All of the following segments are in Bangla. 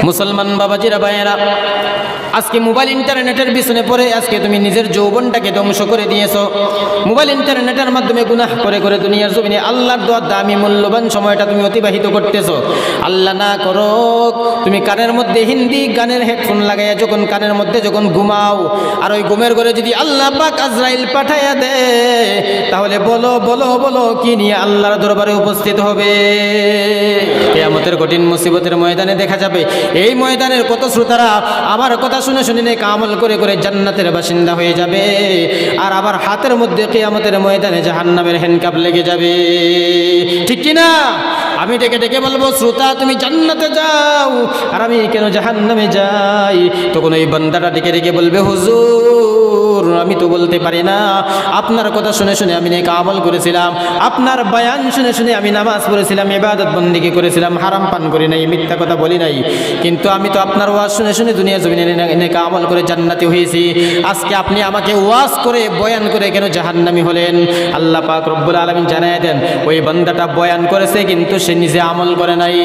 মুসলমান বাবাজিরা ভাইয়েরা, আজকে মোবাইল ইন্টারনেটের পিছনে পড়ে আজকে তুমি নিজের যৌবনটাকে ধ্বংস করে দিয়েছো। মোবাইল ইন্টারনেটের মাধ্যমে গুনাহ করে করে দুনিয়ার জমিনে আল্লাহর দেওয়া দামি মূল্যবান সময়টা তুমি অতিবাহিত করতেছো। আল্লাহ না করো তুমি কানের মধ্যে হিন্দি গানের হেডফোন লাগাইয়া যখন কানের মধ্যে যখন ঘুমাও, আর ওই ঘুমের ঘরে যদি আল্লাহ পাক আজরাইল পাঠাইয়া দে, তাহলে বলো বলো বলো কি নিয়ে আল্লাহর দরবারে উপস্থিত হবে? কিয়ামতের কঠিন মুসিবতের ময়দানে দেখা যাবে এই ময়দানের কত শ্রোতারা আমার কথা শুনে শুনে নেক আমল করে করে জান্নাতের বাসিন্দা হয়ে যাবে, আর আবার হাতের মধ্যে কিয়ামতের ময়দানে জাহান্নামের হ্যান্ডকাপ লেগে যাবে। ঠিক কি না? আমি ডেকে ডেকে বলবো শ্রোতা তুমি জান্নাতে যাও আর আমি কেন জাহান্নামে যাই? তখন ওই বান্দাটা ডেকে ডেকে বলবে হুজুর আমি তো বলতে পারি না, আপনার কথা শুনে শুনে আমি নেক আমল করেছিলাম, আপনার বয়ান শুনে শুনে আমি নামাজ পড়েছিলাম, ইবাদত বন্দেগী করেছিলাম, হারাম পান করি নাই, মিথ্যা কথা বলি নাই, কিন্তু আমি তো আপনার ওয়াজ শুনে শুনে দুনিয়া জমিনে নেক আমল করে জান্নাতি হয়েছি। আজকে আপনি আমাকে ওয়াজ করে বয়ান করে কেন জাহান্নামী হলেন? আল্লাহ পাক রব্বুল আলামিন জানায় দেন ওই বান্দাটা বয়ান করেছে কিন্তু সে নিজে আমল করে নাই।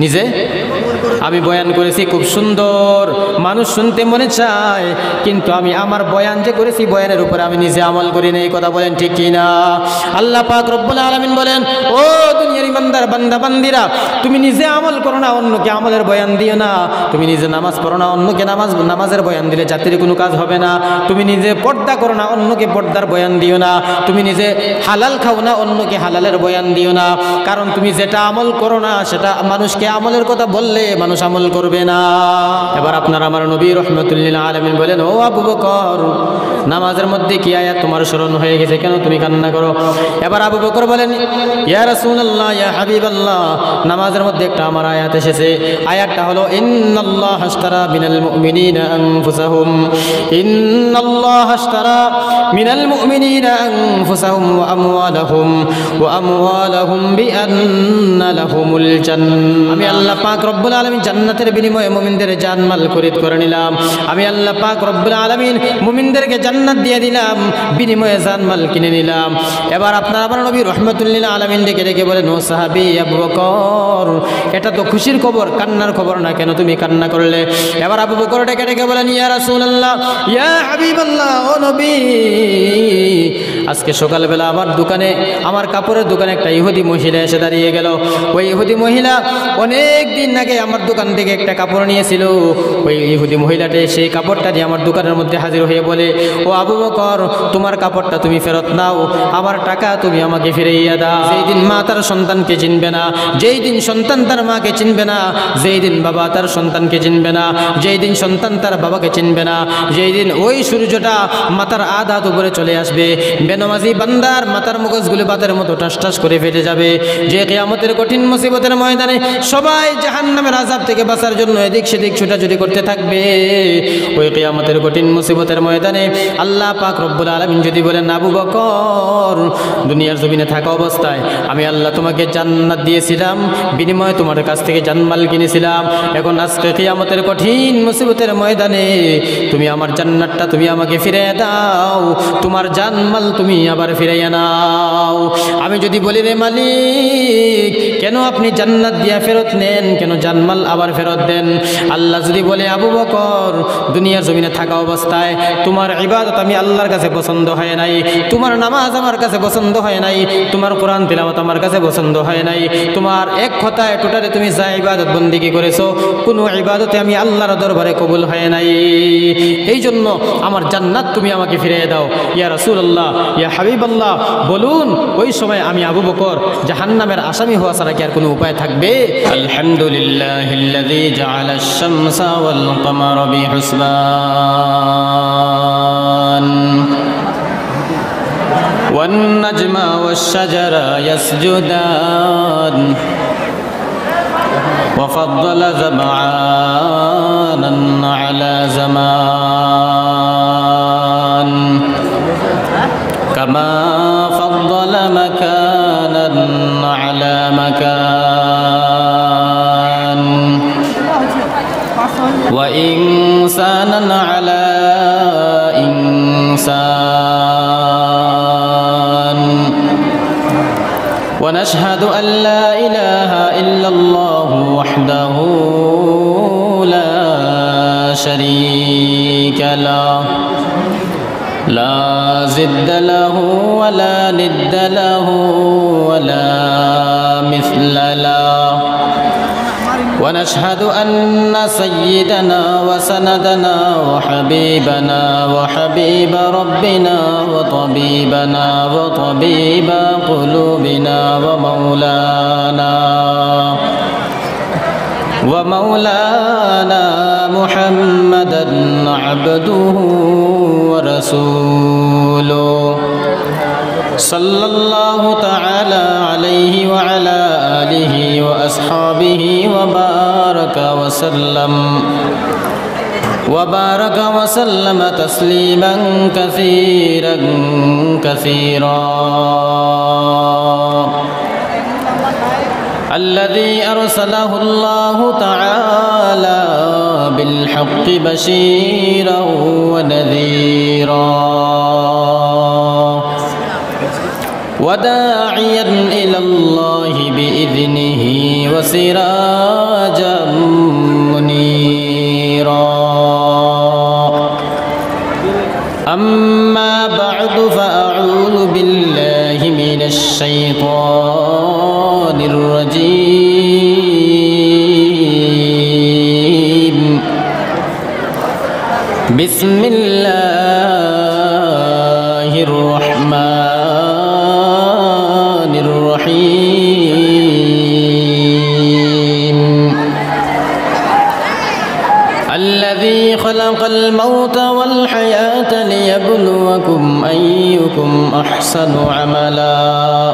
নিজে আমি বয়ান করেছি খুব সুন্দর, মানুষ শুনতে মনে চায়, কিন্তু আমি আমার বয়ান যে করেছি বয়ানের উপরে আমি নিজে আমল করি না। এই কথা বলেন ঠিক কি না? আল্লাহ পাক রব্বুল আলামিন বলেন ও দুনিয়ার ইমানদার বান্দা বান্দিরা, তুমি নিজে আমল করো না, অন্যকে আমলের বয়ান দিও না। তুমি নিজে নামাজ পড়ো না, অন্যকে নামাজের বয়ান দিলে জাতির কোনো কাজ হবে না। তুমি নিজে পর্দা করো না, অন্যকে পর্দার বয়ান দিও না। তুমি নিজে হালাল খাও না, অন্যকে হালালের বয়ান দিও না। কারণ তুমি যেটা আমল করো না সেটা মানুষকে আমলের কথা বললে মানুষ আমল করবে না। এবার আপনার আমার নবী রাহমাতুল্লিল আলামিন বলেন ও আবু বকর, নামাজের মধ্যে কি আয়াত তোমার স্মরণ হয়ে গেছে, কেন তুমি কান্না করো? এবার আবু বকর বলেন ইয়া রাসূলুল্লাহ ইয়া হাবিবাল্লাহ, নামাজের মধ্যে একটা আমার আয়াত এসেছে, আয়াতটা হলো ইন্নাল্লাহা আশতারা মিনাল মুমিনিনা আনফুসাহুম, ইন্নাল্লাহা আশতারা মিনাল মুমিনিনা আনফুসাহুম ওয়া আমওয়ালাহুম বিআন্না লাহুমুল জান্নাহ। আমি আল্লাহ পাক রব্বুল আলামিন জান্নাতের বিনিময়ে মুমিনদের জানমাল খরিদ করে নিলাম। আমি আল্লাহ পাক রব্বুল আলামিন মুমিনদেরকে জান্নাত দিয়ে দিলাম, বিনিময়ে জানমাল কিনে নিলাম। এবার আপনার আমার নবী রাহমাতুল্লিল আলামিন ডেকে ডেকে বলেন ও সাহাবী আবু বকর, এটা তো খুশির খবর, কান্নার খবর না, কেন তুমি কান্না করলে? এবার আবু বকর ডেকে ডেকে বলেন ইয়া রাসূলুল্লাহ ইয়া হাবিবাল্লাহ, ও নবী, আজকে সকালবেলা আমার দোকানে, আমার কাপড়ের দোকানে একটা ইহুদি মহিলা এসে দাঁড়িয়ে গেল। ওই ইহুদি মহিলা অনেক দিন আগে আমার দোকান থেকে একটা কাপড় নিয়েছিল। ওই ইহুদি মহিলাটি সেই কাপড়টা দিয়ে আমার দোকানের মধ্যে হাজির হয়ে বলে ও আবু বকর, তোমার কাপড়টা তুমি ফেরত নাও, আমার টাকা তুমি আমাকে ফিরিয়ে দাও। যেই দিন মা তার সন্তানকে চিনবে না, যেই দিন সন্তান তার মাকে চিনবে না, যেই দিন বাবা তার সন্তানকে চিনবে না, যেই দিন সন্তান তার বাবাকে চিনবে না, যেই দিন ওই সূর্যটা মাথার আধা উপরে চলে আসবে, বেনমাজি বান্দার মাথার মুখগুলো বাতের মতো টাস টাস করে ফেটে যাবে, যে কিয়ামতের কঠিন মুসিবতের ময়দানে সবাই জাহান্নামের আযাব থেকে বাঁচার জন্য এদিক সেদিক ছুটাছুটি করতে থাকবে। ওই কিয়ামতের কঠিন মুসিবতের ময়দানে আল্লাহ পাক রব্বুল আলামিন যদি বলেন আবু বকর, দুনিয়ার জমিনে থাকা অবস্থায় আমি আল্লাহ তোমাকে জান্নাত দিয়েছিলাম, বিনিময়ে তোমার কাছ থেকে জানমাল কিনেছিলাম, এখন আজকে কিয়ামতের কঠিন মুসিবতের ময়দানে তুমি আমার জান্নাতটা তুমি আমাকে ফিরিয়ে দাও, তোমার জানমাল তুমি আবার ফিরিয়ে নাও। আমি যদি বলি রে মালিক, কেন আপনি জান্নাত দিয়া ফেরত নেন, কেন জানমাল আবার ফেরত দেন? আল্লাহ যদি বলে আবু বকর, দুনিয়ার জমিনে থাকা অবস্থায় তোমার ইবাদত আমি আল্লাহর কাছে পছন্দ হয় নাই, তোমার নামাজ আমার কাছে পছন্দ হয় নাই, তোমার কোরআন তিলাওয়াত আমার কাছে পছন্দ হয় নাই, তোমার এক কথায় টোটালে তুমি যা ইবাদত বন্দেগী করেছো কোনো ইবাদতে আমি আল্লাহর দরবারে কবুল হয় নাই, এই জন্য আমার জান্নাত তুমি আমাকে ফিরিয়ে দাও। ইয়া রাসূলুল্লাহ ইয়া হাবিবাল্লাহ, বলুন ওই সময় আমি আবু বকর জাহান্নামের আসামি হওয়া ছাড়া কি আর কোনো উপায় থাকবে? আলহামদুলিল্লাহিল্লাযী জাআলা আশ-শামসা ওয়াল কামারা বিহুসবান ওয়ান নাজমা ওয়াশ-শাজারা ইয়াসজুদান وفضل زمعانا على زمان كما فضل مكانا على مكان وإنسانا على إنسان ونشهد أن لا إله إلا الله وحده لا شريك له لا ضد له ولا ند له ولا مثل له ونشهد أن سيدنا وسندنا وحبيبنا وحبيب ربنا وطبيبنا وطبيب قلوبنا ومولانا محمدا عبده ورسوله صلى الله تعالى عليه وعلى آله وأصحابه وبارك وسلم تسليما كثيرا كثيرا الذي أرسله الله تعالى بالحق بشيرا ونذيرا وداعيا إلى الله بإذنه وسراجا منيرا أما بعد فأعوذ بالله من الشيطان الرجيم بسم الله الرحمن الرحيم الذي خلق الموت والحياة ليبلوكم أيكم أحسن عملا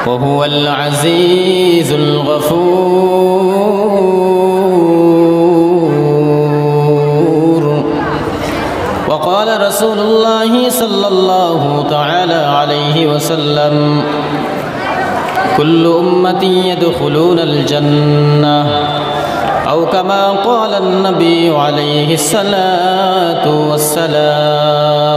وهو العزيز الغفور وقال رسول الله صلى الله تعالى عليه وسلم كل أمتي يدخلون الجنة أو كما قال النبي عليه الصلاة والسلام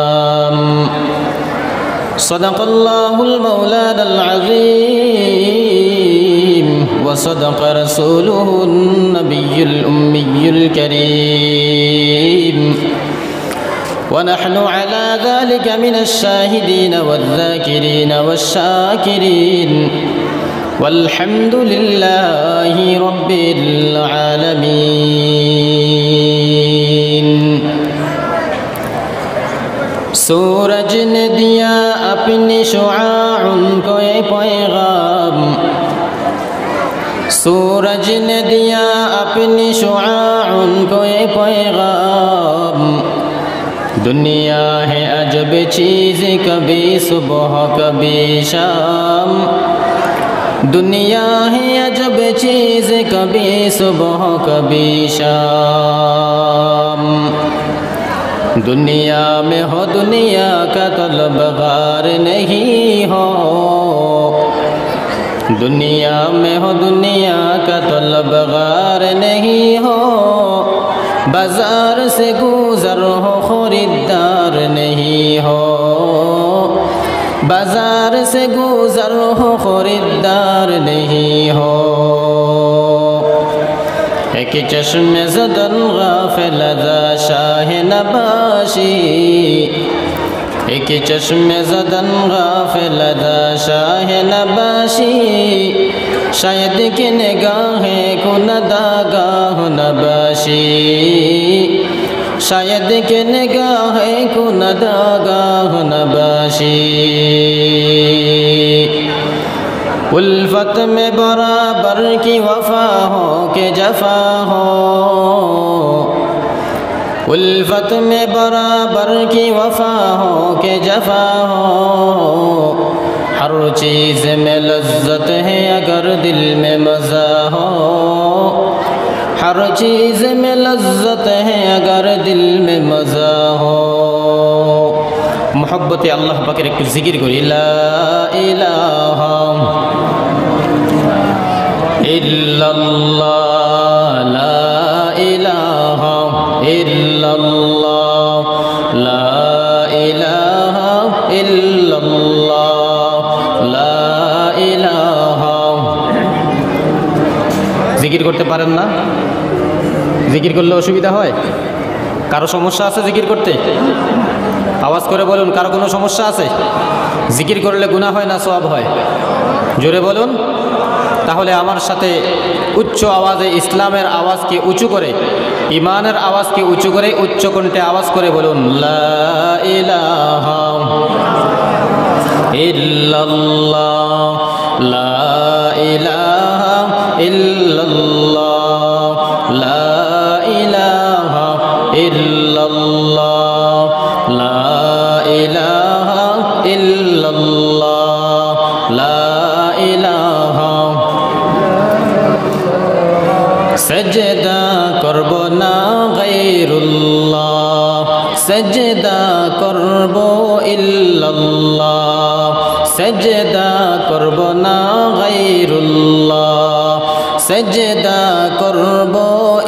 صدق الله المولانا العظيم وصدق رسوله النبي الأمي الكريم ونحن على ذلك من الشاهدين والذاكرين والشاكرين والحمد لله رب العالمين सूरज ने दिया अपनी शुआ उनको ये पैगाम सूरज ने दिया अपनी शुआ उनको ये पैगाम दुनिया है अजब चीज़ कभी सुबह कभी शाम दुनिया है अजब चीज़ कभी सुबह कभी शाम दुनिया में हो दुनिया का तलबगार नहीं हो दुनिया में हो दुनिया का तलबगार नहीं हो बाजार से गुजर हो खरीदार नहीं हो बाजार से गुजर हो खरीदार नहीं हो एक चश्मे ज़दन गाफिल अदा शाह नबाशी एक चश्मे ज़दन गाफिल अदा शाह नबाशी शायद कि निगाहें को नदागाह नबाशी शायद कि निगाहें को नदागाह नबाशी उल्फत में बराबर की वफा हो के जफा हो उल्फत में बराबर की वफा हो के जफा हो हर चीज़ में लज्जत है अगर दिल में मज़ा हो हर चीज़ में लज्जत है अगर दिल में मज़ा हो मोहब्बत अल्लाह पाकेर एकटु जिकिर करी ला इलाहा इल्लल्लाह ला इलाहा इल्लल्लाह ला इलाहा इल्लल्लाह ला इलाहा করতে পারেন না? জিকির করলে অসুবিধা হয়? কারো সমস্যা আছে জিকির করতে? আওয়াজ করে বলুন, কারো কোনো সমস্যা আছে? জিকির করলে গুনাহ হয় না সওয়াব হয়? জোরে বলুন। তাহলে আমার সাথে উচ্চ আওয়াজে ইসলামের আওয়াজকে উঁচু করে, ইমানের আওয়াজকে উঁচু করে উচ্চ কণ্ঠে আওয়াজ করে বলুন, লা ইলাহা ইল্লাল্লাহ, লা ইলাহা ইল্লাল্লাহ, লা ইলাহা ইল্লাল্লাহ, লা ইলাহা ইল্লাল্লাহ, লা ইলাহা। সজদা করব না গায়রুল্লাহ, সজদা করব ইল্লাল্লাহ, সজদা করব না গায়রুল্লাহ, সজদা করব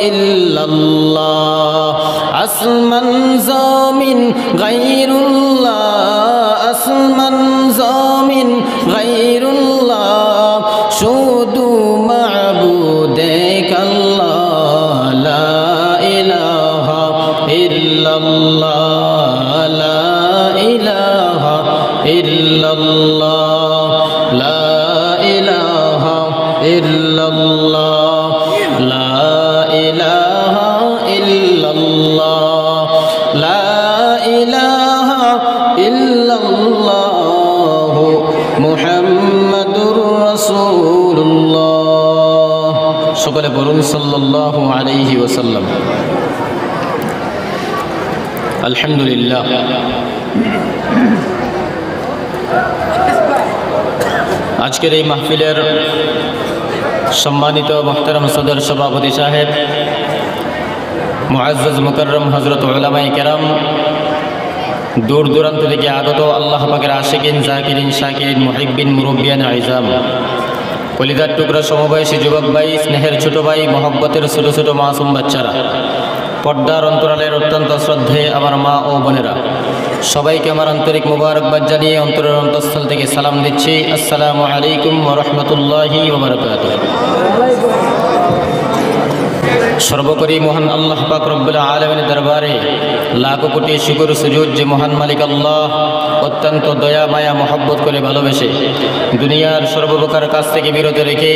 ইল্লাল্লাহ। আসমান জমিন গায়রুল্লাহ, আসমান জমিন গায়রুল্লাহ, শুধু মাবুদ এক আল্লাহ, লা ইলাহা ইল্লাল্লাহ, লা ইলাহা ইল্লাল্লাহ, লা ইলাহা ইল্লাল্লাহ, লা ইলাহা ইল্লাল্লাহ, লা ইলাহা ইল্লাল্লাহ, মুহাম্মাদুর রাসূলুল্লাহ। সকলে বলুন সাল্লাল্লাহু আলাইহি ওয়াসাল্লাম। আলহামদুলিল্লাহ। আজকের এই মাহফিলের সম্মানিত মুহতারাম সদর সভাপতি সাহেব, মুআজ্জাজ মুকাররম হযরত উলামায়ে কেরাম, দূর দূরান্ত থেকে আগত আল্লাহ পাকের আশিকিন, জাকিরিন, শাকিরিন, মুহিব্বিন, মুরব্বিয়ান আইজাম, কলিজার টুকরা সমবয়সী যুবক ভাই, স্নেহের ছোট ভাই, মহব্বতের ছোট ছোট মাসুম বাচ্চারা, পর্দার অন্তরালের অত্যন্ত শ্রদ্ধেয় আমার মা ও বোনেরা, সবাইকে আমার আন্তরিক মোবারকবাদ জানিয়ে অন্তরের অন্তঃস্থল থেকে সালাম দিচ্ছি। আসসালামু আলাইকুম ওয়া রাহমাতুল্লাহি ওয়া বারাকাতুহু। সর্বোপরি মহান আল্লাহ পাক রব্বুল আলামিনের দরবারে লাখো কোটি শুকর সুজুদ যে মহান মালিক আল্লাহ অত্যন্ত দয়া মায়া মহব্বত করে ভালোবেসে দুনিয়ার সর্বপ্রকার কাজ থেকে বিরত রেখে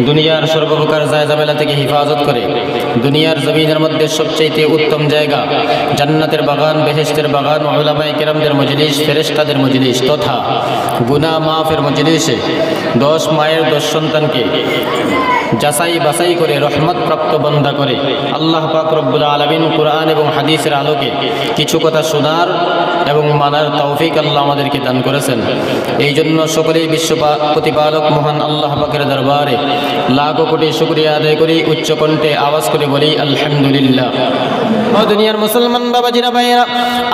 দুনিয়ার সর্বপ্রকার জায়জামেলা থেকে হিফাজত করে দুনিয়ার জমিনের মধ্যে সবচেয়ে উত্তম জায়গা জান্নাতের বাগান, বেহেশতের বাগান, উলামায়ে কেরামদের মজলিস, ফেরেশতাদের মজলিস তথা গুনাহ মাফের মজলিসে 10 মায়ের 10 সন্তানকে যাচাই বাছাই করে রহমত প্রাপ্ত বান্দা করে আল্লাহ পাক রব্বুল আলামিন কুরআন এবং হাদিসের আলোকে কিছু কথা শোনার এবং মানার তৌফিক আল্লাহ আমাদেরকে দান করেছেন। এই জন্য সকলেই বিশ্ব প্রতিপালক মহান আল্লাহ পাকের দরবারে লাখো কোটি শুকরিয়া আদায় করি, উচ্চ কণ্ঠে আওয়াজ করে বলি আলহামদুলিল্লাহ। ও দুনিয়ার মুসলমান বাবাজিরা ভাইয়েরা,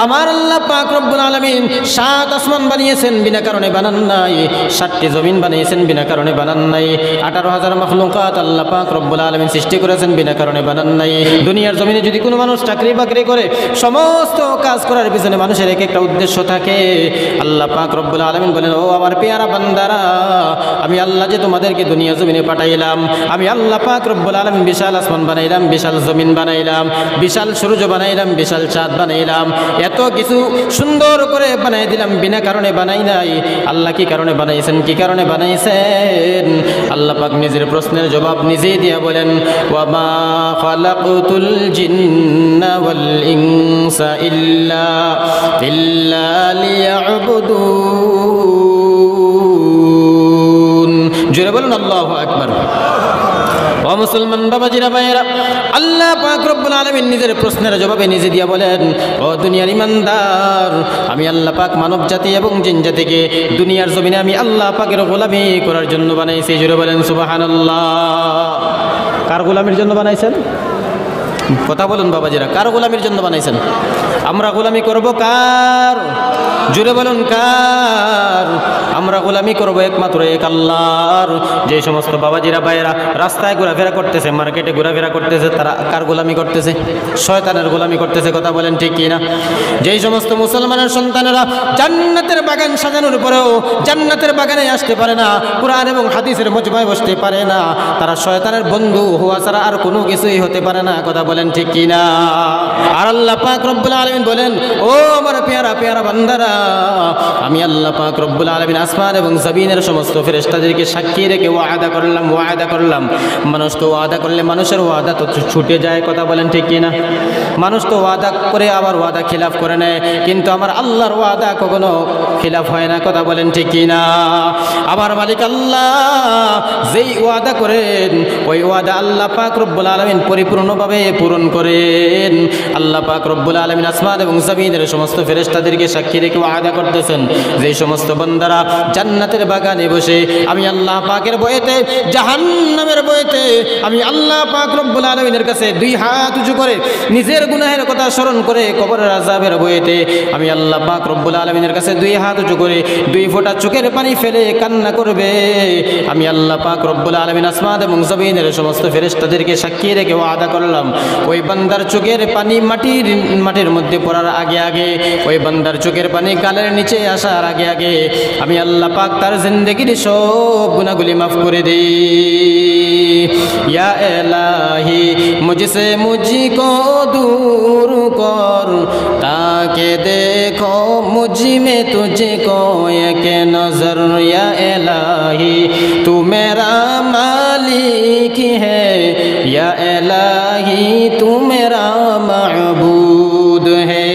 আমার আল্লাহ পাক রব্বুল আলামিন 7 আসমান বানিয়েছেন, বিনা কারণে বানান নাই। 7টি জমিন বানিয়েছেন, বিনা কারণে বানান নাই। 18,000 মাখলুকাত আল্লাহ পাক রব্বুল আলামিন সৃষ্টি করেছেন, বিনা কারণে বানান নাই। দুনিয়ার জমিনে যদি কোনো মানুষ চাকরি বাকরি করে, সমস্ত কাজ করার পিছনে মানুষের এক একটা উদ্দেশ্য থাকে। আল্লাহ পাক রব্বুল আলামিন বলেন, ও আমার পেয়ারা বান্দারা, আমি আল্লাহ যে তোমাদেরকে দুনিয়া জমিনে পাঠাইলাম, আমি আল্লাহ পাক রব্বুল আলামিন বিশাল আসমান বানাইলাম, বিশাল জমিন বানাইলাম, বিশাল সূর্য বানাইলাম, বিশাল চাঁদ বানাইলাম, এত কিছু সুন্দর করে বানাই দিলাম, বিনা কারণে বানাই নাই। আল্লাহ কি কারণে বানাইছেন? কি কারণে বানাইছেন? আল্লাহ পাক নিজের প্রশ্নের জবাব নিজেই দিয়া বলেন, ওয়া মা খালাকতুল জিন্না ওয়াল ইনসা ইল্লা লিয়াবুদুন। জোরে বলুন আল্লাহু আকবার। ও মুসলমান বাবাজিরা ভাইয়েরা, আল্লাহ পাক রব্বুল আলামিন নিজের প্রশ্নের জবাবে নিজে দিয়া বলেন, ও দুনিয়ার ইমানদার, আমি আল্লাহ পাক মানব জাতি এবং জিন জাতিকে দুনিয়ার জমিনে আমি আল্লাহ পাকের গোলামি করার জন্য বানাইছি। জোরে বলেন সুবহানাল্লাহ। কার গোলামির জন্য বানাইছেন? কথা বলুন বাবাজিরা, কার গোলামির জন্য বানাইছেন? আমরা গোলামি করব কার? জুড়ে বলুন কার? আমরা গোলামি করব একমাত্র এক আল্লাহর। যে সমস্ত বাবাজিরা ভাইয়েরা রাস্তায় ঘোরাফেরা করতেছে, মার্কেটে ঘোরাফেরা করতেছে, তারা কার গোলামি করতেছে? শয়তানের গোলামি করতেছে। কথা বলেন ঠিক কিনা? যেই সমস্ত মুসলমানের সন্তানেরা জান্নাতের বাগান সাজানোর পরেও জান্নাতের বাগানে আসতে পারে না, কুরআন এবং হাদিসের মজমায় বসতে পারে না, তারা শয়তানের বন্ধু হওয়া ছাড়া আর কোনো কিছুই হতে পারে না। কথা বলেন ঠিক কিনা? আর আল্লাহ পাক রব্বুল আলামিন বলেন, ও আমার পেয়ারা পেয়ারা বান্দারা, আমি আল্লাহ পাক রব্বুল আলামিন আসমান এবং জমিনের সমস্ত ফেরেশতাদেরকে সাক্ষী রেখে ওয়াদা করলাম। মানুষ তো ওয়াদা করলে মানুষের ওয়াদা তো ছুটে যায়। কথা বলেন ঠিক কিনা? মানুষ তো ওয়াদা করে আবার ওয়াদা খিলাফ করে নেয়, কিন্তু আমার আল্লাহর ওয়াদা কখনো খিলাফ হয় না। কথা বলেন ঠিক কিনা? আমার মালিক আল্লাহ যেই ওয়াদা করেন ওই ওয়াদা আল্লাহ পাক রব্বুল আলামিন পরিপূর্ণভাবে পূরণ করেন। আল্লাহ পাক রব্বুল আলামিন আসমান এবং জমিনের সমস্ত ফেরেশতাদেরকে সাক্ষী রেখে ওয়াদা করতেছেন, যে সমস্ত বান্দারা জান্নাতের বাগানে বসে আমি আল্লাহ পাকের বয়েতে, জাহান্নামের বয়েতে আমি আল্লাহ পাক রব্বুল আলামিনের কাছে দুই হাত উঁচু করে নিজের গুনাহের কথা স্মরণ করে, কবরের আযাবের বয়েতে আমি আল্লাহ পাক রব্বুল আলামিনের কাছে দুই হাত উঁচু করে দুই ফোঁটা চোখের পানি ফেলে কান্না করবে, আমি আল্লাহ পাক রব্বুল আলামিন আসমান এবং জমিনের সমস্ত ফেরেশতাদেরকে সাক্ষী রেখে ওয়াদা করলাম, ওই বান্দার চোখের পানি মাটির মধ্যে পড়ার আগে ওই বান্দার চোখের পানি গালের নিচে আসার আগে আমি আল্লাহ পাক তার জিন্দেগির সব গুনাহগুলি মাফ করে দেই। ইয়া ইলাহি মুঝসে মুঝকো दूर कर, ताके देखो मुझ में तुझको एक नजर। या इलाही तू मेरा मालिक है, या इलाही तू मेरा माबूद है।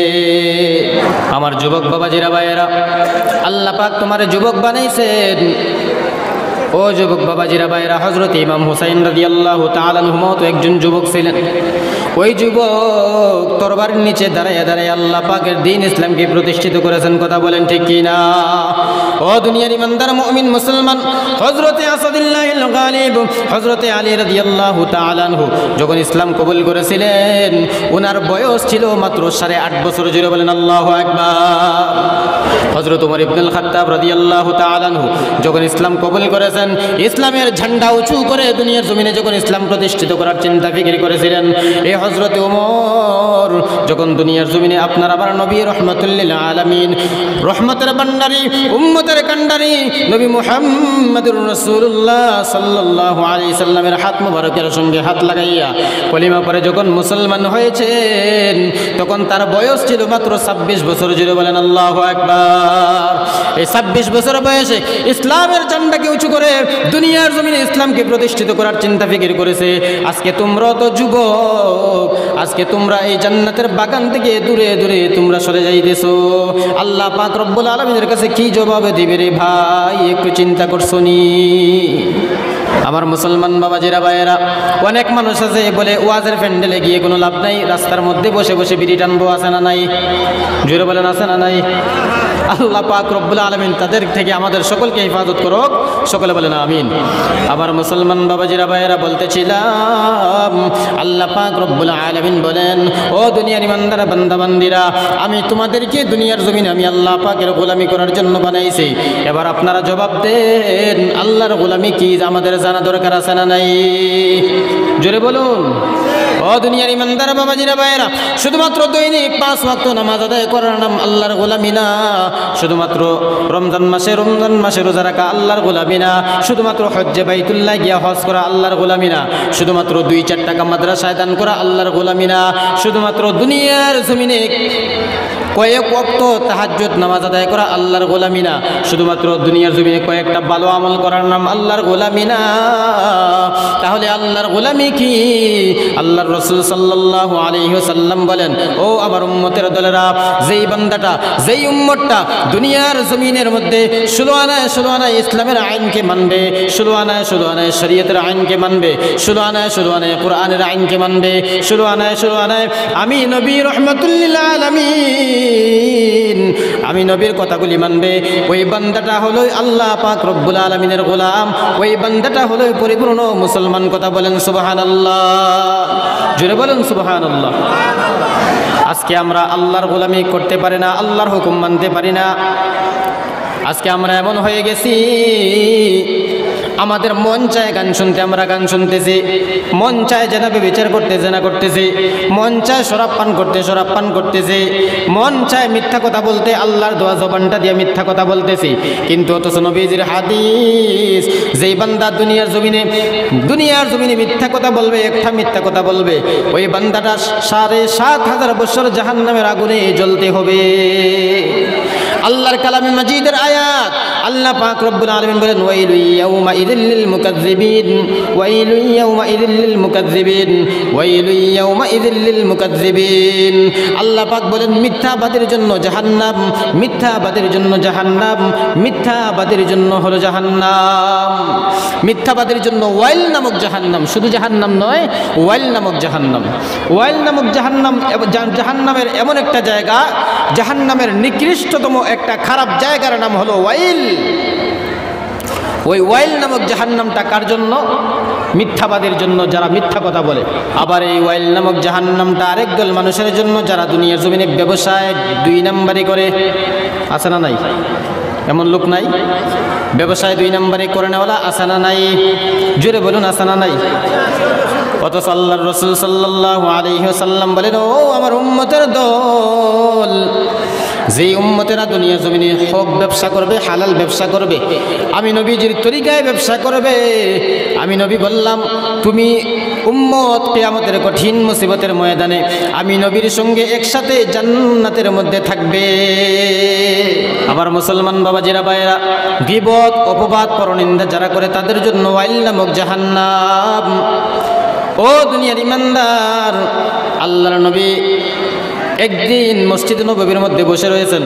আমার যুবক বাবাজিরা ভাইয়েরা, আল্লাহ পাক তোমার যুবক বানাইছেন। ও যুবক বাবাজিরা ভাইয়েরা, হযরত ইমাম হুসাইন রাদিয়াল্লাহু তাআলা আনহু তো একজন যুবক ছিলেন। ওই যুবক তরবারির নিচে দাঁড়ায় আল্লাহ পাকের দ্বীন ইসলামকে প্রতিষ্ঠিত করেছেন। কথা বলেন ঠিক কিনা? ও দুনিয়ার ইমানদার মুমিন মুসলমান, হযরত আসাদুল্লাহিল গালিব হযরত আলী রাদিয়াল্লাহু তাআলা আনহু যখন ইসলাম কবুল করেছিলেন, ওনার বয়স ছিল মাত্র 8.5 বছর। জুড়ে বলেন আল্লাহু আকবার। হযরত ওমর ইবনুল খাত্তাব রাদিয়াল্লাহু তাআলা আনহু যখন ইসলাম কবুল করেছেন, ইসলামের ঝান্ডা উঁচু করে দুনিয়ার জমিনে যখন ইসলাম প্রতিষ্ঠিত করার চিন্তা ফিকির করেছিলেন, এই হযরত ওমর যখন দুনিয়ার জমিনে আপনার আবার নবী রাহমাতুল লিল আলামিন, রহমতের ভান্ডারী, উম্মতের কান্ডারী নবী মুহাম্মদুর রাসূলুল্লাহ সাল্লাল্লাহু আলাইহি সাল্লামের হাত মুবারকের সঙ্গে হাত লাগাইয়া কলিমা পড়ে যখন মুসলমান হয়েছেন, তখন তার বয়স ছিল মাত্র 26 বছর। জুড়ে বলেন আল্লাহু আকবার। এই 26 বছর বয়সে ইসলামের ঝান্ডাকে উঁচু করে দুনিয়ার জমিনে ইসলামকে প্রতিষ্ঠিত করার চিন্তা ফিকির করেছে। আজকে তোমরা তো যুবক, আজকে তোমরা এই জান্নাতের বাগান থেকে দূরে দূরে তোমরা সরে যাইতেছো। আল্লাহ পাক রব্বুল আলামিনের কাছে কি জবাব দিবে রে ভাই? একটু চিন্তা করছো নি? আমার মুসলমান বাবাজিরা ভাইয়েরা, অনেক মানুষ আছে বলে ওয়াজের প্যান্ডেলে গিয়ে কোনো লাভ নাই, রাস্তার মধ্যে বসে বসে বিড়ি টানবো, আছে না নাই? জোরে বলেন আছে না নাই? আল্লাহ পাক রব্বুল আলামিন তাদের থেকে আমাদের সকলকে হেফাজত করুক। সকলে বলেন আমিন। আমার মুসলমান বাবাজিরা ভাইয়েরা, বলতেছিলাম আল্লাহ পাক রব্বুল আলামিন বলেন, ও দুনিয়ার ইমানদার বান্দা বান্দিরা, আমি তোমাদেরকে দুনিয়ার জমিনে আমি আল্লাহ পাকের গোলামি করার জন্য বানাইছি। এবার আপনারা জবাব দেন, আল্লাহর গোলামি কি আমাদের জানা দরকার আছে না নাই? জোরে বলুন। ও দুনিয়ার ইমানদার বাবাজিরা ভাইয়েরা, শুধুমাত্র দৈনিক 5 ওয়াক্ত নামাজ আদায় করার নাম আল্লাহর গোলামি না। শুধুমাত্র রমজান মাসে রোজা রাখা আল্লাহর গোলামি না। শুধুমাত্র হজ্জে বাইতুল্লাহ গিয়া হজ করা আল্লাহর গোলামি না। শুধুমাত্র 2-4 টাকা মাদ্রাসায় দান করা আল্লাহর গোলামি না। শুধুমাত্র দুনিয়ার জমিনে কয়েক ওয়াক্ত তাহাজ্জুদ নামাজ আদায় করা আল্লাহর গোলামি না। শুধুমাত্র দুনিয়ার জমিনে কয়েকটা ভালো আমল করার নাম আল্লাহর গোলামি না। তাহলে আল্লাহর গোলামি কি? আল্লাহর রাসূল সাল্লাল্লাহু আলাইহি ওয়াসাল্লাম বলেন, ও আমার উম্মতের দলেরা, যেই বান্দাটা, যেই উম্মতটা দুনিয়ার জমিনের মধ্যে 16 আনায় ইসলামের আইনকে মানবে, 16 আনায় শরীয়তের আইনকে মানবে, 16 আনায় কোরআনের আইনকে মানবে, 16 আনায় আমি নবী রাহমাতুল লিল আলামিন আলামিন, আমি নবীর কথাগুলি মানবে, ওই বান্দাটা হলো আল্লাহ পাক রব্বুল আলামিনের গোলাম, ওই বান্দাটা হলো পরিপূর্ণ মুসলমান। কথা বলেন সুবহানাল্লাহ, জোরে বলেন সুবহানাল্লাহ। আজকে আমরা আল্লাহর গোলামি করতে পারি না, আল্লাহর হুকুম মানতে পারি না। আজকে আমরা এমন হয়ে গেছি, আমাদের মন চায় গান শুনতে আমরা গান শুনতেছি, মন চায় জেনা বিচার করতে জেনা করতেছি, মন চায় শরাব পান করতে শরাব পান করতেছি, মন চায় মিথ্যা কথা বলতে আল্লাহর দোয়া জবানটা দিয়ে মিথ্যা কথা বলতেছি। কিন্তু অথচ নবীজির হাদিস, যেই বান্দা দুনিয়ার জমিনে মিথ্যা কথা বলবে, একটা মিথ্যা কথা বলবে, ওই বান্দাটা ৭,৫০০ বছর জাহান্নামের আগুনে জ্বলতে হবে। আল্লাহর কালামে মাজিদের আয়াত, আল্লাহ পাক রব্বুল আলামিন বলেন ওয়াইলু ইয়াউমা ইযিল লিল মুকাজ্জিবিন, ওয়াইলু ইয়াউমা ইযিল লিল মুকাজ্জিবিন, ওয়াইলু ইয়াউমা ইযিল লিল মুকাজ্জিবিন। আল্লাহ পাক বলেন মিথ্যাবাদীর জন্য জাহান্নাম, মিথ্যাবাদীর জন্য জাহান্নাম, মিথ্যাবাদীর জন্য হলো জাহান্নাম, মিথ্যাবাদীর জন্য ওয়াইল নামক জাহান্নাম। শুধু জাহান্নাম নয়, ওয়াইল নামক জাহান্নাম। ওয়াইল নামক জাহান্নাম, জাহান্নামের এমন একটা জায়গা, জাহান্নামের নিকৃষ্টতম একটা খারাপ জায়গার নাম হলো ওয়াইল। ওই ওয়াইল নামক জাহান্নামটা কার জন্য? মিথ্যাবাদের জন্য, যারা মিথ্যা কথা বলে। আবার এই ওয়াইল নামক জাহান্নামটা আরেক দল মানুষের জন্য, যারা দুনিয়ার জমিনে ব্যবসায় ২ নাম্বারি করে। আছে না নাই? এমন লোক নাই? ব্যবসায় ২ নাম্বারি করে নেওয়ালা আছে না নাই? জোরে বলুন আছে না নাই? অথচ আল্লাহর রাসূল সাল্লাল্লাহু আলাইহি ওয়াসাল্লাম বলেন, ও আমার উম্মতের দল, যেই উম্মতেরা দুনিয়া জমিনে হক ব্যবসা করবে, হালাল ব্যবসা করবে, আমি নবীজির তরিকায় ব্যবসা করবে, আমি নবী বললাম তুমি উম্মত কিয়ামতের কঠিন মুসিবতের ময়দানে আমি নবীর সঙ্গে একসাথে জান্নাতের মধ্যে থাকবে। আবার মুসলমান বাবাজিরা ভাইরা, গীবত, অপবাদ, পরনিন্দা যারা করে তাদের জন্য ওয়াইল নামক জাহান্নাম। ও দুনিয়ার ইমানদার, আল্লাহর নবী একদিন মসজিদ নববীর মধ্যে বসে রয়েছেন।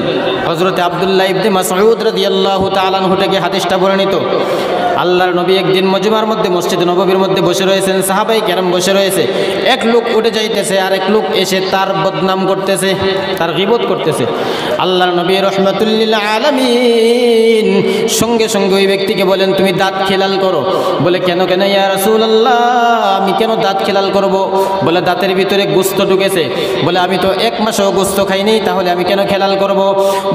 হযরতে আব্দুল্লাহ ইবনে মাসউদ রাদিয়াল্লাহু তাআলা আনহু থেকে হাদিসটা বর্ণিত। আল্লাহর নবী একদিন মজমার মধ্যে মসজিদ নববীর মধ্যে বসে রয়েছেন, সাহাবায়ে কেরাম বসে রয়েছে। এক লোক উঠে যাইতেছে, আর এক লোক এসে তার বদনাম করতেছে, তার গীবত করতেছে। আল্লাহর নবী রাহমাতুল লিল আলামিন সঙ্গে সঙ্গে ওই ব্যক্তিকে বলেন, তুমি দাঁত খেলাল করো। বলে কেন কেন ইয়া রাসূলুল্লাহ, আমি কেন দাঁত খেলাল করব? বলে দাঁতের ভিতরে গোশত ঢুকেছে। বলে আমি তো 1 মাসও গোশত খাইনি, তাহলে আমি কেন খেলাল করব?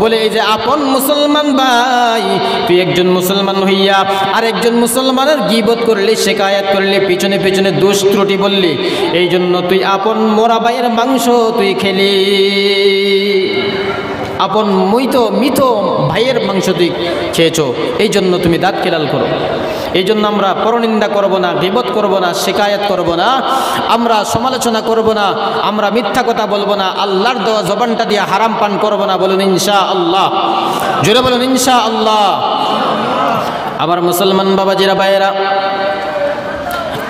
বলে এই যে আপন মুসলমান ভাই, তুই একজন মুসলমান হইয়া আর একজন মুসলমানের গীবত করলি, শিকায়াত করলি, পিছনে পিছনে দোষ ত্রুটি বললি, এই জন্য তুই আপন মোরা ভাইয়ের মাংস তুই খেলি, আপন মৃত ভাইয়ের মাংস তুই খেয়েছো, এই জন্য তুমি দাঁত খেলাল করো। এই জন্য আমরা পরনিন্দা করব না, গীবত করব না, শিকায়াত করব না, আমরা সমালোচনা করব না, আমরা মিথ্যা কথা বলবো না, আল্লাহর দেওয়া জবানটা দিয়ে হারাম পান করব না। বলুন ইনশাআল্লাহ, জোরে বলুন ইনশাআল্লাহ। আবার মুসলমান বাবাজিরা ভাইয়েরা,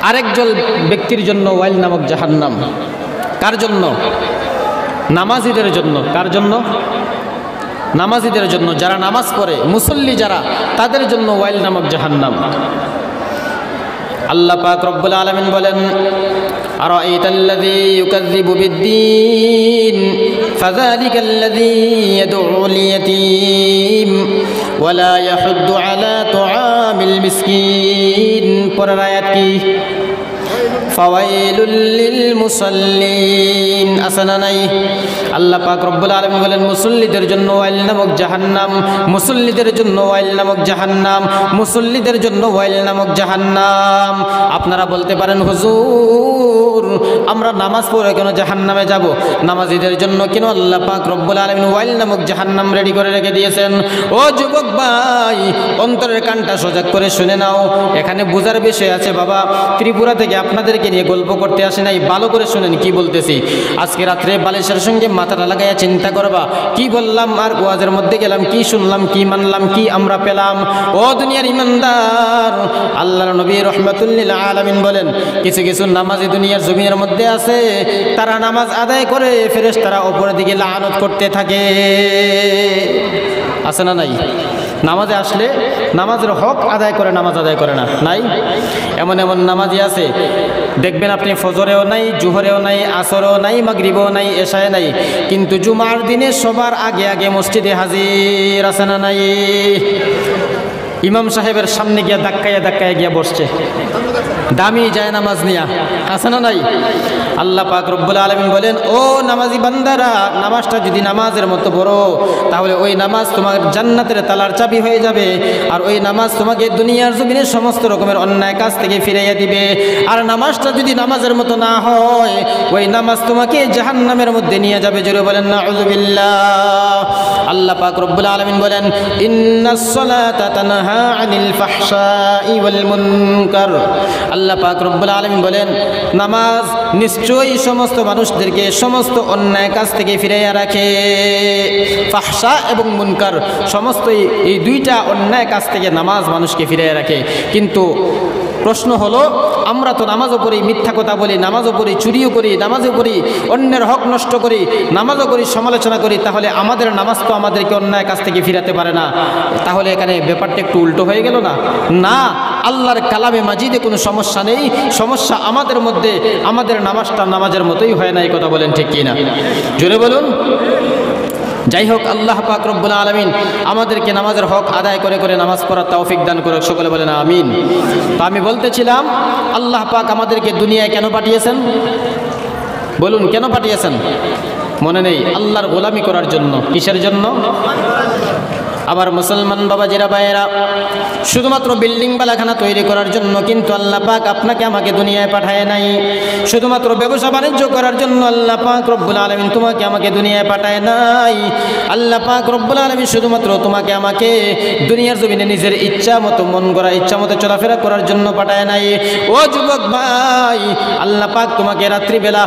আরেকজন ব্যক্তির জন্য ওয়াইল নামক জাহান্নাম। কার জন্য? নামাজিদের জন্য। কার জন্য? নামাজিদের জন্য, যারা নামাজ পড়ে, মুসল্লি যারা, তাদের জন্য ওয়াইল নামক জাহান্নাম। আল্লাহ পাক রব্বুল আলামিন বলেন, আরাআইতাল্লাযী ইউকাযযিবু বিদ্দীন ফাযালিকাল্লাযী ইয়াদউল ইয়াতীম ওয়া লা ইয়াহুদ্দু আলা তুআমিল মিসকিন। পরের আয়াত কি? ফাওয়াইলুল লিল মুসাল্লিন। আসনা নাই? আল্লাহ পাক রব্বুল আলামিন বলেন, মুসল্লিদের জন্য ওয়াইল নামক জাহান্নাম, মুসল্লিদের জন্য ওয়াইল নামক জাহান্নাম, মুসল্লিদের জন্য ওয়াইল নামক জাহান্নাম। আপনারা বলতে পারেন, হুজুর আমরা নামাজ পড়ে কেন জাহান্নামে যাব? নামাজীদের জন্য কেন আল্লাহ পাক রব্বুল আলামিন ওয়াইল নামক জাহান্নাম রেডি করে রেখে দিয়েছেন? ও যুবক ভাই, অন্তরের কানটা সজাগ করে শুনে নাও, এখানে বোঝার বিষয় আছে বাবা। ত্রিপুরা থেকে আপনাদেরকে নিয়ে গল্প করতে আসে নাই, ভালো করে শুনেন কি বলতেছি। আজকে রাত্রে বালিশের সঙ্গে মাথাটা লাগাইয়া চিন্তা করবা, কি বললাম আর ওয়াজের মধ্যে গেলাম, কি শুনলাম, কি মানলাম, কি আমরা পেলাম। ও দুনিয়ার ইমানদার, আল্লাহর নবী রাহমাতুল লিল আলামিন বলেন, কিছু কিছু নামাজি দুনিয়ার জমিনের মধ্যে আছে, তারা নামাজ আদায় করে ফেরেশতারা উপরের দিকে লানত করতে থাকে। আছে না নাই? নামাজে আসলে নামাজের হক আদায় করে, নামাজ আদায় করে না। নাই? এমন এমন নামাজি আছে, দেখবেন আপনি ফজরেও নাই, জোহরেও নাই, আসরেও নাই, মাগরিবেও নাই, এশায় নাই, কিন্তু জুমার দিনে সবার আগে আগে মসজিদে হাজির আছে না নাই? ইমাম সাহেবের সামনে গিয়া ধাক্কায় গিয়া বসছে, দামি যায় নামাজ নিয়া, আছে না নাই? আল্লাহ পাক রব্বুল আলামিন বলেন, ও নামাজি বান্দারা, নামাজটা যদি নামাজের মতো বড়, তাহলে ওই নামাজ তোমার জান্নাতের তালার চাবি হয়ে যাবে, আর ওই নামাজ তোমাকে দুনিয়ার জমিনে সমস্ত রকমের অন্যায় কাজ থেকে ফিরাইয়া দিবে। আর নামাজটা যদি নামাজের মতো না হয়, ওই নামাজ তোমাকে জাহান্নামের মধ্যে নিয়ে যাবে। জোরে বলেন নাউযুবিল্লাহ। আল্লাহ পাক রব্বুল আলামিন বলেন, ইন্নাস সালাতা তানহা আনিল ফাহশাই ওয়াল মুনকার। আল্লাহ পাক রব্বুল আলামিন বলেন, নামাজ নিশ্চয়ই সমস্ত মানুষদেরকে সমস্ত অন্যায় কাজ থেকে ফিরাইয়া রাখে। ফাহশা এবং মুনকার সমস্ত এই দুইটা অন্যায় কাজ থেকে নামাজ মানুষকে ফিরাইয়া রাখে। কিন্তু প্রশ্ন হলো, আমরা তো নামাজও পড়ি, মিথ্যা কথা বলি, নামাজও পড়ি, চুরিও করি, নামাজও পড়ি, অন্যের হক নষ্ট করি, নামাজও করি, সমালোচনা করি, তাহলে আমাদের নামাজ তো আমাদেরকে অন্যায় কাছ থেকে ফিরাতে পারে না। তাহলে এখানে ব্যাপারটা একটু উল্টো হয়ে গেল না? না, আল্লাহর কালামে মাজিদে কোনো সমস্যা নেই, সমস্যা আমাদের মধ্যে। আমাদের নামাজটা নামাজের মতোই হয় না, এই কথা বলেন ঠিক কিনা? জোরে বলুন। যাই হোক, আল্লাহ পাক রব্বুল আলামিন আমাদেরকে নামাজের হক আদায় করে করে নামাজ পড়ার তৌফিক দান করে, সকলে বলেন আমিন। তো আমি বলতেছিলাম, আল্লাহ পাক আমাদেরকে দুনিয়ায় কেন পাঠিয়েছেন? বলুন, কেন পাঠিয়েছেন? মনে নেই? আল্লাহর গোলামি করার জন্য। কিসের জন্য? আবার মুসলমান বাবাজিরা ভাইয়েরা, শুধুমাত্র বিল্ডিং বালাখানা তৈরি করার জন্য কিন্তু আল্লাহ পাক আপনাকে আমাকে দুনিয়ায় পাঠায় নাই। শুধুমাত্র ব্যবসা বাণিজ্য করার জন্য আল্লাহ পাক রব্বুল আলামিন তোমাকে আমাকে দুনিয়ায় পাঠায় নাই। আল্লাহ পাক রব্বুল আলামিন শুধুমাত্র তোমাকে আমাকে দুনিয়ার জমিনে নিজের ইচ্ছা মতো মন গড়া, ইচ্ছা মতো চলাফেরা করার জন্য পাঠায় নাই। ও যুবক ভাই, আল্লাহ পাক তোমাকে রাত্রিবেলা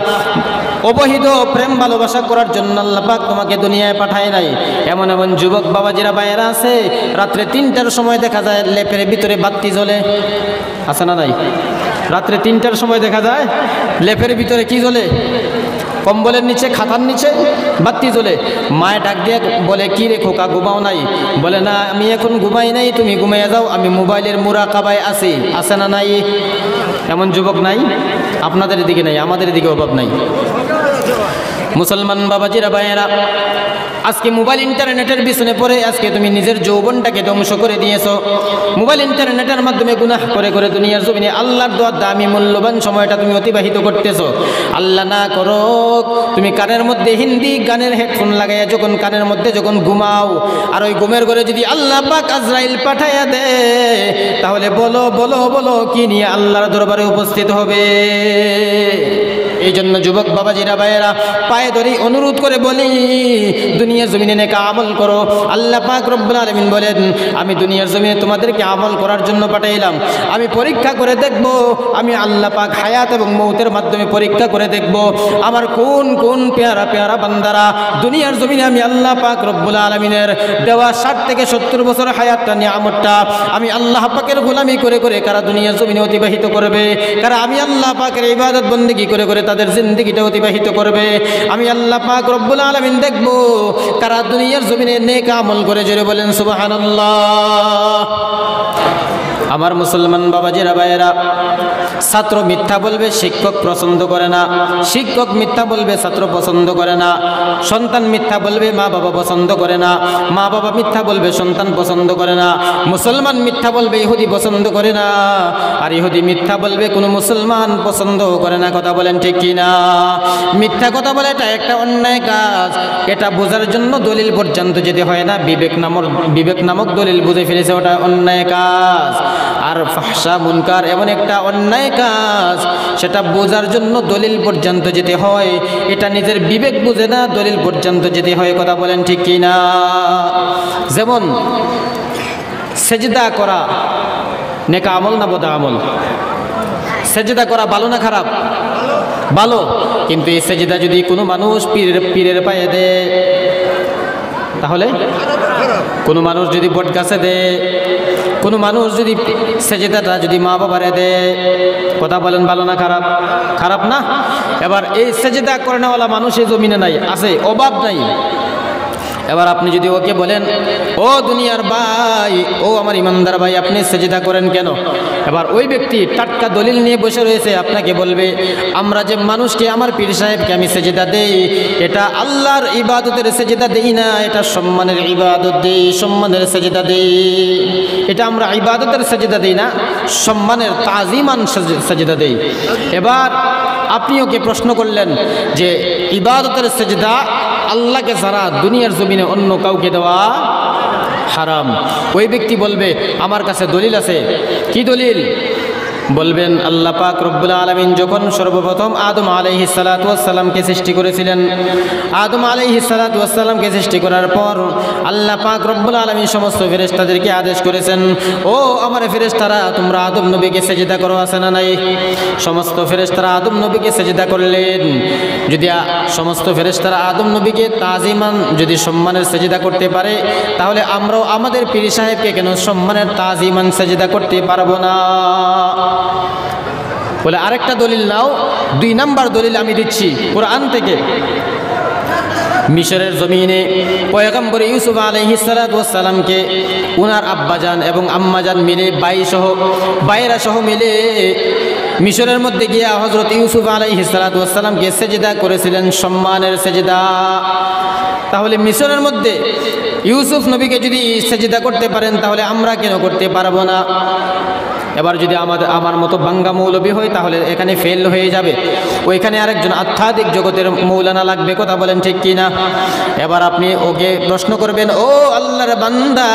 অবহিত প্রেম ভালোবাসা করার জন্য আল্লাহ পাক তোমাকে দুনিয়ায় পাঠায় নাই। এমন এমন যুবক বাবাজিরা ভাইয়েরা আছে, রাত্রে 3টার সময় দেখা যায় লেপের ভিতরে বাতি জ্বলে, আছে না নাই? রাত্রে 3টার সময় দেখা যায় লেপের ভিতরে কি জ্বলে? কম্বলের নিচে, খাতার নিচে বাতি জ্বলে। মায়ে ডাক দিয়ে বলে, কি রে খোকা, ঘুমাও নাই? বলে, না, আমি এখন ঘুমাই নাই, তুমি ঘুমাইয়া যাও, আমি মোবাইলের মুরাকাবায় আছি। আছে না নাই? এমন যুবক নাই? আপনাদের দিকে নাই, আমাদের দিকে অভাব নাই। মুসলমান বাবাজিরা ভাইয়েরা, আজকে মোবাইল ইন্টারনেটের পিছনে পড়ে আজকে তুমি নিজের যৌবনটাকে ধ্বংস করে দিয়েছো। মোবাইল ইন্টারনেটের মাধ্যমে গুনাহ করে করে দুনিয়ার জমিনে আল্লাহর দেওয়া দামি মূল্যবান সময়টা তুমি অতিবাহিত করতেছো। আল্লাহ না করো, তুমি কানের মধ্যে হিন্দি গানের হেডফোন লাগাইয়া যখন কানের মধ্যে যখন ঘুমাও, আর ওই ঘুমের ঘরে যদি আল্লাহ পাক আজরাইল পাঠাইয়া দে, তাহলে বলো বলো বলো কি নিয়ে আল্লাহর দরবারে উপস্থিত হবে? এই জন্য যুবক বাবাজিরা ভাইয়েরা, পায়ে ধরে অনুরোধ করে বলি, দুনিয়ার জমিনে নেক আমল করো। আল্লাহ পাক রব্বুল আলামিন বলেন, আমি দুনিয়ার জমিনে তোমাদেরকে আমল করার জন্য পাঠাইলাম। আমি পরীক্ষা করে দেখব, আমি আল্লাহ পাক হায়াত এবং মৌতের মাধ্যমে পরীক্ষা করে দেখব আমার কোন কোন পেয়ারা পেয়ারা বান্দারা দুনিয়ার জমিনে আমি আল্লাহ পাক রব্বুল আলামিনের দেওয়া 60 থেকে 70 বছর হায়াতটা নিয়ামতটা আমি আল্লাহ পাকের গোলামি করে করে কারা দুনিয়ার জমিনে অতিবাহিত করবে, কারা আমি আল্লাহ পাকের ইবাদত বন্দেগী করে করে তাদের জিন্দেগিটা অতিবাহিত করবে। আমি আল্লাহ পাক রব্বুল আলামিন দেখব কারা দুনিয়ার জমিনে নেক আমল করে। জোরে বলেন সুবহানাল্লাহ। আমার মুসলমান বাবাজিরা ভাইয়েরা, ছাত্র মিথ্যা বলবে, শিক্ষক পছন্দ করে না। শিক্ষক মিথ্যা বলবে, ছাত্র পছন্দ করে না। সন্তান মিথ্যা বলবে, মা বাবা পছন্দ করে না। মা বাবা মিথ্যা বলবে, সন্তান পছন্দ করে না। মুসলমান মিথ্যা বলবে, ইহুদি পছন্দ করে না। আর ইহুদি মিথ্যা বলবে, কোনো মুসলমান পছন্দ করে না। কথা বলেন ঠিক কিনা? মিথ্যা কথা বলে এটা একটা অন্যায় কাজ। এটা বোঝার জন্য দলিল পর্যন্ত যেতে হয় না। বিবেক নামক দলিল বুঝে ফেলেছে, ওটা অন্যায় কাজ। আর ফাহশা মুনকার এমন একটা অন্যায় কাজ, সেটা বোঝার জন্য দলিল পর্যন্ত যেতে হয়। এটা নিজের বিবেক বুঝে না, দলিল পর্যন্ত যেতে হয়। কথা বলেন ঠিক কিনা? যেমন সেজদা করা নেক আমল না বদ আমল? সেজদা করা ভালো না খারাপ? ভালো। কিন্তু এই সেজদা যদি কোনো মানুষ পীরের পায়ে দেয়, তাহলে কোনো মানুষ যদি বট গাছে দেয়, কোনো মানুষ যদি সেজদাটা যদি মা বাবারে দেয়, কথা বলেন ভালো না খারাপ? খারাপ না? এবার এই সেজদা করে নেওয়ালা মানুষ এই জমিনে নাই, আছে, অভাব নাই। এবার আপনি যদি ওকে বলেন, ও দুনিয়ার ভাই, ও আমার ইমানদার ভাই, আপনি সেজদা করেন কেন? এবার ওই ব্যক্তি টাটকা দলিল নিয়ে বসে রয়েছে, আপনাকে বলবে আমরা যে মানুষকে, আমার পীর সাহেবকে আমি সেজদা দেই, এটা আল্লাহর ইবাদতের সেজদা দেই না, এটা সম্মানের ইবাদত দেই, সম্মানের সেজদা দেই। এটা আমরা ইবাদতের সেজদা দেই না, সম্মানের তাজিমান সেজদা দেই। এবার আপনি ওকে প্রশ্ন করলেন যে ইবাদতের সেজদা আল্লাহকে ছাড়া দুনিয়ার জমিনে অন্য কাউকে দেওয়া হারাম। ওই ব্যক্তি বলবে আমার কাছে দলিল আছে। কি দলিল? বলবেন আল্লাহ পাক রব্বুল আলামিন যখন সর্বপ্রথম আদম আলাইহিস সালাতু ওয়াস সালামকে সৃষ্টি করেছিলেন, আদম আলাইহিস সালাতু ওয়াস সালামকে সৃষ্টি করার পর আল্লাহ পাক রব্বুল আলামিন সমস্ত ফেরেশতাদেরকে আদেশ করেছেন, ও আমার ফেরেশতারা তোমরা আদম নবীকে সেজদা করো, আছে না নাই? সমস্ত ফেরেশতারা আদম নবীকে সেজদা করলেন। যদি সমস্ত ফেরেশতারা আদম নবীকে তাজিমান, যদি সম্মানের সেজদা করতে পারে, তাহলে আমরাও আমাদের পীর সাহেবকে কেন সম্মানের তাজিমান সেজদা করতে পারবো না? বলে আরেকটা দলিল নাও। 2 নাম্বার দলিল আমি দিচ্ছি কোরআন থেকে। মিশরের জমিনে পয়গম্বর ইউসুফ আলাইহিস সালাতু ওয়াস সালামকে উনার আব্বাজান এবং আম্মাজান মিলে বাইরা সহ মিলে মিশরের মধ্যে গিয়া হযরত ইউসুফ আলাইহিস সালাতু ওয়াস সালামকে সেজদা করেছিলেন, সম্মানের সেজদা। তাহলে মিশরের মধ্যে ইউসুফ নবীকে যদি সেজদা করতে পারেন, তাহলে আমরা কেন করতে পারবো না? এবার যদি আমার মতো বাঙ্গা মৌলবী হয়, তাহলে এখানে ফেল হয়ে যাবে। ওইখানে আরেকজন আধ্যাত্মিক জগতের মৌলানা লাগবে। কথা বলেন ঠিক কি না? এবার আপনি ওকে প্রশ্ন করবেন, ও আল্লাহর বান্দা,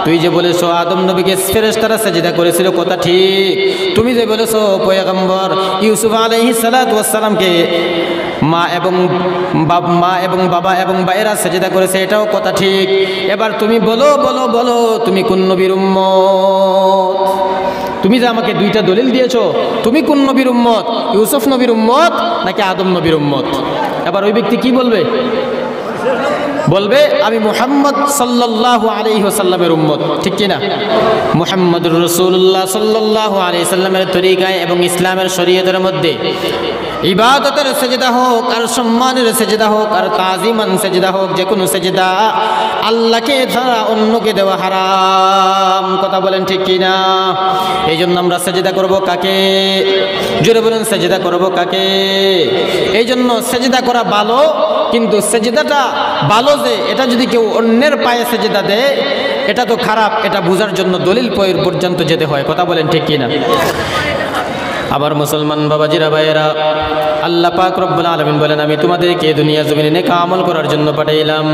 তুই যে বলেছো আদম নবীকে ফেরেশতারা সেজদা করেছিল, কথা ঠিক। তুমি যে বলেছো পয়গম্বর ইউসুফ আলাইহিস সালাতু ওয়াস সালামকে মা এবং বাবা এবং ভাইয়েরা সেজদা করেছে, এটাও কথা ঠিক। এবার তুমি বলো তুমি কোন নবীর উম্মত? তুমি যে আমাকে 2টা দলিল দিয়েছো, তুমি কোন নবীর উম্মত? ইউসুফ নবীর উম্মত নাকি আদম নবীর উম্মত? এবার ওই ব্যক্তি কি বলবে? বলবে আমি মুহাম্মদ সাল্লাল্লাহু আলাইহি ওয়াসাল্লামের উম্মত। ঠিক কি না? মুহাম্মদুর রাসূলুল্লাহ সাল্লাল্লাহু আলাইহি ওয়াসাল্লামের তরিকায় এবং ইসলামের শরীয়তের মধ্যে ইবাদতের সেজদা হোক আর সম্মানের সেজদা হোক আর তাজিমান সেজদা হোক, যে কোনো সেজদা আল্লাহকে ছাড়া অন্যকে দেওয়া হারাম। কথা বলেন ঠিক কি না? এই জন্য আমরা সেজদা করব কাকে? জোরে বলেন, সেজদা করব কাকে? এই জন্য সেজদা করা ভালো, কিন্তু সেজদাটা ভালো যে এটা যদি কেউ অন্যের পায়ে সেজদা দেয়, এটা তো খারাপ। এটা বোঝার জন্য দলিল পর্যন্ত যেতে হয়। কথা বলেন ঠিক কি না? আবার মুসলমান বাবাজিরা ভাইয়েরা, আল্লাহ পাক রব্বুল আলামিন বলেন আমি তোমাদেরকে দুনিয়া জমিনে নেক আমল করার জন্য পাঠাইলাম।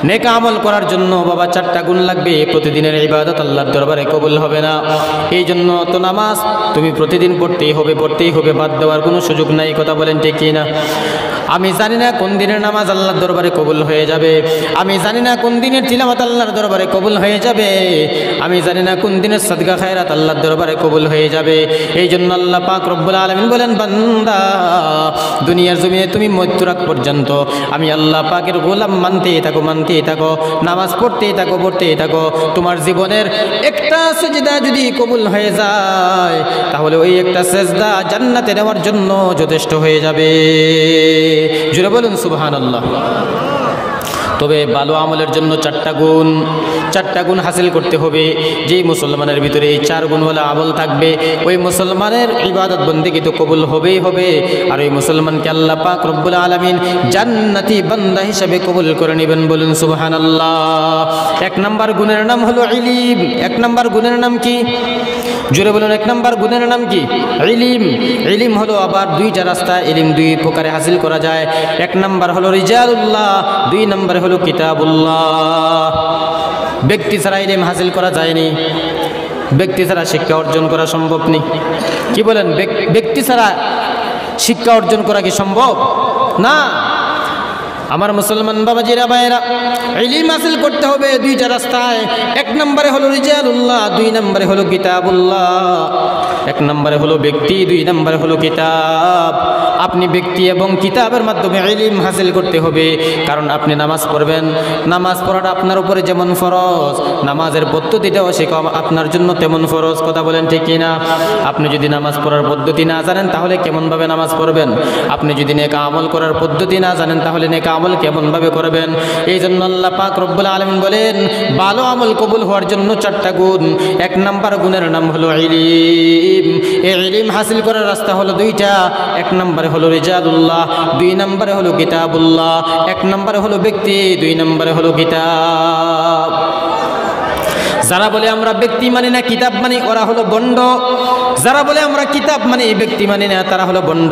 নেক আমল করার জন্য বাবা 4টা গুণ লাগবে। প্রতিদিনের ইবাদত আল্লাহর দরবারে কবুল হবে না। এই জন্য তো নামাজ তুমি প্রতিদিন পড়তেই হবে, বাদ দেওয়ার কোনো সুযোগ নাই। কথা বলেন ঠিক কি না? আমি জানি না কোন দিনের নামাজ আল্লাহর দরবারে কবুল হয়ে যাবে, আমি জানি না কোন দিনের তিলাওয়াত আল্লাহর দরবারে কবুল হয়ে যাবে, আমি জানি না কোন দিনের সাদকা খায়রাত আল্লাহর দরবারে কবুল হয়ে যাবে। এই জন্য আল্লাহ পাক রব্বুল আলামিন বলেন, বান্দা দুনিয়ার জমিনে তুমি মৃত্যু রাখ পর্যন্ত আমি আল্লাহ পাকের গোলাম মানতেই থাকো, নামাজ পড়তেই থাকো। তোমার জীবনের একটা সেজদা যদি কবুল হয়ে যায়, তাহলে ওই একটা সেজদা জান্নাতে নেওয়ার জন্য যথেষ্ট হয়ে যাবে। জোরে বলুন সুবহানাল্লাহ। তবে ভালো আমলের জন্য 4টা গুণ হাসিল করতে হবে। যেই মুসলমানের ভিতরে এই 4 গুণওয়ালা আমল থাকবে, ওই মুসলমানের ইবাদত বন্দেগী তো কবুল হবেই হবে। আর ওই মুসলমানকে আল্লাহ পাক রব্বুল আলামিন জান্নাতি বান্দা হিসেবে কবুল করে নেবেন। বলুন সুবহানাল্লাহ। 1 নাম্বার গুণের নাম হলো ইলম। 1 নাম্বার গুণের নাম কি? জোরে বলুন, 1 নাম্বার গুণের নাম কি? ইলম। ইলম হলো আবার 2টা রাস্তা, ইলম 2 প্রকারে হাসিল করা যায়। 1 নাম্বার হলো রিজালুল্লাহ, 2 নাম্বার হলো কিতাবুল্লাহ। ব্যক্তি ছাড়া ইলম হাসিল করা যায়নি, ব্যক্তি ছাড়া শিক্ষা অর্জন করা সম্ভব নেই। কি বলেন? ব্যক্তি ছাড়া শিক্ষা অর্জন করা কি সম্ভব? না। আমার মুসলমান বাবাজিরা ভাইয়েরা, ইলম হাসিল করতে হবে 2টা রাস্তায়। 1 নম্বরে হলো রিজালুল্লাহ, 2 নম্বরে হলো কিতাবুল্লাহ। এক নম্বরে হলো ব্যক্তি, দুই নম্বরে হলো কিতাব। আপনি ব্যক্তি এবং কিতাবের মাধ্যমে ইলম হাসিল করতে হবে। কারণ আপনি নামাজ পড়বেন, নামাজ পড়াটা আপনার উপরে যেমন ফরজ, নামাজের পদ্ধতিটাও শেখা আপনার জন্য তেমন ফরজ। কথা বলেন ঠিক কিনা? আপনি যদি নামাজ পড়ার পদ্ধতি না জানেন তাহলে কেমনভাবে নামাজ পড়বেন? আপনি যদি নেক আমল করার পদ্ধতি না জানেন তাহলে নেক আমল কেমনভাবে করবেন? এই জন্য আল্লাহ পাক রব্বুল আলামিন বলেন ভালো আমল কবুল হওয়ার জন্য 4টা গুণ। এক নাম্বার গুণের নাম হলো ইলম। এই ইলম হাসিল করার রাস্তা হলো 2টা। এক নম্বরে হলো রিজালুল্লাহ, 2 নম্বরে হলো কিতাবুল্লাহ। এক নম্বরে হলো ব্যক্তি, 2 নম্বরে হলো কিতাব। যারা বলে আমরা ব্যক্তি মানি না কিতাব মানি ওরা হলো বন্ড। যারা বলে আমরা কিতাব মানি ব্যক্তি মানি না তারা হলো বন্ড।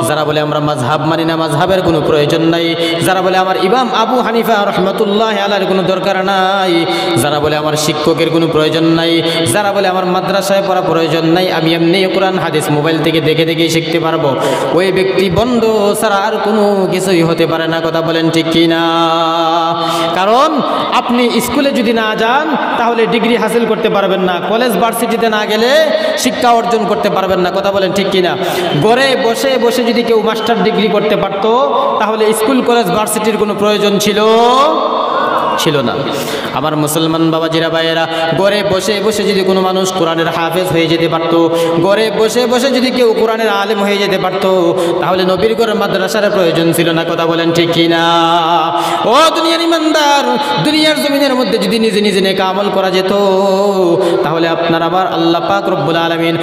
যারা বলে আমরা মাযহাব মানি না মাযহাবের কোনো প্রয়োজন নাই। যারা বলে আমার ইমাম আবু হানিফা রাহমাতুল্লাহি আলাইহির কোনো দরকার নাই। যারা বলে আমার শিক্ষকের কোনো প্রয়োজন নাই। যারা বলে আমার মাদ্রাসায় পড়া প্রয়োজন নাই, আমি এমনি কোরআন হাদিস মোবাইল থেকে দেখে দেখে শিখতে পারবো, ওই ব্যক্তি বন্ড ছাড়া আর কোনো কিছুই হতে পারে না। কথা বলেন ঠিক কিনা? কারণ আপনি স্কুলে যদি না যান তাহলে ডিগ্রি হাসিল করতে পারবেন না, কলেজ ভার্সিটিতে না গেলে শিক্ষা অর্জন করতে পারবেন না। কথা বলেন ঠিক কিনা? ঘরে বসে বসে যদি কেউ মাস্টার ডিগ্রি করতে পারতো তাহলে স্কুল কলেজ ভার্সিটির কোনো প্রয়োজন ছিল না। আমার মুসলমান বাবাজিরা ভাইয়েরা, ঘরে বসে বসে যদি কোনো মানুষ কোরআনের হাফেজ হয়ে যেতে পারত, ঘরে বসে বসে যদি কেউ কোরআনের আলেম হয়ে যেতে পারত, তাহলে নবীর ঘরে মাদ্রাসার প্রয়োজন ছিল না। কথা বলেন ঠিক কিনা? ও দুনিয়ার ইমানদার, দুনিয়ার জমিনের মধ্যে যদি নিজে নিজে নেক আমল করা যেত তাহলে আপনার আবার আল্লাহ পাক রব্বুল আলামিন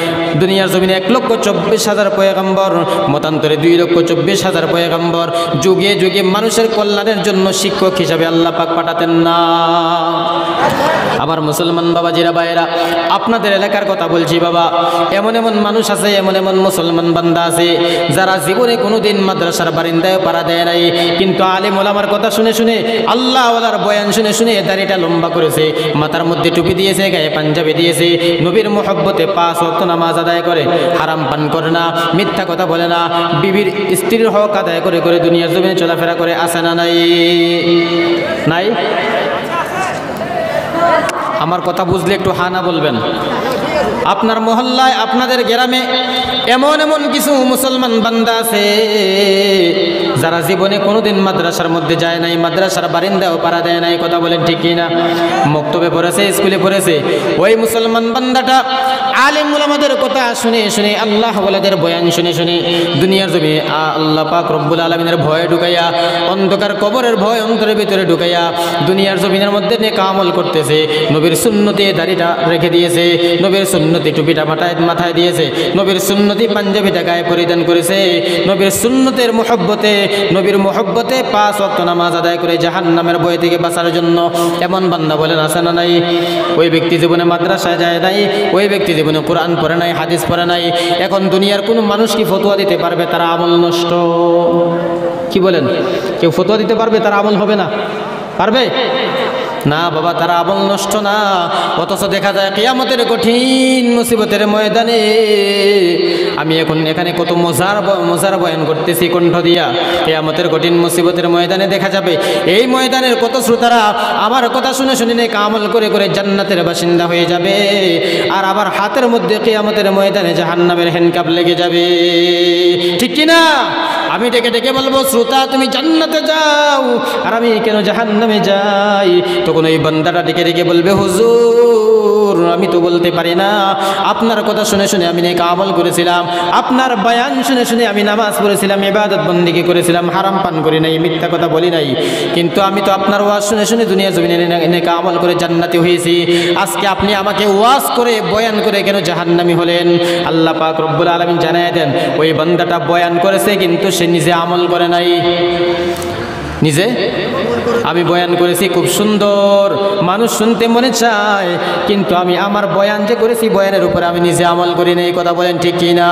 দুনিয়ার জমিনে 1,24,000 পয়গম্বর, মতান্তরে 2,24,000 পয়গম্বর, যুগে যুগে মানুষের কল্যাণের জন্য শিক্ষক হিসাবে আল্লাহ পাক পাঠাতেন না। আমার মুসলমান বাবাজিরা ভাইয়েরা, আপনাদের এলাকার কথা বলছি বাবা। এমন এমন মানুষ আছে, এমন এমন মুসলমান বান্দা আছে যারা জীবনে কোনোদিন মাদ্রাসার বারিন্দায় পাড়া দেয় নাই, কিন্তু আলেম ওলামার কথা শুনে শুনে, আল্লাহ ওয়ালার বয়ান শুনে শুনে দাড়িটা লম্বা করেছে, মাথার মধ্যে টুপি দিয়েছে, গায়ে পাঞ্জাবি দিয়েছে, নবীর মোহব্বতে 5 ওয়াক্ত নামাজ আদায় করে, হারাম পান করে না, মিথ্যা কথা বলে না, বিবির স্ত্রীর হক আদায় করে করে দুনিয়ার জমিনে চলাফেরা করে। আছে না নাই? নাই? আমার কথা বুঝলে একটু হানা বলবেন। আপনার মহল্লায়, আপনাদের গ্রামে এমন এমন কিছু মুসলমান বান্দা আছে যারা জীবনে কোনোদিন মাদ্রাসার মধ্যে যায় নাই, মাদ্রাসার বারিন্দাও পাড়া দেয় নাই। কথা বলেন ঠিক কিনা? মক্তবে পড়েছে, স্কুলে পড়েছে। ওই মুসলমান বান্দাটা আলেম উলামাদের কথা শুনে শুনে, আল্লাহ ওয়ালাদের বয়ান শুনে শুনে দুনিয়ার জমিনে আল্লাহ পাক রব্বুল আলামিনের ভয় ঢুকাইয়া, অন্ধকার কবরের ভয় অন্তরের ভিতরে ঢুকাইয়া দুনিয়ার জমিনের মধ্যে নেক আমল করতেছে। নবীর সুন্নতে দাড়িটা রেখে দিয়েছে, নবীর সুন্নতি টুপিটা মাথায় দিয়েছে, নবীর সুন্নতি পাঞ্জাবিটা গায়ে পরিধান করেছে, নবীর সুন্নতের মোহব্বতে, নবীর মোহব্বতে 5 ওয়াক্ত নামাজ আদায় করে জাহান্নামের ভয় থেকে বাঁচার জন্য। এমন বান্দা বলেন আছে না নাই? ওই ব্যক্তি জীবনে মাদ্রাসায় যায় নাই, ওই ব্যক্তি জীবনে কোরআন পড়ে নাই, হাদিস পড়ে নাই। এখন দুনিয়ার কোনো মানুষ কি ফতোয়া দিতে পারবে তার আমল নষ্ট? কি বলেন? কেউ ফতোয়া দিতে পারবে তার আমল হবে না? পারবে না বাবা, তারা আমল নষ্ট না। অথচ দেখা যায় কিয়ামতের কঠিন মুসিবতের ময়দানে, আমি এখন এখানে কত মজার বয়ান করতেছি কণ্ঠ দিয়া, কিয়ামতের কঠিন মুসিবতের ময়দানে দেখা যাবে এই ময়দানের কত শ্রোতারা আমার কথা শুনে শুনে নেক আমল করে করে জান্নাতের বাসিন্দা হয়ে যাবে, আর আবার হাতের মধ্যে কিয়ামতের ময়দানে জাহান্নামের হ্যান্ডকাপ লেগে যাবে। ঠিক কিনা? আমি ডেকে ডেকে বলবো, শ্রোতা তুমি জান্নাতে যাও আর আমি কেন জাহান্নামে যাই? তখন ওই বান্দাটা ডেকে ডেকে বলবে, হুজুর আমি তো বলতে পারি না, আপনার কথা শুনে শুনে আমি নেক আমল করেছিলাম, আপনার বয়ান শুনে শুনে আমি নামাজ পড়েছিলাম, ইবাদত বন্দেগী করেছিলাম, হারাম পান করি নাই, মিথ্যা কথা বলি নাই, কিন্তু আমি তো আপনার ওয়াজ শুনে শুনে দুনিয়া জমিনে নেক আমল করে জান্নাতি হয়েছি। আজকে আপনি আমাকে ওয়াজ করে বয়ান করে কেন জাহান্নামী হলেন? আল্লাহ পাক রব্বুল আলামিন জানায় দেন, ওই বান্দাটা বয়ান করেছে কিন্তু সে নিজে আমল করে নাই। নিজে আমি বয়ান করেছি খুব সুন্দর, মানুষ শুনতে মনে চায়, কিন্তু আমি আমার বয়ান যে করেছি বয়ানের উপরে আমি নিজে আমল করি না। এই কথা বলেন ঠিক কিনা?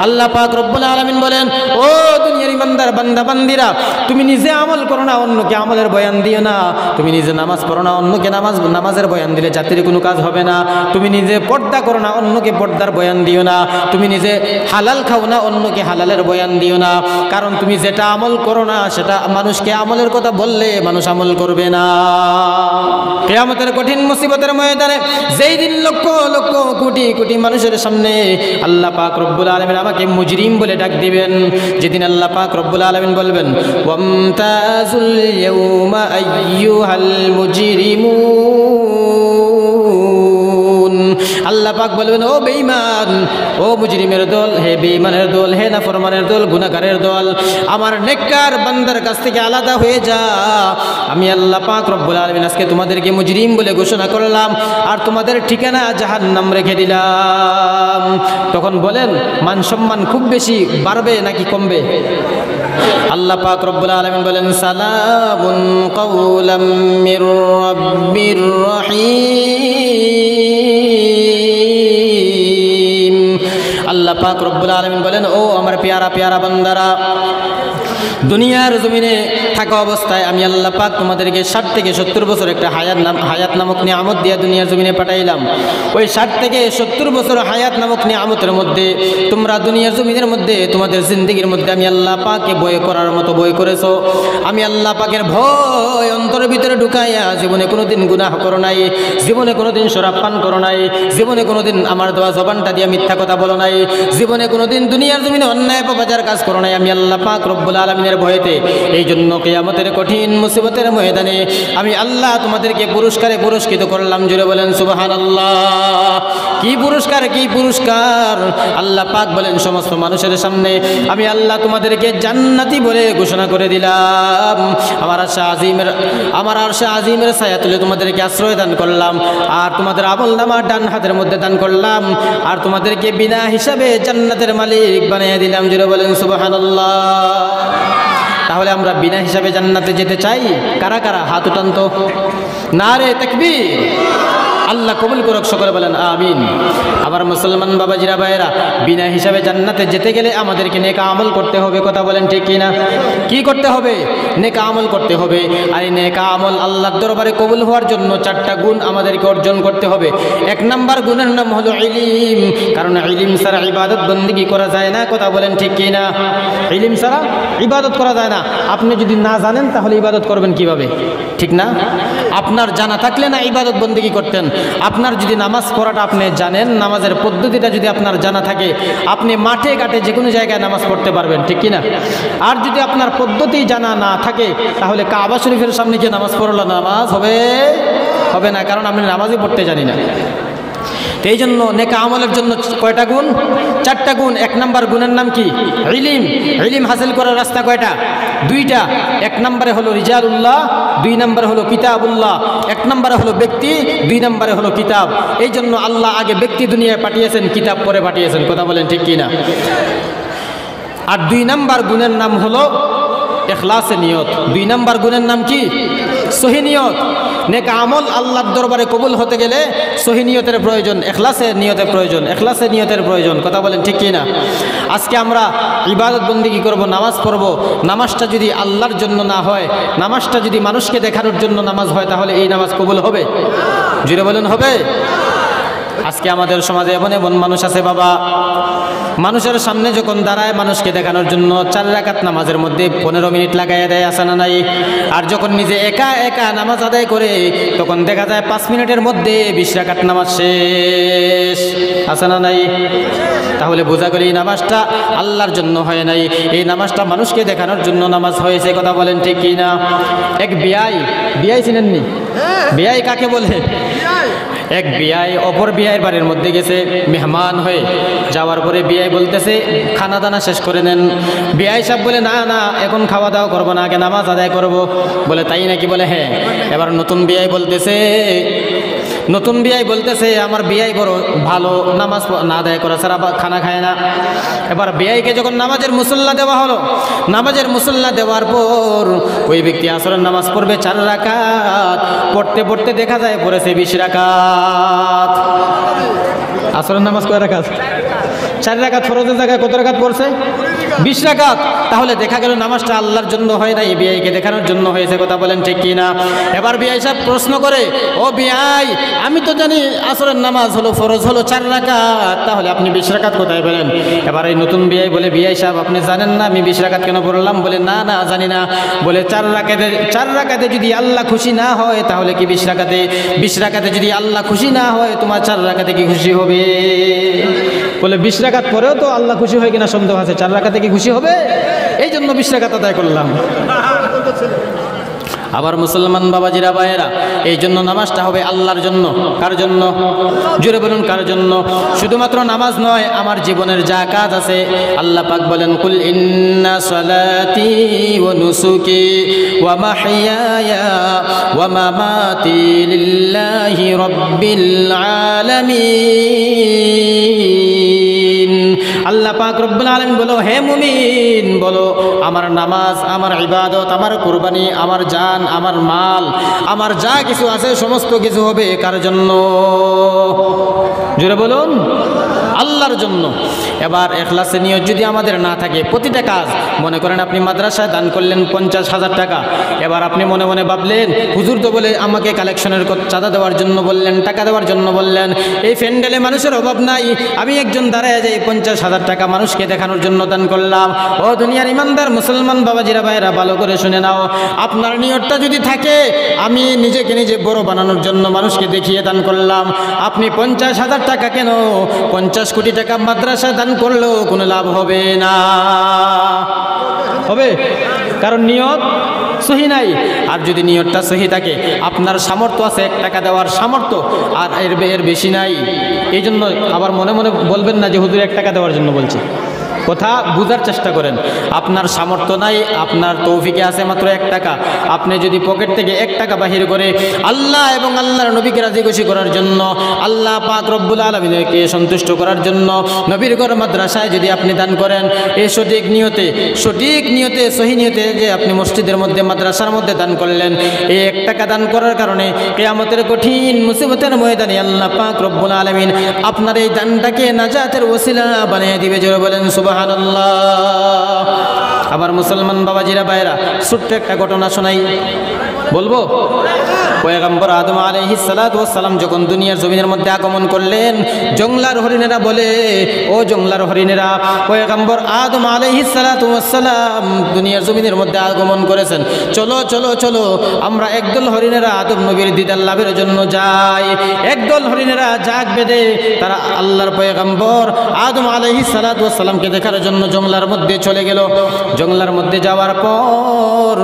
আল্লাহ পাক রব্বুল আলামিন বলেন, ও দুনিয়ার ইমানদার বান্দা বান্দিরা, তুমি নিজে আমল করো না, অন্যকে আমলের বয়ান দিও না। তুমি নিজে নামাজ পড়ো না, অন্যকে নামাজের বয়ান দিলে জাতির কোনো কাজ হবে না। তুমি নিজে পর্দা করো না, অন্যকে পর্দার বয়ান দিও না। তুমি নিজে হালাল খাও না, অন্যকে হালালের বয়ান দিও না। কারণ তুমি যেটা আমল করো না সেটা মানুষকে আমলের কথা বললে মানুষ আমল করবে না। কিয়ামতের কঠিন মুসিবতের ময়দানে যেই দিন লক্ষ লক্ষ কোটি কোটি মানুষের সামনে আল্লাহ পাক রব্বুল আলামিন আমাকে মুজরিম বলে ডাক দিবেন, যেদিন আল্লাহ পাক রব্বুল আলামিন বলবেন ওয়ামতাজুল ইয়াউমা আইয়ুহাল মুজরিমুন, আল্লাহ পাক বলবেন ও বেঈমান, ও মুজরিমের দল, হে বেঈমানের দল, হে নাফরমানের দল, গুনাহগারের দল, আমার নেককার বান্দার কাছ থেকে আলাদা হয়ে যা। আমি আল্লাহ পাক রব্বুল আলামিন আজকে তোমাদেরকে মুজরিম বলে ঘোষণা করলাম আর তোমাদের ঠিকানা জাহান্নাম রেখে দিলাম। তখন বলেন মান সম্মান খুব বেশি বাড়বে নাকি কমবে? আল্লাহ পাক রব্বুল আলামিন বলেন সালামুন কাওলাম মির রাব্বির রহিম। আল্লাহ পাক রব্বুল আলামিন বলেন ও আমার পেয়ারা পেয়ারা বান্দারা, দুনিয়ার জমিনে থাকা অবস্থায় আমি আল্লাহ পাক তোমাদেরকে 60 থেকে 70 বছর একটা হায়াত নামক নিয়ামত দিয়ে দুনিয়ার জমিনে পাঠাইলাম। ওই 60 থেকে 70 বছর হায়াত নামক নিয়ামতের মধ্যে তোমরা দুনিয়ার জমিনের মধ্যে তোমাদের জিন্দেগির মধ্যে আমি আল্লাহ পাককে ভয় করার মতো ভয় করেছো। আমি আল্লাহ পাকের ভয় অন্তরের ভিতরে ঢুকাইয়া জীবনে কোনোদিন গুনাহ করো নাই, জীবনে কোনোদিন শরাব পান করো নাই, জীবনে কোনোদিন আমার দেওয়া জবানটা দিয়ে মিথ্যা কথা বলো নাই, জীবনে কোনোদিন দুনিয়ার জমিনে অন্যায় পাপাচার কাজ করো নাই আমি আল্লাহ পাক রব্বুল আলামিনের ভয়েতে। এই জন্য কিয়ামতের কঠিন মুসিবতের ময়দানে আমি আল্লাহ তোমাদেরকে পুরস্কারে পুরস্কৃত করলাম। জুড়ে বলেন সুবহানাল্লাহ। কি পুরস্কার, কি পুরস্কার! আল্লাহ পাক বলেন সমস্ত মানুষের সামনে আমি আল্লাহ তোমাদেরকে জান্নাতি বলে ঘোষণা করে দিলাম। আমার আরশে আজিমের ছায়া তুলে তোমাদেরকে আশ্রয় দান করলাম, আর তোমাদের আমলনামা ডান হাতের মধ্যে দান করলাম, আর তোমাদেরকে বিনা হিসাবে জান্নাতের মালিক বানিয়ে দিলাম। জুড়ে বলেন সুবহানাল্লাহ। তাহলে আমরা বিনা হিসাবে জান্নাতে যেতে চাই? কারা কারা হাত উঠান তো। নারে তাকবীর। আল্লাহ কবুল করুক, সকলে বলেন আমিন। আবার মুসলমান বাবাজিরা ভাইয়েরা, বিনা হিসাবে জান্নাতে যেতে গেলে আমাদেরকে নেক আমল করতে হবে। কথা বলেন ঠিক কিনা? কি করতে হবে? নেক আমল করতে হবে। আর এই নেক আমল আল্লাহর দরবারে কবুল হওয়ার জন্য 4টা গুণ আমাদেরকে অর্জন করতে হবে। 1 নাম্বার গুণের নাম হলো ইলম, কারণ ইলম ছাড়া ইবাদত বন্দেগী করা যায় না। কথা বলেন ঠিক কিনা? ইলম ছাড়া ইবাদত করা যায় না। আপনি যদি না জানেন তাহলে ইবাদত করবেন কিভাবে? ঠিক না? আপনার জানা থাকলে না ইবাদত বন্দেগী করতেন। আপনার যদি নামাজ পড়াটা আপনি জানেন, নামাজের পদ্ধতিটা যদি আপনার জানা থাকে, আপনি মাঠে ঘাটে যে কোনো জায়গায় নামাজ পড়তে পারবেন। ঠিক কিনা? আর যদি আপনার পদ্ধতি জানা না থাকে তাহলে কাবা শরীফের সামনে গিয়ে নামাজ পড়লে নামাজ হবে না, কারণ আমি নামাজই পড়তে জানি না। এই জন্য নেক আমলের জন্য কয়টা গুণ? 4টা গুণ। 1 নাম্বার গুণের নাম কি? ইলম। ইলম হাসিল করার রাস্তা কয়টা? 2টা। 1 নম্বরে হলো রিজালুল্লাহ, 2 নম্বরে হলো কিতাবুল্লাহ। 1 নম্বরে হলো ব্যক্তি, 2 নম্বরে হলো কিতাব। এই জন্য আল্লাহ আগে ব্যক্তি দুনিয়ায় পাঠিয়েছেন, কিতাব পরে পাঠিয়েছেন। কথা বলেন ঠিক কিনা? আর 2 নম্বর গুণের নাম হলো ইখলাসে নিয়ত। 2 নম্বর গুণের নাম কি? সহি নিয়ত। নেক আমল আল্লাহর দরবারে কবুল হতে গেলে সহি নিয়তের প্রয়োজন, ইখলাসের নিয়তের প্রয়োজন, ইখলাসের নিয়তের প্রয়োজন। কথা বলেন ঠিক কিনা? আজকে আমরা ইবাদত বন্দেগী করব, নামাজ পড়ব, নামাজটা যদি আল্লাহর জন্য না হয়, নামাজটা যদি মানুষকে দেখানোর জন্য নামাজ হয়, তাহলে এই নামাজ কবুল হবে? জুড়ে বলেন হবে? আজকে আমাদের সমাজে এমন এমন মানুষ আছে বাবা, মানুষের সামনে যখন দাঁড়ায় মানুষকে দেখানোর জন্য 4 রাকাত নামাজের মধ্যে 15 মিনিট লাগাইয়া দেয়, আসে না নাই? আর যখন নিজে একা একা নামাজ আদায় করে তখন দেখা যায় 5 মিনিটের মধ্যে 20 রাকাত নামাজ শেষ, আসে না নাই? তাহলে বোঝা গেল এই নামাজটা আল্লাহর জন্য হয় নাই, এই নামাজটা মানুষকে দেখানোর জন্য নামাজ হয়েছে। কথা বলেন ঠিক কি না? এক বিয়াই চিনেননি? বিয়াই কাকে বলে? এক বিয়াই অপর বিয়াইয়ের বাড়ির মধ্যে গেছে মেহমান হয়ে, যাওয়ার পরে বিয়াই বলতেছে খানা দানা শেষ করে নেন। বিয়াই সাহেব বলে না না, এখন খাওয়া দাওয়া করবো না, আগে নামাজ আদায় করবো। বলে তাই নাকি? বলে হ্যাঁ। এবার নতুন বিয়াই বলতেছে আমার বিয়াই বড় ভালো, নামাজ না আদায় করা ছাড়া খানা খায় না। এবার বিয়াইকে যখন নামাজের মুসল্লা দেওয়া হলো, নামাজের মুসল্লা দেওয়ার পর ওই ব্যক্তি আসরের নামাজ পড়বে 4 রাকাত, পড়তে পড়তে দেখা যায় পড়েছে 20 রাকাত। আসরের নামাজ কয় রাকাত? 4 রাকাত। ফরজের জায়গায় কত রাকাত পড়ছে? 20 রাকাত, তাহলে দেখা গেল নামাজটা আল্লাহর জন্য হয় না, এই বিআইকে দেখানোর জন্য হয়েছে। কথা বলেন ঠিক কি না? এবার বিআই সাহেব প্রশ্ন করে, ও বিআই, আমি তো জানি আসরের নামাজ হলো ফরজ হলো 4 রাকাত, তাহলে আপনি 20 রাকাত কোথায় পেলেন? এবার এই নতুন বিআই বলে, বিআই সাহেব আপনি জানেন না আমি 20 রাকাত কেন পড়লাম? বলে না না জানি না। বলে 4 রাকাতে যদি আল্লাহ খুশি না হয় তাহলে কি 20 রাকাতে যদি আল্লাহ খুশি না হয় তোমার 4 রাকাতে কি খুশি হবে? বলে 20 রাকাত পরেও তো আল্লাহ খুশি হয় কিনা সন্দেহ আছে, 4 রাকাতে কি খুশি হবে? এই জন্য 20 রাকাত আদায় করলাম। আবার মুসলমান বাবাজিরা ভাইয়েরা, এই জন্য নামাজটা হবে আল্লাহর জন্য। কার জন্য? জোরে বলুন কার জন্য? শুধুমাত্র নামাজ নয়, আমার জীবনের যা কাজ আছে আল্লাহ পাক বলেন, কুল ইন্না সালাতি ওয়া নুসুকি ওয়া মাহইয়ায়া ওয়া মামাতি লিল্লাহি রাব্বিল আলামিন। আল্লাহ পাক রব্বুল আলামিন বলো, হে মুমিন বলো, আমার নামাজ, আমার ইবাদত, আমার কুরবানি, আমার জান, আমার মাল, আমার যা কিছু আছে সমস্ত কিছু হবে কার জন্য? জোরে বলুন, আল্লাহর জন্য। এবার ইখলাসের নিয়ত যদি আমাদের না থাকে, প্রতিটা কাজ, মনে করেন আপনি মাদ্রাসায় দান করলেন 50,000 টাকা, এবার আপনি মনে মনে ভাবলেন হুজুর তো বলে আমাকে কালেকশনের চাঁদা দেওয়ার জন্য বললেন, টাকা দেওয়ার জন্য বললেন, এই প্যান্ডেলে মানুষের অভাব নাই, আমি একজন দাঁড়ায় যাই 50,000 টাকা মানুষকে দেখানোর জন্য দান করলাম। ও দুনিয়ার ইমানদার মুসলমান বাবাজিরা ভাইরা, ভালো করে শুনে নাও, আপনার নিয়তটা যদি থাকে আমি নিজেকে নিজে বড় বানানোর জন্য মানুষকে দেখিয়ে দান করলাম, আপনি 50,000 টাকা কেন 50 কোটি টাকা মাদ্রাসা দান করলেও কোনো লাভ হবে না। হবে? কারণ নিয়ত সহি নাই। আর যদি নিয়তটা সহি থাকে, আপনার সামর্থ্য আছে 1 টাকা দেওয়ার সামর্থ্য, আর এর বেশি নাই, এই জন্য আবার মনে মনে বলবেন না যে হুজুর 1 টাকা দেওয়ার জন্য বলছি। কথা বুঝার চেষ্টা করেন, আপনার সামর্থ্য নাই, আপনার তৌফিকে আছে মাত্র 1 টাকা, আপনি যদি পকেট থেকে 1 টাকা বাহির করে আল্লাহ এবং আল্লাহর নবীকে রাজি খুশি করার জন্য, আল্লাহ পাক রব্বুল আলামিনকে সন্তুষ্ট করার জন্য নবীর ঘর মাদ্রাসায় যদি আপনি দান করেন, এই সঠিক নিয়তে সহি নিয়তে যে আপনি মসজিদের মধ্যে মাদ্রাসার মধ্যে দান করলেন, এই 1 টাকা দান করার কারণে কিয়ামতের কঠিন মুসিবতের ময়দানে আল্লাহ পাক রব্বুল আলামিন আপনার এই দানটাকে নাজাতের ওসিলা বানিয়ে দিবে। জোরে বলেন সুবহানাল্লাহ। আবার মুসলমান বাবাজিরা ভাইরা, ছোট্ট একটা ঘটনা শোনাই, বলবো। পয়গম্বর আদম আলাইহিস সালাতু ওয়াস সালাম যখন দুনিয়ার জমিনের মধ্যে আগমন করলেন, জংলার হরিণেরা বলে, ও জংলার হরিণেরা, পয়গম্বর আদম আলাইহিস সালাতু ওয়াস সালাম দুনিয়ার জমিনের মধ্যে আগমন করেছেন, চলো চলো চলো আমরা একদল হরিণেরা আদম নবীর দিদার লাভের জন্য যাই। একদল হরিণেরা জাগ বেঁধে তারা আল্লাহর পয়গম্বর আদম আলাইহিস সালাতু ওয়াস সালামকে দেখার জন্য জংলার মধ্যে চলে গেল। জংলার মধ্যে যাওয়ার পর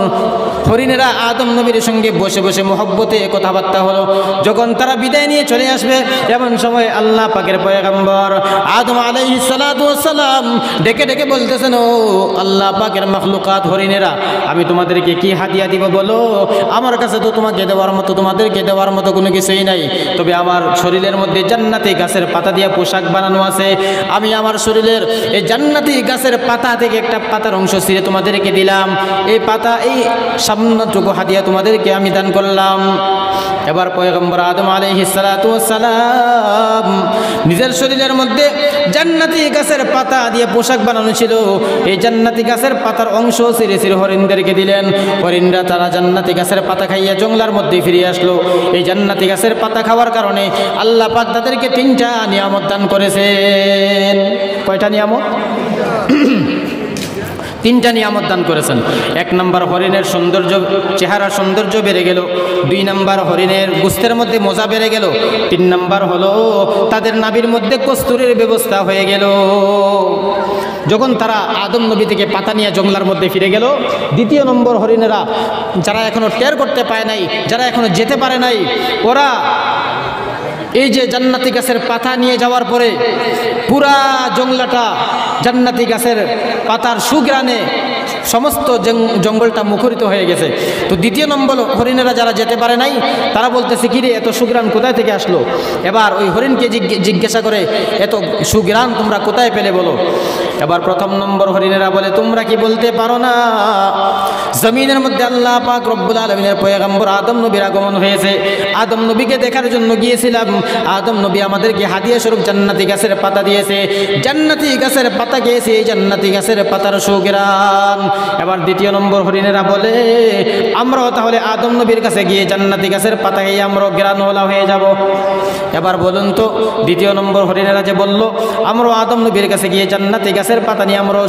হরিণেরা আদম নবীর সঙ্গে বসে বসে মহব্বতে কথাবার্তা হলো। যখন তারা বিদায় নিয়ে চলে আসবে, এমন সময় আল্লাহ পাকের পয়গম্বর আদম আলাইহিস সালাতু ওয়াস সালাম ডেকে ডেকে বলতেছেন, ও আল্লাহ পাকের মাখলুকাত হরিণেরা, আমি তোমাদেরকে কি হাদিয়া দিব বলো? আমার কাছে তো তোমাদেরকে দেওয়ার মতো কোনো কিছুই নাই, তবে আমার শরীরের মধ্যে জান্নাতি গাছের পাতা দিয়ে পোশাক বানানো আছে, আমি আমার শরীরের এই জান্নাতি গাছের পাতা থেকে একটা পাতার অংশ ছিঁড়ে তোমাদেরকে দিলাম, এই পাতা, এই সামান্যটুকু হাদিয়া তোমাদেরকে আমি দান করলাম। এবার পয়গম্বর আদম আলাইহিস সালাতু ওয়াস সালাম নিজের শরীরের মধ্যে জান্নাতি গাছের পাতা দিয়ে পোশাক বানানো ছিল, এই জান্নাতি গাছের পাতার অংশ ছিঁড়ে ছিঁড়ে হরিণদেরকে দিলেন। হরিণরা তারা জান্নাতি গাছের পাতা খাইয়া জংলার মধ্যে ফিরে আসলো। এই জান্নাতি গাছের পাতা খাওয়ার কারণে আল্লাহ পাক তাদেরকে 3টা নিয়ামত দান করেছেন। কয়টা নিয়ামত? 3টা নিয়ামত দান করেছেন। 1 নম্বর হরিণের সৌন্দর্য, চেহারার সৌন্দর্য বেড়ে গেল। 2 নম্বর হরিণের গোস্তের মধ্যে মজা বেড়ে গেল। 3 নম্বর হলো তাদের নাভির মধ্যে কস্তুরীর ব্যবস্থা হয়ে গেল। যখন তারা আদম নবী থেকে পাতা নিয়ে জংলার মধ্যে ফিরে গেল, 2 নম্বর হরিণেরা যারা এখনো টের করতে পায় নাই, যারা এখনো যেতে পারে নাই, ওরা এই যে জান্নাতি গাছের পাতা নিয়ে যাওয়ার পরে পুরা জংলাটা জান্নাতি গাছের পাতার সুঘ্রাণে সমস্ত জঙ্গলটা মুখরিত হয়ে গেছে। তো দ্বিতীয় নম্বর হরিণেরা যারা যেতে পারে নাই তারা বলতেছে কিরে এত সুগ্রাণ কোথায় থেকে আসলো। এবার ওই হরিণকে জিজ্ঞাসা করে এত সুগ্রাণ তোমরা কোথায় পেলে বলো। এবার প্রথম নম্বর হরিণেরা বলে তোমরা কি বলতে পারো না জমিনের মধ্যে আল্লাহ পাক রব্বুল আলামিনের পয়গম্বর আদম নবীর আগমন হয়েছে, আদম নবীকে দেখার জন্য গিয়েছিলাম, আদম নবী আমাদেরকে হাদিয়া স্বরূপ জান্নাতি গাছের পাতা দিয়েছে, জান্নাতি গাছের পাতা খেয়েছে, এই জান্নাতি গাছের পাতার সুগ্রাণ। এবার দ্বিতীয় নম্বর হরিণেরা বলে আমরাও তাহলে আদম নবীর কাছে গিয়ে জান্নাতি গাছের পাতা খেয়ে আমরাও গ্রানওয়ালা হয়ে যাব। এবার বলুন তো দ্বিতীয় নম্বর হরিণেরা যে বলল আমরাও আদম নবীর কাছে গিয়ে জান্নাতি গাছের পাতা নিয়ে আমরাও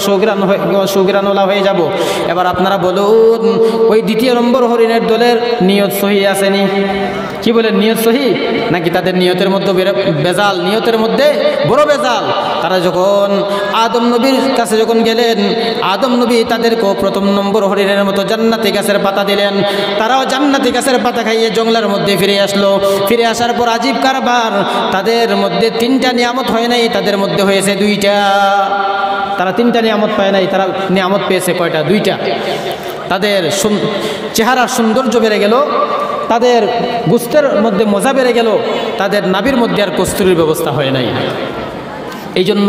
সুগ্রানওয়ালা হয়ে যাব। এবার আপনারা বলুন ওই দ্বিতীয় নম্বর হরিণের দলের নিয়ত সহি আসেনি? কি বলেন, নিয়ত সহি নাকি তাদের নিয়তের মধ্যে বেজাল, নিয়তের মধ্যে বড় বেজাল। তারা যখন আদম নবীর কাছে যখন গেলেন, আদম নবী তাদেরকেও প্রথম নম্বর হরিণের মতো জান্নাতি গাছের পাতা দিলেন, তারাও জান্নাতি গাছের পাতা খাইয়ে জঙ্গলের মধ্যে ফিরে আসলো। ফিরে আসার পর আজীব কারবার, তাদের মধ্যে 3টা নিয়ামত হয় নাই, তাদের মধ্যে হয়েছে 2টা। তারা 3টা নিয়ামত পায় নাই, তারা নিয়ামত পেয়েছে কয়টা? 2টা। তাদের চেহারার সৌন্দর্য বেড়ে গেল, তাদের গোস্তের মধ্যে মজা বেড়ে গেল, তাদের নাভির মধ্যে আর কস্তুরীর ব্যবস্থা হয় নাই। এই জন্য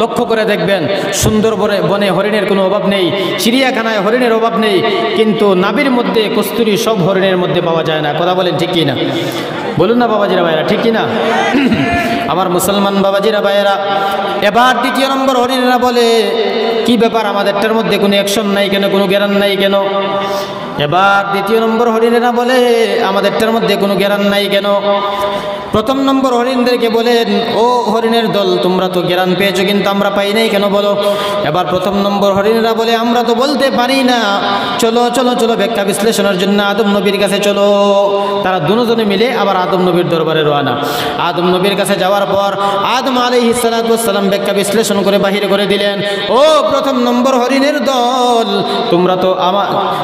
লক্ষ্য করে দেখবেন সুন্দর বনে হরিণের কোনো অভাব নেই, চিড়িয়াখানায় হরিণের অভাব নেই, কিন্তু নাভির মধ্যে কস্তুরী সব হরিণের মধ্যে পাওয়া যায় না। কথা বলেন ঠিক কিনা? বলুন না বাবাজিরা ভাইয়েরা, ঠিক কিনা? আমার মুসলমান বাবাজিরা ভাইয়েরা, এবার দ্বিতীয় নম্বর হরিণেরা বলে কি ব্যাপার আমাদেরটার মধ্যে কোনো অ্যাকশন নাই কেন, কোনো জ্ঞান নাই কেন? এবার দ্বিতীয় নম্বর হরিণেরা বলে আমাদেরটার মধ্যে কোনো জ্ঞান নাই কেন? প্রথম নম্বর হরিণদেরকে বলেন ও হরিণের দল তোমরা তো জ্ঞান পেয়েছো কিন্তু আমরা পাই নাই কেন বলো। এবার প্রথম নম্বর হরিণেরা বলে আমরা তো বলতে পারি না, চলো চলো চলো ব্যাখ্যা বিশ্লেষণের জন্য আদম নবীর কাছে চলো। তারা দুজনে মিলে আবার আদম নবীর দরবারে রওনা। আদম নবীর কাছে যাওয়ার পর আদম আলাইহিস সালাতু ওয়াস সালাম ব্যাখ্যা বিশ্লেষণ করে বাহির করে দিলেন, ও প্রথম নম্বর হরিণের দল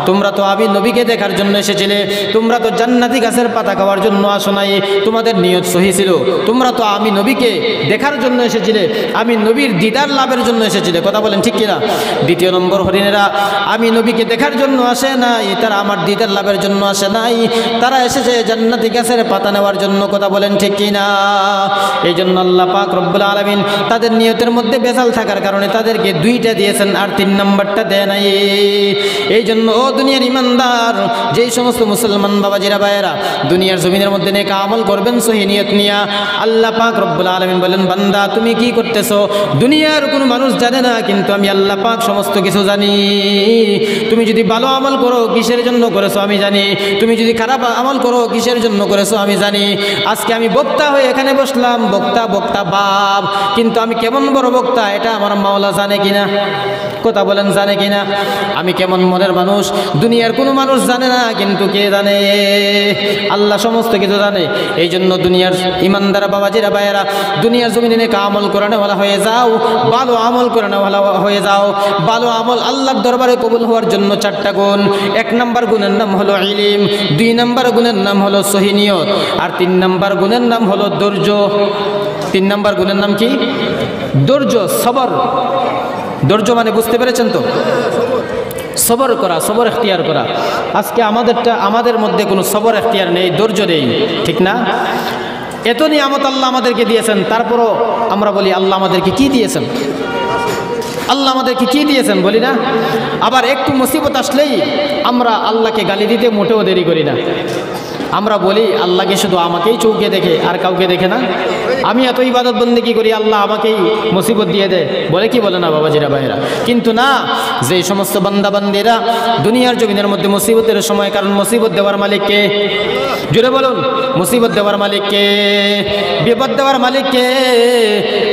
তোমরা তো আমি নবীকে দেখার জন্য এসেছিলে, তোমরা তো জান্নাতি গাছের পাতা খাওয়ার জন্য আসো নাই, তোমাদের নিয়ত সহি ছিল। তোমরা তো আমি নবীকে দেখার জন্য এসেছিলে, আমি নবীর দিদার লাভের জন্য এসেছিলে। কথা বলেন ঠিক কিনা? দ্বিতীয় নম্বর হরিণেরা আমি নবীকে দেখার জন্য আসে নাই, তারা আমার দিদার লাভের জন্য আসে নাই, তারা এসেছে জান্নাতি গাছের পাতা নেওয়ার জন্য। কথা বলেন ঠিক কিনা? এই জন্য আল্লাহ পাক রব্বুল আলামিন তাদের নিয়তের মধ্যে বেজাল থাকার কারণে তাদেরকে 2টা দিয়েছেন আর 3 নম্বরটা দেয় নাই। এই জন্য ও দুনিয়ার ইমানদার, যেই সমস্ত মুসলমান বাবাজিরা ভাইয়েরা দুনিয়ার জমিনের মধ্যে নেক আমল করবেন সহি নিয়ত নিয়া, আল্লাহ পাক রব্বুল আলামিন বলেন বান্দা তুমি কি করতেছো দুনিয়ার কোনো মানুষ জানে না, কিন্তু আমি আল্লাহ পাক সমস্ত কিছু জানি। তুমি যদি ভালো আমল করো কিসের জন্য করেছো আমি জানি, তুমি যদি খারাপ আমল করো কিসের জন্য করেছো আমি জানি। আজকে আমি বক্তা হয়ে এখানে বসলাম, বক্তা বাপ, কিন্তু আমি কেমন বড় বক্তা এটা আমার মাওলা জানে কিনা? কথা বলেন জানে কিনা? আমি কেমন মনের মানুষ দুনিয়ার কোনো মানুষ জানে না, কিন্তু কে জানে? আল্লাহ সমস্ত কিছু জানে। এই জন্য দুনিয়ার ইমানদার বাবাজিরা ভাইয়েরা দুনিয়ার জমিনে নেক আমল করানোওয়ালা হয়ে যাও, ভালো আমল করানোওয়ালা হয়ে যাও। ভালো আমল আল্লাহর দরবারে কবুল হওয়ার জন্য 4টা গুণ। 1 নম্বর গুণের নাম হলো ইলম, 2 নম্বর গুণের নাম হলো সহি নিয়ত, আর 3 নম্বর গুণের নাম হলো ধৈর্য। 3 নম্বর গুণের নাম কি? ধৈর্য, সবর। ধৈর্য মানে বুঝতে পেরেছেন তো? সবর করা, সবর এখতিয়ার করা। আজকে আমাদের মধ্যে কোনো সবর এখতিয়ার নেই, ধৈর্য নেই, ঠিক না? এত নিয়ামত আল্লাহ আমাদেরকে দিয়েছেন, তারপরও আমরা বলি আল্লাহ আমাদেরকে কি দিয়েছেন, আল্লাহ আমাদেরকে কি দিয়েছেন বলি না। আবার একটু মুসিবত আসলেই আমরা আল্লাহকে গালি দিতে মোটেও দেরি করি না। আমরা বলি আল্লাহকে শুধু আমাকেই চৌকে দেখে আর কাউকে দেখে না। আমি এত ইবাদত বন্দেগী করি, আল্লাহ আমাকেই মুসিবত দিয়ে দেয় বলে কি বলে না বাবাজিরা ভাইরা? কিন্তু না, যে সমস্ত বান্দা বান্দিরা দুনিয়ার জমিনের মধ্যে মুসিবতের সময়, কারণ মুসিবত দেওয়ার মালিক কে? জোরে বলুন, মুসিবত দেওয়ার মালিক কে? বিপদ দেওয়ার মালিক কে?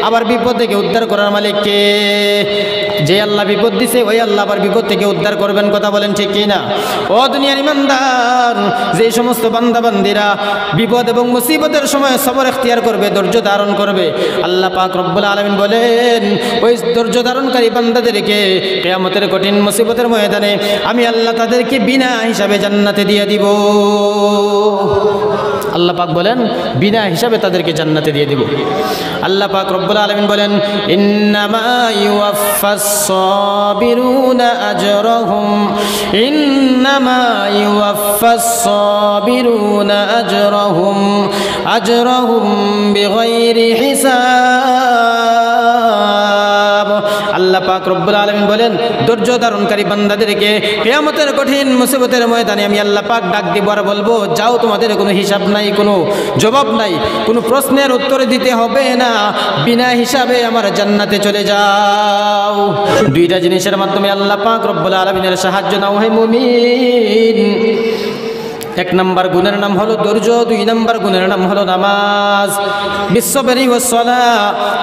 আবার বিপদ থেকে উদ্ধার করার মালিক কে? যে আল্লাহ বিপদ দিছে ওই আল্লাহ আবার বিপদ থেকে উদ্ধার করবেন। কথা বলেন ঠিক কি না? ও দুনিয়ার ইমানদার, যে সমস্ত বান্দা বান্দিরা বিপদ এবং মুসিবতের সময় সবর এখতিয়ার করবে, ধৈর্য ধারণ করবে। আল্লাহ পাক রব্বুল আলামিন বলেন ওই ধৈর্য ধারণকারী বান্দাদেরকে কিয়ামতের কঠিন মুসিবতের ময়দানে আমি আল্লাহ তাদেরকে বিনা হিসাবে জান্নাতে দিয়ে দিব। আল্লাহ পাক বলেন বিনা হিসাবে তাদেরকে জান্নাতে দিয়ে দিব। আল্লাহ পাক রব্বুল আলামিন বলেন ইন্নামা ইউওয়াফাস সাবিরুনা আজরাহুম ইন্নামা ইউওয়াফাস সাবিরুনা আজরাহুম বিগাইরি হিসাব। আল্লাহ পাক রব্বুল আলামিন বলেন ধৈর্য ধারণকারী বান্দাদেরকে কিয়ামতের কঠিন মুসিবতের ময়দানে আমি আল্লাহ পাক ডাক দিব আর বলবো যাও, তোমাদের কোনো হিসাব নাই, কোনো জবাব নাই, কোনো প্রশ্নের উত্তর দিতে হবে না, বিনা হিসাবে আমার জান্নাতে চলে যাও। দুইটা জিনিসের মাধ্যমে আল্লাহ পাক রব্বুল আলামিনের সাহায্য নাও হে মুমিন। এক নম্বর গুণের নাম হলো ধৈর্য, দুই নম্বর গুণের নাম হলো নামাজ। বিশ্ববেরি ওয়াসসালা,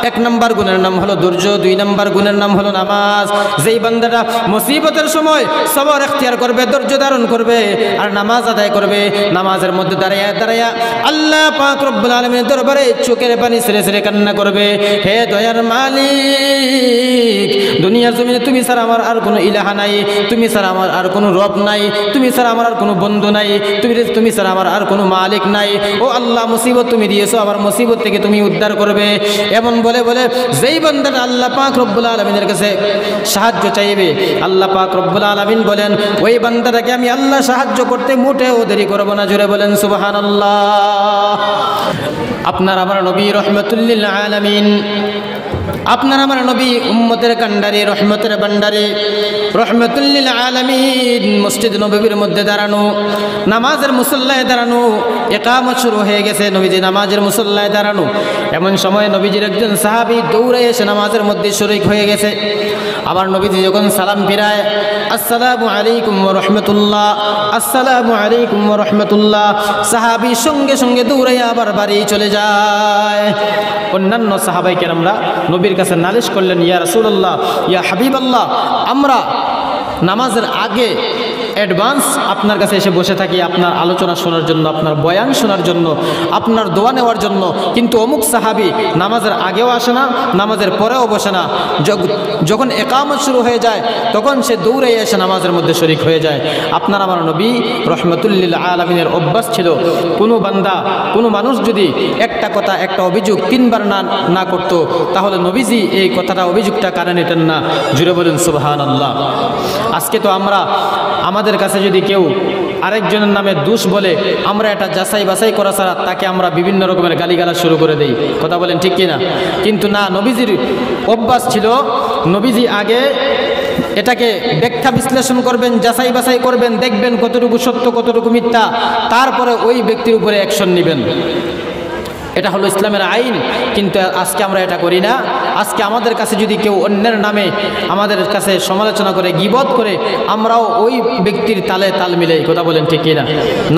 এক নম্বর গুণের নাম হলো ধৈর্য, দুই নম্বর গুণের নাম হলো নামাজ। যেই বান্দাটা মুসিবতের সময় সবর এখতিয়ার করবে, ধৈর্য ধারণ করবে আর নামাজ আদায় করবে, নামাজের মধ্যে দাঁড়াইয়া দাঁড়াইয়া আল্লাহ পাক রব্বুল আলামিনের দরবারে চোখের পানি ছেড়ে ছেড়ে কান্না করবে, হে দয়ার মালিক, দুনিয়ার জমিনে তুমি ছাড়া আমার আর কোনো ইলাহা নাই, তুমি ছাড়া আমার আর কোনো রব নাই, তুমি ছাড়া আমার আর কোনো বন্ধু নাই, তুমি ছাড়া আমার আর কোনো মালিক নাই। ও আল্লাহ, মুসিবত তুমি দিয়েছো, আমার মুসিবত থেকে তুমি উদ্ধার করবে। এমন বলে বলে যেই বান্দাটা আল্লাহ পাক রব্বুল আলামিনের কাছে সাহায্য চাইবে, আল্লাহ পাক রব্বুল আলামিন বলেন ওই বান্দাটাকে আমি আল্লাহ সাহায্য করতে মোটেও দেরি করব না। জোরে বলেন সুবহানাল্লাহ। আপনার আমার নবী রাহমাতুল লিল আলামিন, আপনার আমার নবী উম্মতের কান্ডারি, রহমতের ভান্ডারি, রহমাতুল লিল আলামিন মসজিদ নববীর মধ্যে দাঁড়ানো, নামাজের মুসল্লায় দাঁড়ানো, ইকামত শুরু হয়ে গেছে, নবীজি নামাজের মুসল্লায় দাঁড়ানো। এমন সময় নবীজির একজন সাহাবী দৌড়ে এসে নামাজের মধ্যে শরীক হয়ে গেছে। আবার নবীজি যখন সালাম ফিরায়, আসসালামু আলাইকুম ওয়া রাহমাতুল্লাহ, আসসালামু আলাইকুম ওয়া রাহমাতুল্লাহ, সাহাবী সঙ্গে সঙ্গে দৌড়াইয়া আবার বাড়ি চলে যায়। অন্যান্য সাহাবায়ে কেরামরা নবীর কাছে নালিশ করলেন, ইয়া রাসূলুল্লাহ, ইয়া হাবিবাল্লাহ, আমরা নামাজের আগে অ্যাডভান্স আপনার কাছে এসে বসে থাকি আপনার আলোচনা শোনার জন্য, আপনার বয়ান শোনার জন্য, আপনার দোয়া নেওয়ার জন্য, কিন্তু অমুক সাহাবী নামাজের আগেও আসে না, নামাজের পরেও বসে না, যখন ইকামত শুরু হয়ে যায় তখন সে দৌড়ে এসে নামাজের মধ্যে শরীক হয়ে যায়। আপনার আমার নবী রাহমাতুল লিল আলামিনের অভ্যাস ছিল, কোনো বান্দা কোনো মানুষ যদি একটা কথা একটা অভিযোগ তিনবার না করত তাহলে নবীজি এই কথাটা অভিযোগটা কানে নিতেন না। জুড়ে বলেন সুবহানাল্লাহ। আজকে তো আমরা আমাদের কাছে যদি কেউ আরেকজনের নামে দোষ বলে আমরা এটা যাচাই বাছাই করা ছাড়া তাকে আমরা বিভিন্ন রকমের গালিগালাজ শুরু করে দেই। কথা বলেন ঠিক কিনা? কিন্তু না, নবীজির অভ্যাস ছিল, নবীজি আগে এটাকে ব্যাখ্যা বিশ্লেষণ করবেন, যাচাই বাছাই করবেন, দেখবেন কতটুকু সত্য কতটুকু মিথ্যা, তারপরে ওই ব্যক্তির উপরে অ্যাকশন নেবেন। এটা হলো ইসলামের আইন। কিন্তু আজকে আমরা এটা করি না। আজকে আমাদের কাছে যদি কেউ অন্যের নামে আমাদের কাছে সমালোচনা করে, গীবত করে, আমরাও ওই ব্যক্তির তালে তাল মিলাই। কথা বলেন ঠিক কিনা?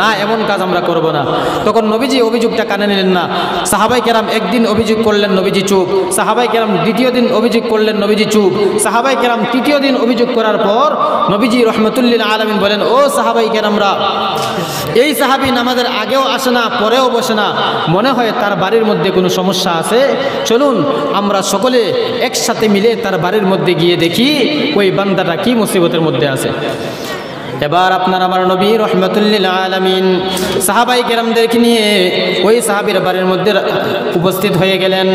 না, এমন কাজ আমরা করব না। তখন নবীজি অভিযোগটা কানে নিলেন না। সাহাবাই কেরাম একদিন অভিযোগ করলেন, নবীজি চুপ। সাহাবাই কেরাম দ্বিতীয় দিন অভিযোগ করলেন, নবীজি চুপ। সাহাবাই কেরাম তৃতীয় দিন অভিযোগ করার পর নবীজি রাহমাতুল লিল আলামিন বলেন, ও সাহাবাই কেরামরা, এই সাহাবী নামাজের আগেও আসে না, পরেও বসে না, মনে হয় তার বাড়ির মধ্যে কোনো সমস্যা আছে। চলুন আমরা সকলে একসাথে মিলে তার বাড়ির মধ্যে গিয়ে দেখি ওই বান্দাটা কি মুসিবতের মধ্যে আছে। এবার আপনার আমার নবী রাহমাতুল লিল আলামিন সাহাবাই কেরামদেরকে নিয়ে ওই সাহাবীর বাড়ির মধ্যে উপস্থিত হয়ে গেলেন।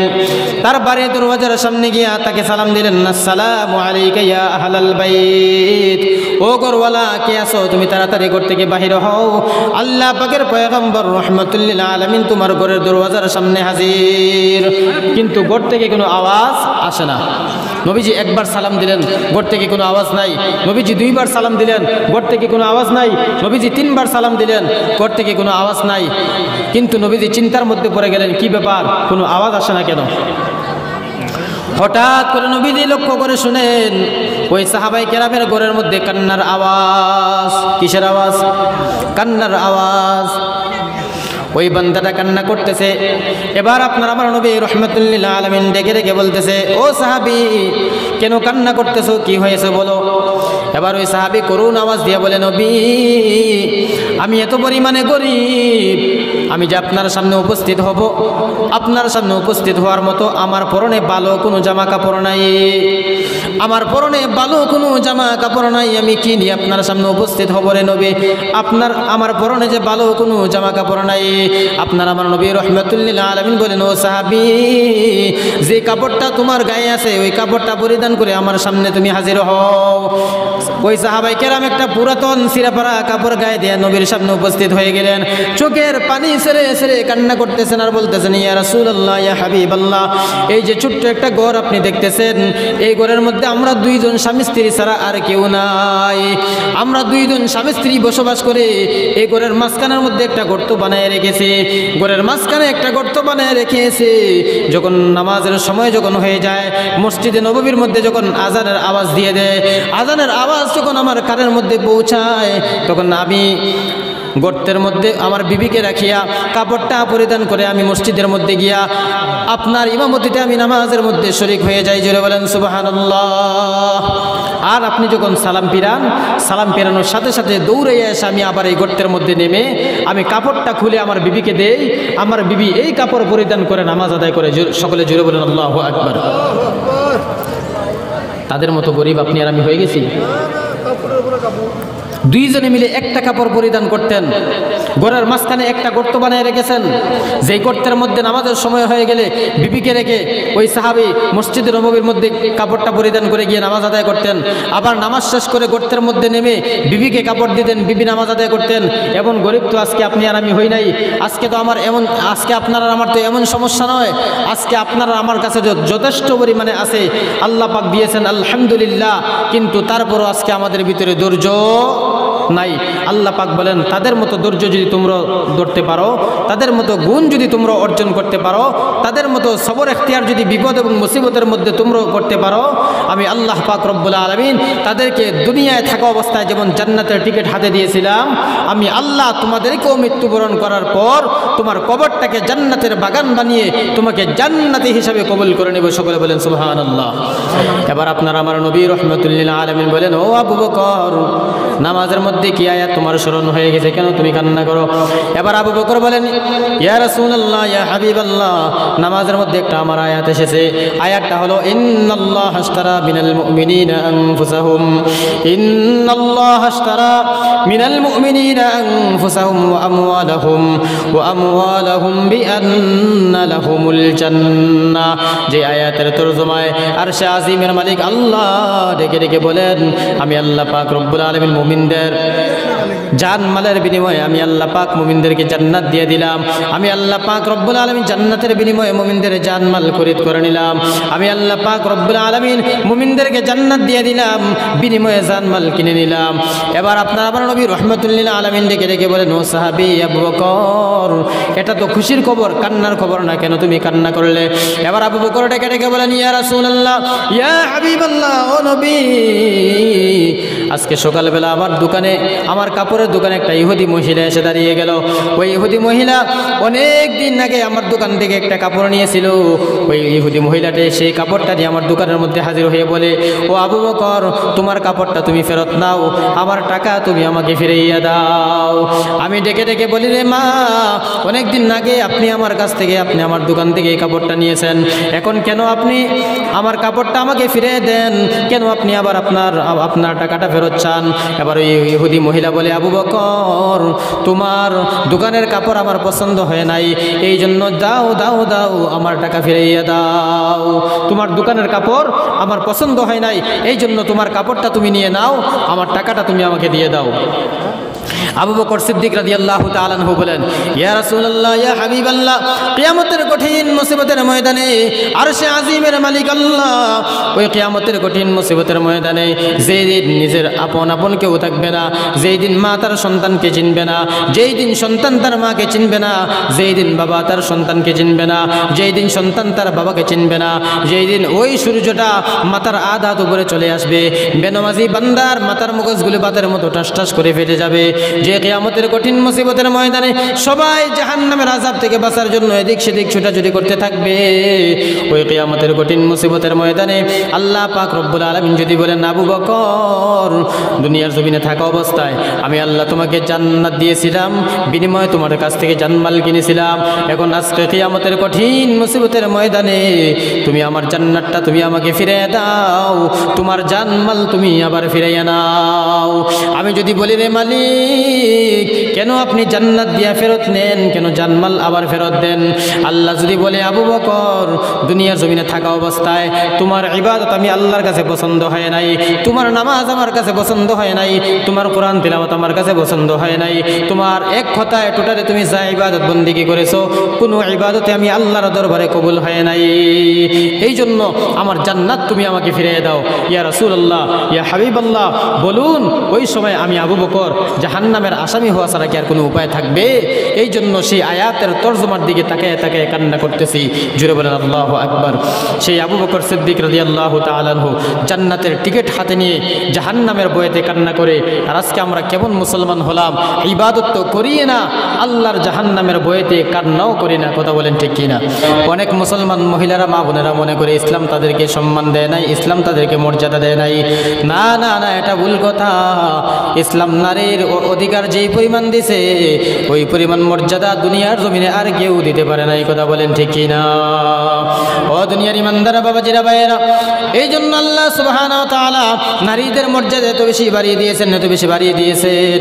তার বাড়ির দরওয়াজার সামনে গিয়ে তাকে সালাম দিলেন, আসসালামু আলাইকা ইয়া আহলাল বাইত, ও ঘরওয়ালা কে আছো, তুমি তাড়াতাড়ি ঘর থেকে বাহির হও, আল্লাহ পাকের পয়গম্বর রাহমাতুল লিল আলামিন তোমার ঘরের দরওয়াজার সামনে হাজির। কিন্তু ঘর থেকে কোনো আওয়াজ আসে না। নবীজি একবার সালাম দিলেন, ঘর থেকে কোনো আওয়াজ নাই। নবীজি দুইবার সালাম দিলেন, ঘর থেকে কোনো আওয়াজ নাই। নবীজি তিনবার সালাম দিলেন, ঘর থেকে কোনো আওয়াজ নাই। কিন্তু নবীজি চিন্তার মধ্যে পড়ে গেলেন, কি ব্যাপার, কোনো আওয়াজ আসে না কেন? হঠাৎ করে নবীজি লক্ষ্য করে শুনেন ওই সাহাবাই কেরামের ঘরের মধ্যে কান্নার আওয়াজ। কিসের আওয়াজ? কান্নার আওয়াজ। ওই বান্দাটা কান্না করতেছে। এবার আপনার আমার নবী রাহমাতুল লিল আলামিন ডেকে ডেকে বলতেছে, ও সাহাবী, কেন কান্না করতেছো, কি হয়েছে বলো? এবার ওই সাহাবী করুণ আওয়াজ দিয়ে বলে, নবী আমি এত পরিমাণে গরিব, আমি যে আপনার সামনে উপস্থিত হব, আপনার সামনে উপস্থিত হওয়ার মতো আমার পরনে ভালো কোনো জামা কাপড় নাই, আমার পরনে ভালো কোনো জামা কাপড় নাই, আমি কি নিয়ে আপনার সামনে উপস্থিত হব রে নবী? আমার পরনে যে ভালো কোনো জামা কাপড় নাই। আপনার আমার নবী রাহমাতুল্লিল আলামিন বলেন, ও সাহাবী, যে কাপড়টা তোমার গায়ে আছে ওই কাপড়টা পরিধান করে আমার সামনে তুমি হাজির হও। ওই সাহাবায়ে কেরাম একটা পুরাতন ছিঁড়াপড়া কাপড় গায়ে দিয়ে নবীর সামনে উপস্থিত হয়ে গেলেন। চোখের পানি ছেড়ে ছেড়ে কান্না করতেছেন আর বলতেছেন, ইয়া রাসূলুল্লাহ, ইয়া হাবিবাল্লাহ, এই যে ছোট্ট একটা ঘর আপনি দেখতেছেন, এই ঘরের মধ্যে আমরা দুইজন স্বামী স্ত্রী ছাড়া আর কেউ নাই। আমরা দুইজন স্বামী স্ত্রী বসবাস করে এই ঘরের মাঝখানের মধ্যে একটা গর্ত বানায় রেখেছি, ঘরের মাঝখানে একটা গর্ত বানায় রেখেছে। যখন নামাজের সময় যখন হয়ে যায়, মসজিদে নববীর মধ্যে যখন আজানের আওয়াজ দিয়ে দেয়, আজানের আওয়াজ যখন আমার কানের মধ্যে পৌঁছায়, তখন আমি গর্তের মধ্যে আমার বিবিকে রাখিয়া কাপড়টা পরিধান করে আমি মসজিদের মধ্যে গিয়া আপনার ইমামতিতে আমি নামাজের মধ্যে শরীক হয়ে যাই। জোরে বলেন সুবহানাল্লাহ। আর আপনি যখন সালাম ফিরান, সালাম ফেরানোর সাথে সাথে দৌড়ে এসে আমি আবার এই গর্তের মধ্যে নেমে আমি কাপড়টা খুলে আমার বিবিকে দেই, আমার বিবি এই কাপড় পরিধান করে নামাজ আদায় করে। সকলে জোরে বলেন আল্লাহু আকবার। তাদের মতো গরিব আপনি আর আমি হয়ে গেছি? দুইজনে মিলে একটা কাপড় পরিধান করতেন, ঘরের মাঝখানে একটা গর্ত বানিয়ে রেখেছেন, যেই গর্তের মধ্যে নামাজের সময় হয়ে গেলে বিবিকে রেখে ওই সাহাবী মসজিদের নববীর মধ্যে কাপড়টা পরিধান করে গিয়ে নামাজ আদায় করতেন। আবার নামাজ শেষ করে গর্তের মধ্যে নেমে বিবিকে কাপড় দিতেন, বিবি নামাজ আদায় করতেন। এমন গরিব তো আজকে আপনি আর আমি হই নাই। আজকে তো আমার এমন, আজকে আপনার আর আমার তো এমন সমস্যা নয়, আজকে আপনার আমার কাছে যথেষ্ট পরিমাণে আছে, আল্লাহ পাক দিয়েছেন আলহামদুলিল্লাহ। কিন্তু তারপরও আজকে আমাদের ভিতরে ধৈর্য নাই। আল্লাহ পাক বলেন, তাদের মতো ধৈর্য যদি তোমরা ধরতে পারো, তাদের মতো গুণ যদি তোমরা অর্জন করতে পারো, তাদের মতো সবর এখতিয়ার যদি বিপদ এবং মুসিবতের মধ্যে তোমরা করতে পারো, আমি আল্লাহ পাক রব্বুল আলামিন তাদেরকে দুনিয়ায় থাকা অবস্থায় যেমন জান্নাতের টিকিট হাতে দিয়েছিলাম, আমি আল্লাহ তোমাদেরকেও মৃত্যুবরণ করার পর তোমার কবরটাকে জান্নাতের বাগান বানিয়ে তোমাকে জান্নাতি হিসাবে কবুল করে নেব। সকলে বলেন সুবহানাল্লাহ। এবার আপনার আমার নবী রাহমাতুল্লিল আলামিন বলেন, ও আবু বকর, নামাজের মধ্যে কি আয়াত তোমার স্মরণ হয়ে গেছে, কেন তুমি কান্না করো? এবার আবু বকর বলেন, ইয়া রাসূলুল্লাহ, ইয়া হাবিবাল্লাহ, নামাজের মধ্যে একটা আমার আয়াত এসেছে। আয়াতটা হলো, ইন্নাল্লাহা আশতারা মিনাল মুমিনিনা আনফুসাহুম, ইন্নাল্লাহা আশতারা মিনাল মুমিনিনা আনফুসাহুম ওয়া আমওয়ালাহুম বিআন্না লাহুমুল জান্নাহ। যে আয়াতের তরজমায় আরশে আজিমের মালিক আল্লাহ ডেকে ডেকে বলেন, আমি আল্লাহ পাক রব্বুল আলামিন মুমিনদের জান মালের বিনিময়ে আমি আল্লাহ পাক মুমিনদেরকে জান্নাত দিয়ে দিলাম। আমি আল্লাহ পাক রব্বুল আলামিন জান্নাতের বিনিময়ে মুমিনদের জান মাল খরিদ করে নিলাম। আমি আল্লাহ পাক রব্বুল আলামিন মুমিনদেরকে জান্নাত দিয়ে দিলাম, বিনিময়ে জান মাল কিনে নিলাম। এবার আপনার আবার নবী রাহমাতুল্লিল আলামিন ডেকে ডেকে বলেন, ও সাহাবী আবু বকর, এটা তো খুশির খবর, কান্নার খবর না, কেন তুমি কান্না করলে? এবার আবু বকর ডেকে ডেকে বলেন, ইয়া রাসূলুল্লাহ, ইয়া হাবিবাল্লাহ, ও নবী, আজকে সকালবেলা আমার দোকানে, আমার কাপড়ের দোকানে একটা ইহুদি মহিলা এসে দাঁড়িয়ে গেল। ওই ইহুদি মহিলা অনেক দিন আগে আমার দোকান থেকে একটা কাপড় নিয়েছিল। ওই ইহুদি মহিলাটি সেই কাপড়টা নিয়ে আমার দোকানের মধ্যে হাজির হয়ে বলে, ও আবু বকর, তোমার কাপড়টা তুমি ফেরত নাও, আমার টাকা তুমি আমাকে ফিরিয়ে দাও। আমি ডেকে ডেকে বলি, রে মা, অনেক দিন আগে আপনি আমার কাছ থেকে, আপনি আমার দোকান থেকে এই কাপড়টা নিয়েছেন, এখন কেন আপনি আমার কাপড়টা আমাকে ফিরিয়ে দেন? কেন আপনি আবার আপনার টাকাটা ফেরত চান? এবার ওই ইহুদি মহিলা বলে, আবু বকর, তোমার দোকানের কাপড় আমার পছন্দ হয় নাই, এই জন্য দাও দাও দাও, আমার টাকা ফিরিয়ে দাও। তোমার দোকানের কাপড় আমার পছন্দ হয় নাই, এই জন্য তোমার কাপড়টা তুমি নিয়ে নাও, আমার টাকাটা তুমি আমাকে দিয়ে দাও। আবু বকর সিদ্দিক রাদিয়াল্লাহু তাআলা আনহু বলেন, ইয়া রাসূলুল্লাহ, ইয়া হাবিবাল্লাহ, কিয়ামতের কঠিন মুসিবতের ময়দানে আরশে আজিমের মালিক আল্লাহ, ওই কিয়ামতের কঠিন মুসিবতের ময়দানে যেই দিন নিজের আপন কেউ থাকবে না, যেই দিন মা তার সন্তানকে চিনবে না, যেই দিন সন্তান তার মাকে চিনবে না, যেই দিন বাবা তার সন্তানকে চিনবে না, যেই দিন সন্তান তার বাবাকে চিনবে না, যেই দিন ওই সূর্যটা মাথার আধা উপরে চলে আসবে, বেনামাজি বান্দার মাথার মগজগুলো বাতের মতো টাস টাস করে ফেটে যাবে, যে কিয়ামতের কঠিন মুসিবতের ময়দানে সবাই জাহান্নামের আযাব থেকে বাঁচার জন্য এদিক সেদিক ছুটাছুটি করতে থাকবে, ওই কিয়ামতের কঠিন মুসিবতের ময়দানে আল্লাহ পাক রব্বুল আলামিন যদি বলেন, আবু বকর দুনিয়ার জমিনে থাকা অবস্থায় আমি আল্লাহ তোমাকে জান্নাত দিয়েছিলাম, বিনিময়ে তোমার কাছ থেকে জানমাল কিনেছিলাম, এখন আজকে কিয়ামতের কঠিন মুসিবতের ময়দানে তুমি আমার জান্নাতটা তুমি আমাকে ফিরিয়ে দাও, তোমার জানমাল তুমি আবার ফিরাইয়া নাও। আমি যদি বলি, রে মালিক কেন আপনি জান্নাত দিয়া ফেরত নেন, কেন জানমাল আবার ফেরত দেন? আল্লাহ যদি বলে, আবু বকর দুনিয়ার জমিনে থাকা অবস্থায় তোমার ইবাদত আমি আল্লাহর কাছে পছন্দ হয় নাই, তোমার নামাজ আমার কাছে পছন্দ হয় নাই, তোমার কোরআন তিলাওয়াত আমার কাছে পছন্দ হয় নাই, তোমার এক কথায় টোটালে তুমি যা ইবাদত বন্দেগী করেছো কোনো ইবাদতে আমি আল্লাহর দরবারে কবুল হয় নাই, এই জন্য আমার জান্নাত তুমি আমাকে ফিরিয়ে দাও। ইয়া রাসূলুল্লাহ, ইয়া হাবিবাল্লাহ, বলুন ওই সময় আমি আবু বকর জাহান্নামের আসামি হওয়া ছাড়া কি আর কোনো উপায় থাকবে? এই জন্য সেই আয়াতের তরজমার দিকে তাকায় তাকায় কান্না করতেছি। জুড়ে বলেন আল্লাহু আকবার। সেই আবু বকর সিদ্দিক রাদিয়াল্লাহু তাআলা আনহু জান্নাতের টিকিট হাতে নিয়ে জাহান্নামের বয়েতে কান্না করে, আর আজকে আমরা কেমন মুসলমান হলাম, ইবাদত তো করি না, আল্লাহর জাহান্নামের বয়েতে কান্নাও করি না। কথা বলেন ঠিক কিনা? অনেক মুসলমান মহিলারা, মা বোনেরা মনে করে ইসলাম তাদেরকে সম্মান দেয় নাই, ইসলাম তাদেরকে মর্যাদা দেয় নাই। না না না, এটা ভুল কথা। ইসলাম নারীর অধিকার যেই পরিমাণ দিছে ওই পরিমাণ মর্যাদা দুনিয়ার জমিনে আর কেউ দিতে পারে না। এই কথা বলেন ঠিক কিনা? ও দুনিয়ার ইমানদার বাবাজিরা ভাইয়েরা, এই জন্য আল্লাহ সুবহানাহু ওয়া তাআলা নারীদের মর্যাদা এত বেশি বাড়িয়ে দিয়েছেন, এত বেশি বাড়িয়ে দিয়েছেন।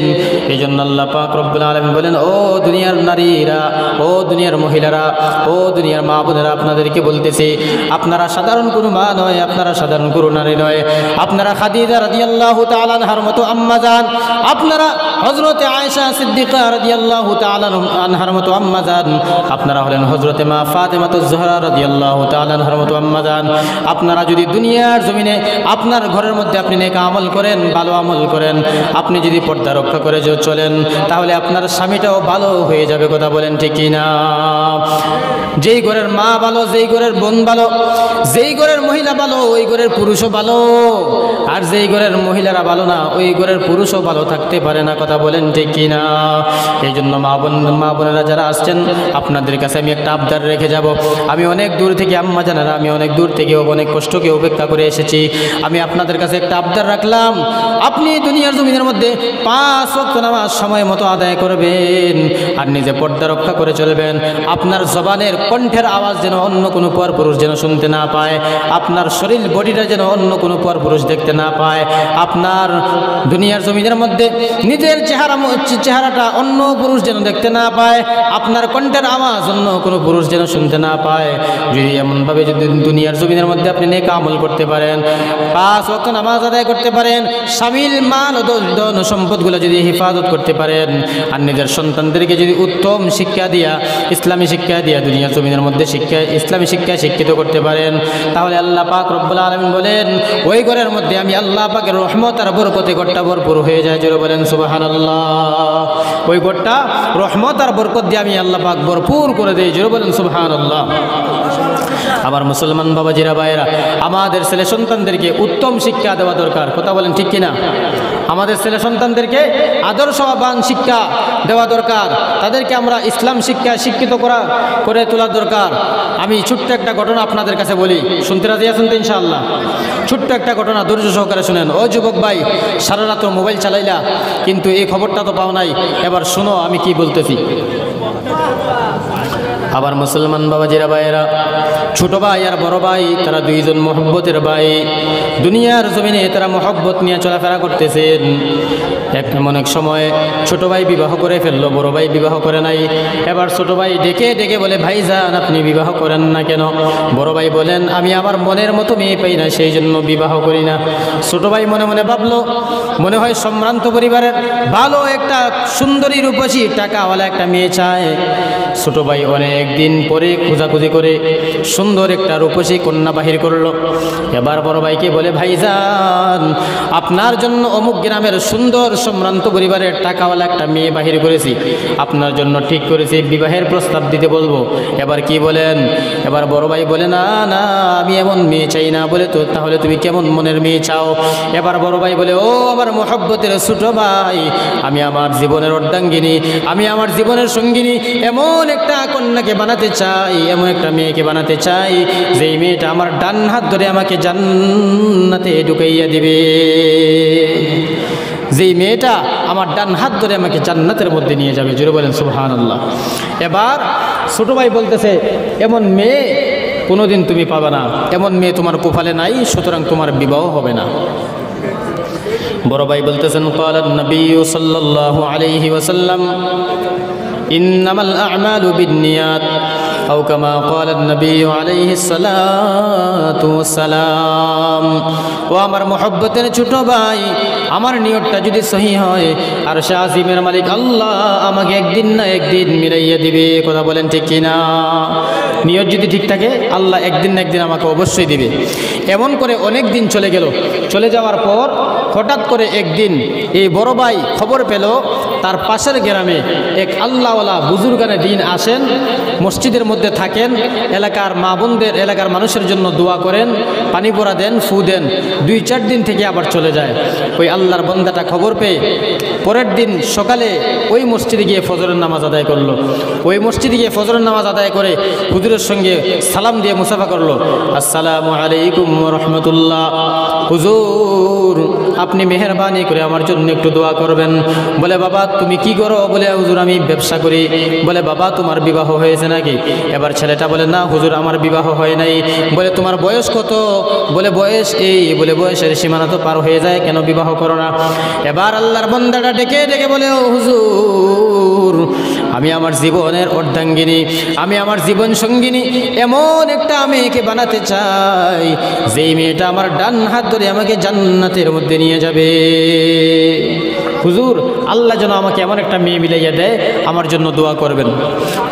এই জন্য আল্লাহ পাক রব্বুল আলামিন বলেন, ও দুনিয়ার নারীরা, ও দুনিয়ার মহিলারা, ও দুনিয়ার মা বোনেরা, আপনাদেরকে বলতেছি আপনারা সাধারণ কোনো মা নয়, আপনারা সাধারণ কোনো নারী নয়, আপনারা খাদিজা রাদিয়াল্লাহু তাআলা আনহার মতো আম্মা জান, আপনারা হযরতে আয়েশা সিদ্দিকা রাদিয়াল্লাহু তাআলা আনহার মতো আম্মা জান, আপনারা হলেন হযরতে মা ফাতেমাতুজ জোহরা রাদিয়াল্লাহু তাআলা আনহার মতো আম্মা জান। আপনারা যদি দুনিয়ার জমিনে আপনার ঘরের মধ্যে আপনি নেক আমল করেন, ভালো আমল করেন, আপনি যদি পর্দা রক্ষা করে চলেন, তাহলে আপনার স্বামীটাও ভালো হয়ে যাবে। কথা বলেন ঠিক কিনা? যেই ঘরের মা ভালো, যেই ঘরের বোন ভালো, যেই ঘরের মহিলা ভালো, ওই ঘরের পুরুষও ভালো। আর যেই ঘরের মহিলারা ভালো না, ওই ঘরের পুরুষও ভালো থাকতে পারে না। কথা বলেন ঠিক কিনা? এই জন্য মা বোনেরা যারা আসছেন, আপনাদের কাছে আমি একটা আবদার রেখে যাব। আমি অনেক দূর থেকে আম্মা জানেরা, আমি অনেক দূর থেকে অনেক কষ্টকে উপেক্ষা করে এসেছি। আমি আপনাদের কাছে একটা আবদার রাখলাম, আপনি দুনিয়ার জমিনের মধ্যে 5 ওয়াক্ত নামাজ সময় মতো আদায় করবেন, আর নিজে পর্দা রক্ষা করে চলবেন। আপনার জবানের কণ্ঠের আওয়াজ যেন অন্য কোনো পরপুরুষ যেন শুনতে না পায়, আপনার শরীর বডিটা যেন অন্য কোনো পরপুরুষ দেখতে না পায়, আপনার দুনিয়ার জমিনের মধ্যে নিজের চেহারাটা অন্য পুরুষ যেন দেখতে না পায়, আপনার কণ্ঠের আওয়াজ অন্য কোনো পুরুষ যেন শুনতে না পায়। যদি এমনভাবে যদি দুনিয়ার জমিনের মধ্যে আপনি নেক আমল করতে পারেন, 5 ওয়াক্ত নামাজ আদায় করতে পারেন, স্বামীর মাল ও ধন সম্পদগুলো যদি হেফাজত করতে পারেন, আর নিজের সন্তানদেরকে যদি উত্তম শিক্ষা দিয়া, ইসলামী শিক্ষা দিয়া দুনিয়ার জমিনের মধ্যে ইসলামী শিক্ষা শিক্ষিত করতে পারেন, তাহলে আল্লাহ পাক রব্বুল আলামিন বলেন ওই ঘরের মধ্যে আমি আল্লাহ পাকের রহমত আর বরকতে ঘরটা ভরপুর হয়ে যায়। জোরে বলেন সুবহানাল্লাহ। ওই ঘরটা রহমত আর বরকত দিয়ে আমি আল্লাহ পাক ভরপুর করে দেই। জোরে বলেন সুবহানাল্লাহ। আমার মুসলমান বাবাজিরা ভাইয়েরা, আমাদের ছেলে সন্তানদেরকে উত্তম শিক্ষা দেওয়া দরকার। কথা বলেন ঠিক কিনা? আমাদের ছেলে সন্তানদেরকে আদর্শবান শিক্ষা দেওয়া দরকার, তাদেরকে আমরা ইসলাম শিক্ষা শিক্ষিত করে তোলার দরকার। আমি ছোট্ট একটা ঘটনা আপনাদের কাছে বলি, শুনতে রাজি আছেন তো ইনশাআল্লাহ? ছোট্ট একটা ঘটনা, ধৈর্য সহকারে শুনেন। ও যুবক ভাই, সারা রাত মোবাইল চালাইলা কিন্তু এই খবরটা তো পাও নাই, এবার শোনো আমি কি বলতেছি। আবার মুসলমান বাবাজিরা ভাইয়েরা, ছোট ভাই আর বড় ভাই, তারা দুইজন মহব্বতের ভাই, দুনিয়ার জমিনে তারা মহব্বত নিয়ে চলাফেরা করতেছেন। এমন এক সময় ছোট ভাই বিবাহ করে ফেললো, বড় ভাই বিবাহ করে নাই। এবার ছোট ভাই ডেকে ডেকে বলে, ভাইজান আপনি বিবাহ করেন না কেন? বড় ভাই বলেন, আমি আমার মনের মতো মেয়ে পাই না, সেই জন্য বিবাহ করি না। ছোট ভাই মনে মনে ভাবলো, মনে হয় সম্ভ্রান্ত পরিবারের ভালো একটা সুন্দরী রূপসী টাকাওয়ালা একটা মেয়ে চায়। ছোট ভাই অনেক দিন পরে খোঁজাখুঁজি করে সুন্দর একটা রূপসী কন্যা বাহির করলো। এবার বড় ভাইকে বলে, ভাইজান আপনার জন্য অমুক গ্রামের সুন্দর সম্ভ্রান্ত পরিবারের টাকাওয়ালা একটা মেয়ে বাহির করেছি, আপনার জন্য ঠিক করেছি, বিবাহের প্রস্তাব দিতে বলবো। এবার কি বলেন? এবার বড় ভাই বলে, না না, আমি এমন মেয়ে চাই না। বলে, তো তাহলে তুমি কেমন মনের মেয়ে চাও? এবার বড় ভাই বলে, ও আমার মহব্বতের ছোট ভাই, আমি আমার জীবনের অর্ধাঙ্গিনী, আমি আমার জীবনের সঙ্গিনী এমন একটা কন্যাকে বানাতে চাই, এমন একটা মেয়েকে বানাতে চাই, যেই মেয়েটা আমার ডান হাত ধরে আমাকে জান্নাতে ঢুকাইয়া দিবে, যেই মেয়েটা আমার ডান হাত ধরে আমাকে জান্নাতের মধ্যে নিয়ে যাবে। জোরে বলেন সুবহানাল্লাহ। এবার ছোট ভাই বলতেছে, এমন মেয়ে কোনোদিন তুমি পাবে না, এমন মেয়ে তোমার কপালে নাই, সুতরাং তোমার বিবাহ হবে না। বড় ভাই বলতেছেন, ক্বালান নবী সাল্লাল্লাহু আলাইহি ওয়াসাল্লাম, ইন্নামাল আ'মালু বিন্নিয়াত, আও কামা ক্বালান নবী আলাইহিস সালাতু ওয়াসসালাম। ও আমার মহব্বতের ছোট ভাই, আমার নিয়তটা যদি সহি হয়, আর শাহিমের মালিক আল্লাহ আমাকে একদিন না একদিন মিলাইয়া দিবে। কথা বলেন ঠিক কিনা? নিয়ত যদি ঠিক থাকে, আল্লাহ একদিন না একদিন আমাকে অবশ্যই দিবে। এমন করে অনেক দিন চলে গেল। চলে যাওয়ার পর হঠাৎ করে একদিন এই বড় ভাই খবর পেল, তার পাশের গ্রামে এক আল্লাহওয়ালা বুজুর্গানে দিন আসেন, মসজিদের মধ্যে থাকেন, এলাকার মা বোনদের, এলাকার মানুষের জন্য দোয়া করেন, পানি পোড়া দেন, ফু দেন। 2-4 দিন থেকে আবার চলে যায়। ওই আল্লাহর বান্দাটা খবর পেয়ে পরের দিন সকালে ওই মসজিদে গিয়ে ফজরের নামাজ আদায় করলো। ওই মসজিদে গিয়ে ফজরের নামাজ আদায় করে হুজুরের সঙ্গে সালাম দিয়ে মুসাফা করলো, আসসালামু আলাইকুম ওয়া রাহমাতুল্লাহ। হুজুর, আপনি মেহেরবানি করে আমার জন্য একটু দোয়া করবেন। বলে, বাবা তুমি কি করো? বলে, হুজুর আমি ব্যবসা করি। বলে, বাবা তোমার বিবাহ হয়েছে নাকি? এবার ছেলেটা বলে, না হুজুর আমার বিবাহ হয় নাই। বলে, তোমার বয়স কত? বলে, বয়স এই। বলে, বয়সের সীমানা তো পার হয়ে যায়, কেন বিবাহ করো না? এবার আল্লাহর বান্দাটা ডেকে ডেকে বলে, ও হুজুর, আমি আমার জীবনের অর্ধাঙ্গিনী, আমি আমার জীবন সঙ্গিনী এমন একটা মেয়েকে বানাতে চাই, যেই মেয়েটা আমার ডান হাত ধরে আমাকে জান্নাতের মধ্যে নিয়ে যাবে। হুজুর, আল্লাহ যেন আমাকে এমন একটা মেয়ে মিলাইয়া দেয়, আমার জন্য দোয়া করবেন।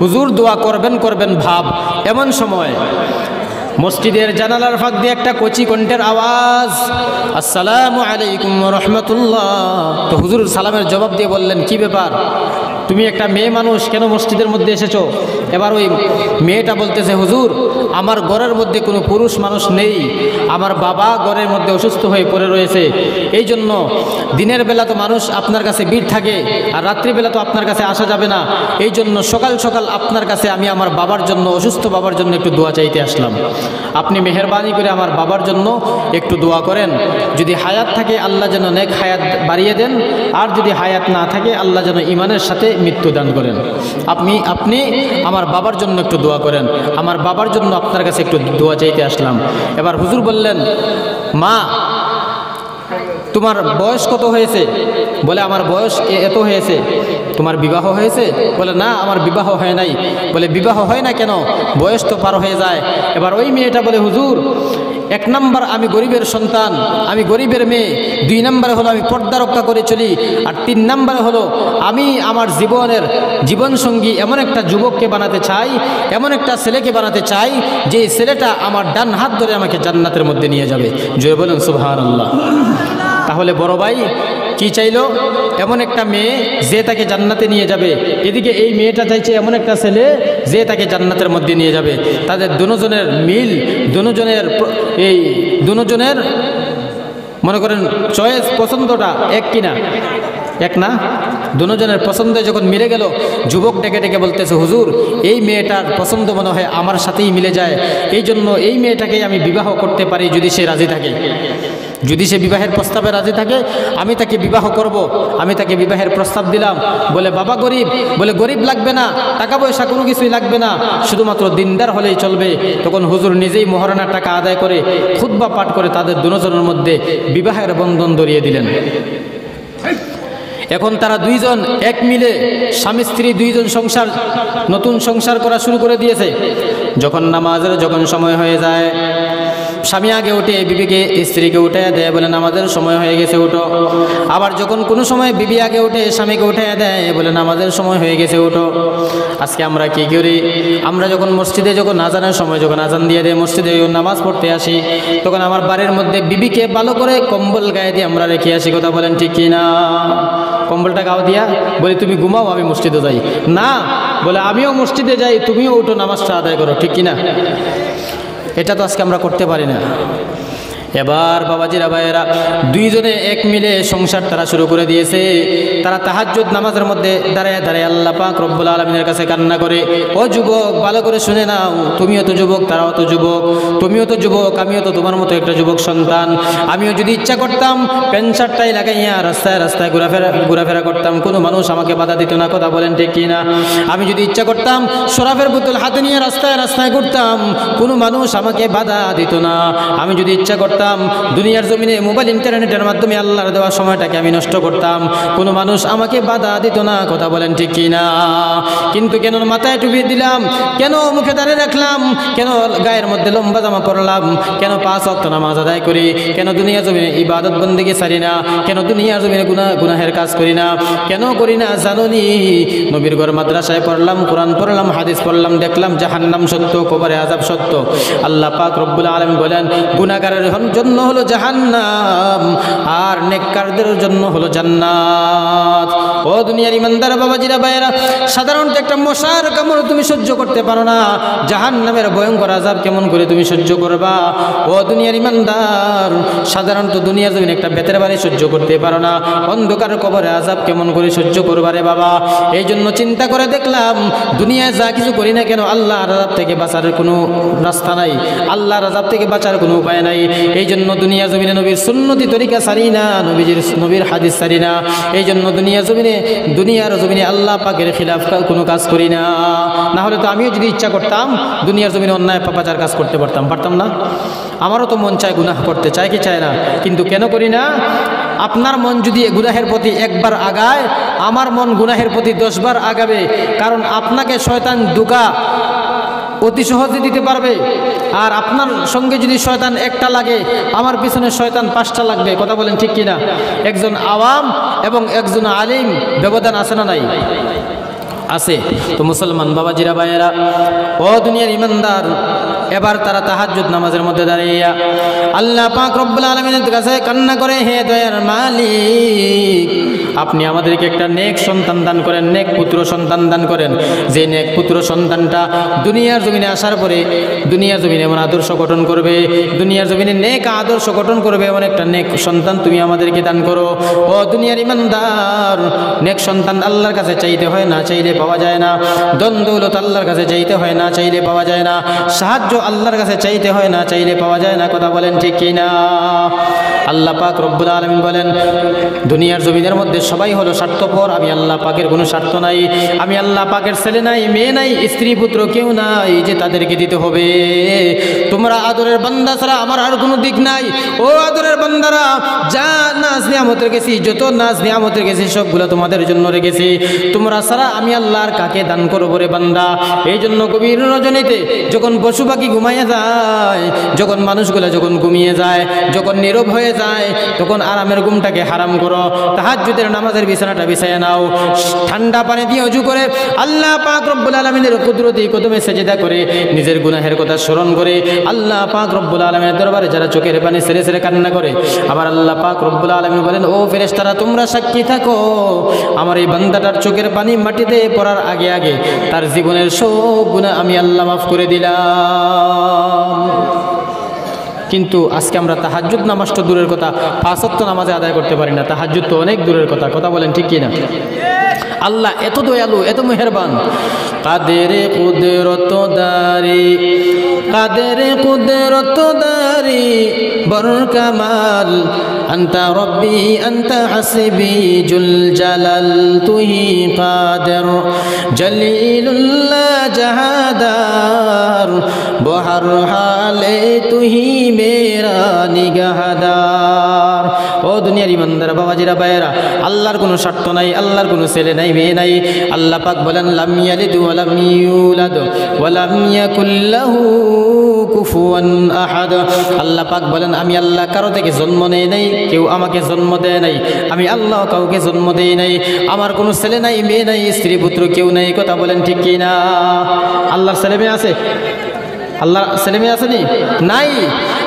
হুজুর দোয়া করবেন করবেন ভাব, এমন সময় মসজিদের জানালার ফাঁক দিয়ে একটা কচি কণ্ঠের আওয়াজ, আসসালামু আলাইকুম ওয়া রাহমাতুল্লাহ। তো হুজুর সালামের জবাব দিয়ে বললেন, কি ব্যাপার, তুমি একটা মেয়ে মানুষ, কেন মসজিদের মধ্যে এসেছো? এবার ওই মেয়েটা বলতেছে, হুজুর আমার ঘরের মধ্যে কোনো পুরুষ মানুষ নেই, আমার বাবা ঘরের মধ্যে অসুস্থ হয়ে পড়ে রয়েছে, এই জন্য দিনের বেলা তো মানুষ আপনার কাছে ভিড় থাকে, আর রাত্রিবেলা তো আপনার কাছে আসা যাবে না, এই জন্য সকাল সকাল আপনার কাছে আমি আমার বাবার জন্য, অসুস্থ বাবার জন্য একটু দোয়া চাইতে আসলাম। আপনি মেহেরবানি করে আমার বাবার জন্য একটু দোয়া করেন, যদি হায়াত থাকে আল্লাহ যেন নেক হায়াত বাড়িয়ে দেন, আর যদি হায়াত না থাকে আল্লাহ যেন ঈমানের সাথে মৃত্যু দান করেন। আপনি আমার বাবার জন্য একটু দোয়া করেন, আমার বাবার জন্য আপনার কাছে একটু দোয়া চাইতে আসলাম। এবার হুজুর বললেন, মা তোমার বয়স কত হয়েছে? বলে, আমার বয়স এত হয়েছে। তোমার বিবাহ হয়েছে? বলে, না আমার বিবাহ হয় নাই। বলে, বিবাহ হয় না কেন? বয়স তো পার হয়ে যায়। এবার ওই মেয়েটা বলে, হুজুর 1 নম্বর আমি গরিবের সন্তান, আমি গরিবের মেয়ে, 2 নম্বরে হলো আমি পর্দা রক্ষা করে চলি, আর 3 নম্বরে হলো আমি আমার জীবনসঙ্গী এমন একটা যুবককে বানাতে চাই, এমন একটা ছেলেকে বানাতে চাই, যে ছেলেটা আমার ডান হাত ধরে আমাকে জান্নাতের মধ্যে নিয়ে যাবে। জয় বলেন সুবহানাল্লাহ। তাহলে বড় ভাই কি চাইলো? এমন একটা মেয়ে যে তাকে জান্নাতে নিয়ে যাবে। এদিকে এই মেয়েটা চাইছে এমন একটা ছেলে যে তাকে জান্নাতের মধ্যে নিয়ে যাবে। তাদের দুজনের মিল, দুজনের মনে করেন চয়েস, পছন্দটা এক কিনা? এক না। দুজনের পছন্দে যখন মিলে গেল, যুবক ডেকে ডেকে বলতেছে, হুজুর এই মেয়েটার পছন্দ মনে হয় আমার সাথেই মিলে যায়, এই জন্য এই মেয়েটাকেই আমি বিবাহ করতে পারি যদি সে রাজি থাকে। যদি সে বিবাহের প্রস্তাবে রাজি থাকে আমি তাকে বিবাহ করব। আমি তাকে বিবাহের প্রস্তাব দিলাম। বলে, বাবা গরিব? বলে, গরিব লাগবে না, টাকা পয়সা কোনো কিছুই লাগবে না, শুধুমাত্র দিনদার হলেই চলবে। তখন হুজুর নিজেই মহারণার টাকা আদায় করে খুতবা পাঠ করে তাদের দুজনের মধ্যে বিবাহের বন্ধন ধরিয়ে দিলেন। এখন তারা দুইজন এক মিলে স্বামী স্ত্রী দুইজন নতুন সংসার করা শুরু করে দিয়েছে। যখন নামাজের সময় হয়ে যায়, স্বামী আগে উঠে বিবিকে স্ত্রীকে উঠাইয়া দেয়, বলে নামাজের সময় হয়ে গেছে উঠো। আবার যখন কোনো সময় বিবি আগে উঠে স্বামীকে উঠাইয়া দেয়, বলে নামাজের সময় হয়ে গেছে উঠো। আজকে আমরা কি করি? আমরা যখন মসজিদে যখন আজানের সময় যখন আজান দিয়ে দেয়, মসজিদে যখন নামাজ পড়তে আসি, তখন আমার বাড়ির মধ্যে বিবিকে ভালো করে কম্বল গায়ে দিয়ে আমরা রেখে আসি। কথা বলেন ঠিক কি না? কম্বলটা গাও দিয়া বলি তুমি ঘুমাও, আমি মসজিদে যাই না, বলে আমিও মসজিদে যাই, তুমিও উঠো, নামাজটা আদায় করো, ঠিক কিনা? এটা তো আজকে আমরা করতে পারি না। এবার বাবাজিরা ভাইয়েরা, দুইজনে এক মিলে সংসার তারা শুরু করে দিয়েছে। তারা তাহাজ্জুদ নামাজের মধ্যে দাঁড়ায় দাঁড়ায় আল্লাহ পাক রব্বুল আলামিনের কাছে কান্না করে। ও যুবক, ভালো করে শুনে নাও, তুমিও তো যুবক, তারাও তো যুবক, তুমিও তো যুবক, আমিও তো তোমার মতো একটা যুবক সন্তান। আমিও যদি ইচ্ছা করতাম প্যান্ট শার্টটাই লাগাইয়া রাস্তায় রাস্তায় ঘোরাফেরা করতাম, কোনো মানুষ আমাকে বাধা দিত না। কথা বলেন ঠিক কি না? আমি যদি ইচ্ছা করতাম শরাবের বোতল হাতে নিয়ে রাস্তায় রাস্তায় ঘুরতাম, কোনো মানুষ আমাকে বাধা দিত না। আমি যদি ইচ্ছা করতাম দুনিয়ার জমিনে মোবাইল ইন্টারনেটের মাধ্যমে আল্লাহর দেওয়া সময়টাকে আমি নষ্ট করতাম, কোনো মানুষ আমাকে বাধা দিত না। কথা বলেন ঠিক কি না? কিন্তু কেন মাথায় টুপি দিলাম, কেন মুখে দাঁড়িয়ে রাখলাম, কেন গায়ের মধ্যে লম্বা জামা পরলাম, কেন 5 ওয়াক্ত নামাজ আদায় করি, কেন দুনিয়ার জমিনে ইবাদত বন্দেগী ছাড়ি না, কেন দুনিয়ার জমিনে গুনাহের কাজ করি না, কেন করি না জানোনি? নবীর ঘর মাদ্রাসায় পড়লাম, কোরআন পড়লাম, হাদিস পড়লাম, দেখলাম জাহান্নাম সত্য, কবরে আযাব সত্য। আল্লাহ পাক রব্বুল আলামিন বলেন গুনাহগারের জন্য হলো জাহান্নাম আর নেককারদের জন্য হলো জান্নাত। ও দুনিয়ার ইমানদার বাবাজিরা ভাইয়েরা, সাধারণত একটা মশার কামড় তুমি সহ্য করতে পারো না, জাহান্নামের ভয়ঙ্কর আযাব কেমন করে তুমি সহ্য করবা? ও দুনিয়ার ইমানদার, সাধারণত দুনিয়ার জমিনে একটা বেতের বাড়ি সহ্য করতে পারো না, অন্ধকার কবরে আযাব কেমন করে সহ্য করবা রে বাবা? এই জন্য চিন্তা করে দেখলাম দুনিয়ায় যা কিছু করি না কেন, আল্লাহর আযাব থেকে বাঁচার কোনো রাস্তা নাই, আল্লাহর আযাব থেকে বাঁচার কোনো উপায় নাই। এই জন্য দুনিয়া জমিনে নবীর সুন্নতি তরিকা ছাড়ি না, নবীর হাদিস ছাড়ি না। এই জন্য দুনিয়ার জমিনে আল্লাহ পাকের খিলাফ কোনো কাজ করি না। না হলে তো আমিও যদি ইচ্ছা করতাম দুনিয়ার জমিনে অন্যায় পাপাচার কাজ করতে পারতাম না? আমারও তো মন চায়, গুনাহ করতে চায় কি চায় না? কিন্তু কেন করি না? আপনার মন যদি গুনাহের প্রতি একবার আগায়, আমার মন গুনাহের প্রতি 10 বার আগাবে। কারণ আপনাকে শয়তান ধোঁকা অতি সহজে দিতে পারবে, আর আপনার সঙ্গে যদি শয়তান একটা লাগে, আমার পিছনে শয়তান 5টা লাগবে। কথা বলেন ঠিক কিনা? একজন আওয়াম এবং একজন আলিম ব্যবধান আছে না নাই? আছে। তো মুসলমান বাবাজিরা ভাইয়েরা, ও দুনিয়ার ইমানদার, এবার তারা তাহাজ্জুদ নামাজের মধ্যে দাঁড়িয়ে আল্লাহ পাক রব্বুল আলামিনের কাছে কান্না করে, হে দয়ার মালিক, আপনি আমাদেরকে একটা নেক সন্তান দান করেন, নেক পুত্র সন্তান দান করেন, যে নেক পুত্র সন্তানটা দুনিয়ার জমিনে আসার পরে দুনিয়ার জমিনে এমন আদর্শ গঠন করবে, দুনিয়ার জমিনে নেক আদর্শ গঠন করবে, এমন একটা নেক সন্তান তুমি আমাদেরকে দান করো। ও দুনিয়ার ইমানদার, নেক সন্তান আল্লাহর কাছে চাইতে হয়, না চাইলে পাওয়া যায় না। ধন দৌলত আল্লাহর কাছে চাইতে হয়, না চাইলে পাওয়া যায় না। সাহায্য আল্লাহর কাছে চাইতে হয়, না চাইলে পাওয়া যায় না। কথা বলেন ঠিক কি না? আল্লাহ পাক রব্বুল আলামিন বলেন দুনিয়ার জমিনের মধ্যে সবাই হলো স্বার্থপর, আমি আল্লাহ পাকের কোনো স্বার্থ নাই। আমি আল্লাহ পাকের ছেলে নাই, মেয়ে নাই, স্ত্রী পুত্র কেউ নাই যে তাদেরকে দিতে হবে। তোমরা আদরের বান্দা ছাড়া আমার আর কোনো দিক নাই। ও আদরের বান্দারা, যা নাজ নিয়ামত রেখেছি, যত নাজ নিয়ামত রেখেছি সবগুলো তোমাদের জন্য রেখেছি। তোমরা ছাড়া আমি আল্লাহর কাকে দান করবো রে বান্দা? এই জন্য গভীর রজনীতে যখন পশু পাখি ঘুমাইয়া যায়, যখন মানুষগুলা যখন ঘুমিয়ে যায়, যখন নীরব হয়ে যায়, তখন আরামের ঘুমটাকে হারাম করো। তাহাজ্জুদের নামাজের বিছানাটা বিছাইয়া নাও, ঠান্ডা পানি দিয়ে ওযু করে আল্লাহ পাক রব্বুল আলামিনের কুদরতি কদমে সেজদা করে নিজের গুনাহের কথা স্মরণ করে আল্লাহ পাক রব্বুল আলামিনের দরবারে যারা চোখের পানি ছেড়ে ছেড়ে কান্না করে, আবার আল্লাহ পাক রব্বুল আলামিন বলেন, ও ফেরেশতারা তোমরা সাক্ষী থাকো, আমার এই বান্দাটার চোখের পানি মাটিতে পড়ার আগে আগে তার জীবনের সব গুনাহ আমি আল্লাহ মাফ করে দিলাম। কিন্তু আজকে আমরা তাহাজ্জুদ নামাজ তো দূরের কথা, 5 ওয়াক্ত নামাজে আদায় করতে পারি না। তাহাজ্জুদ তো অনেক দূরের কথা। কথা বলেন ঠিক কি না? আল্লাহ এত দয়ালু, এত মেহেরবান। কাদেরে কুদরত দারি, কাদেরে কুদরত দারি বর কামাল, আনতা রব্বি আনতা হাসবি জুল জালাল, তুহি কাদের জলিলুল্লাহ জাহাদার, বহর হালে তুহি মেরা নিগাহদার। ও দুনিয়া দুনিয়ার ইমানদার বাবাজিরা ভাইয়েরা, আল্লাহর কোনো স্বার্থ নাই, আল্লাহর কোনো ছেলে নাই, মেয়ে নাই। আল্লাহ পাক বলেন লাম ইয়ালিদ ওয়া লাম ইউলাদ ওয়া লাম ইয়াকুল লাহু কুফুয়ান আহাদ। আল্লাহ পাক বলেন আমি আল্লাহ কারো থেকে জন্ম নেই নাই, কেউ আমাকে জন্ম দেয় নাই, আমি আল্লাহ কাউকে জন্ম দেই নাই, আমার কোনো ছেলে নাই, মেয়ে নাই, স্ত্রী পুত্র কেউ নাই। কথা বলেন ঠিক কি না? আল্লাহর ছেলে মেয়ে আছে? আল্লাহ ছেলে মেয়ে আসেনি? নাই।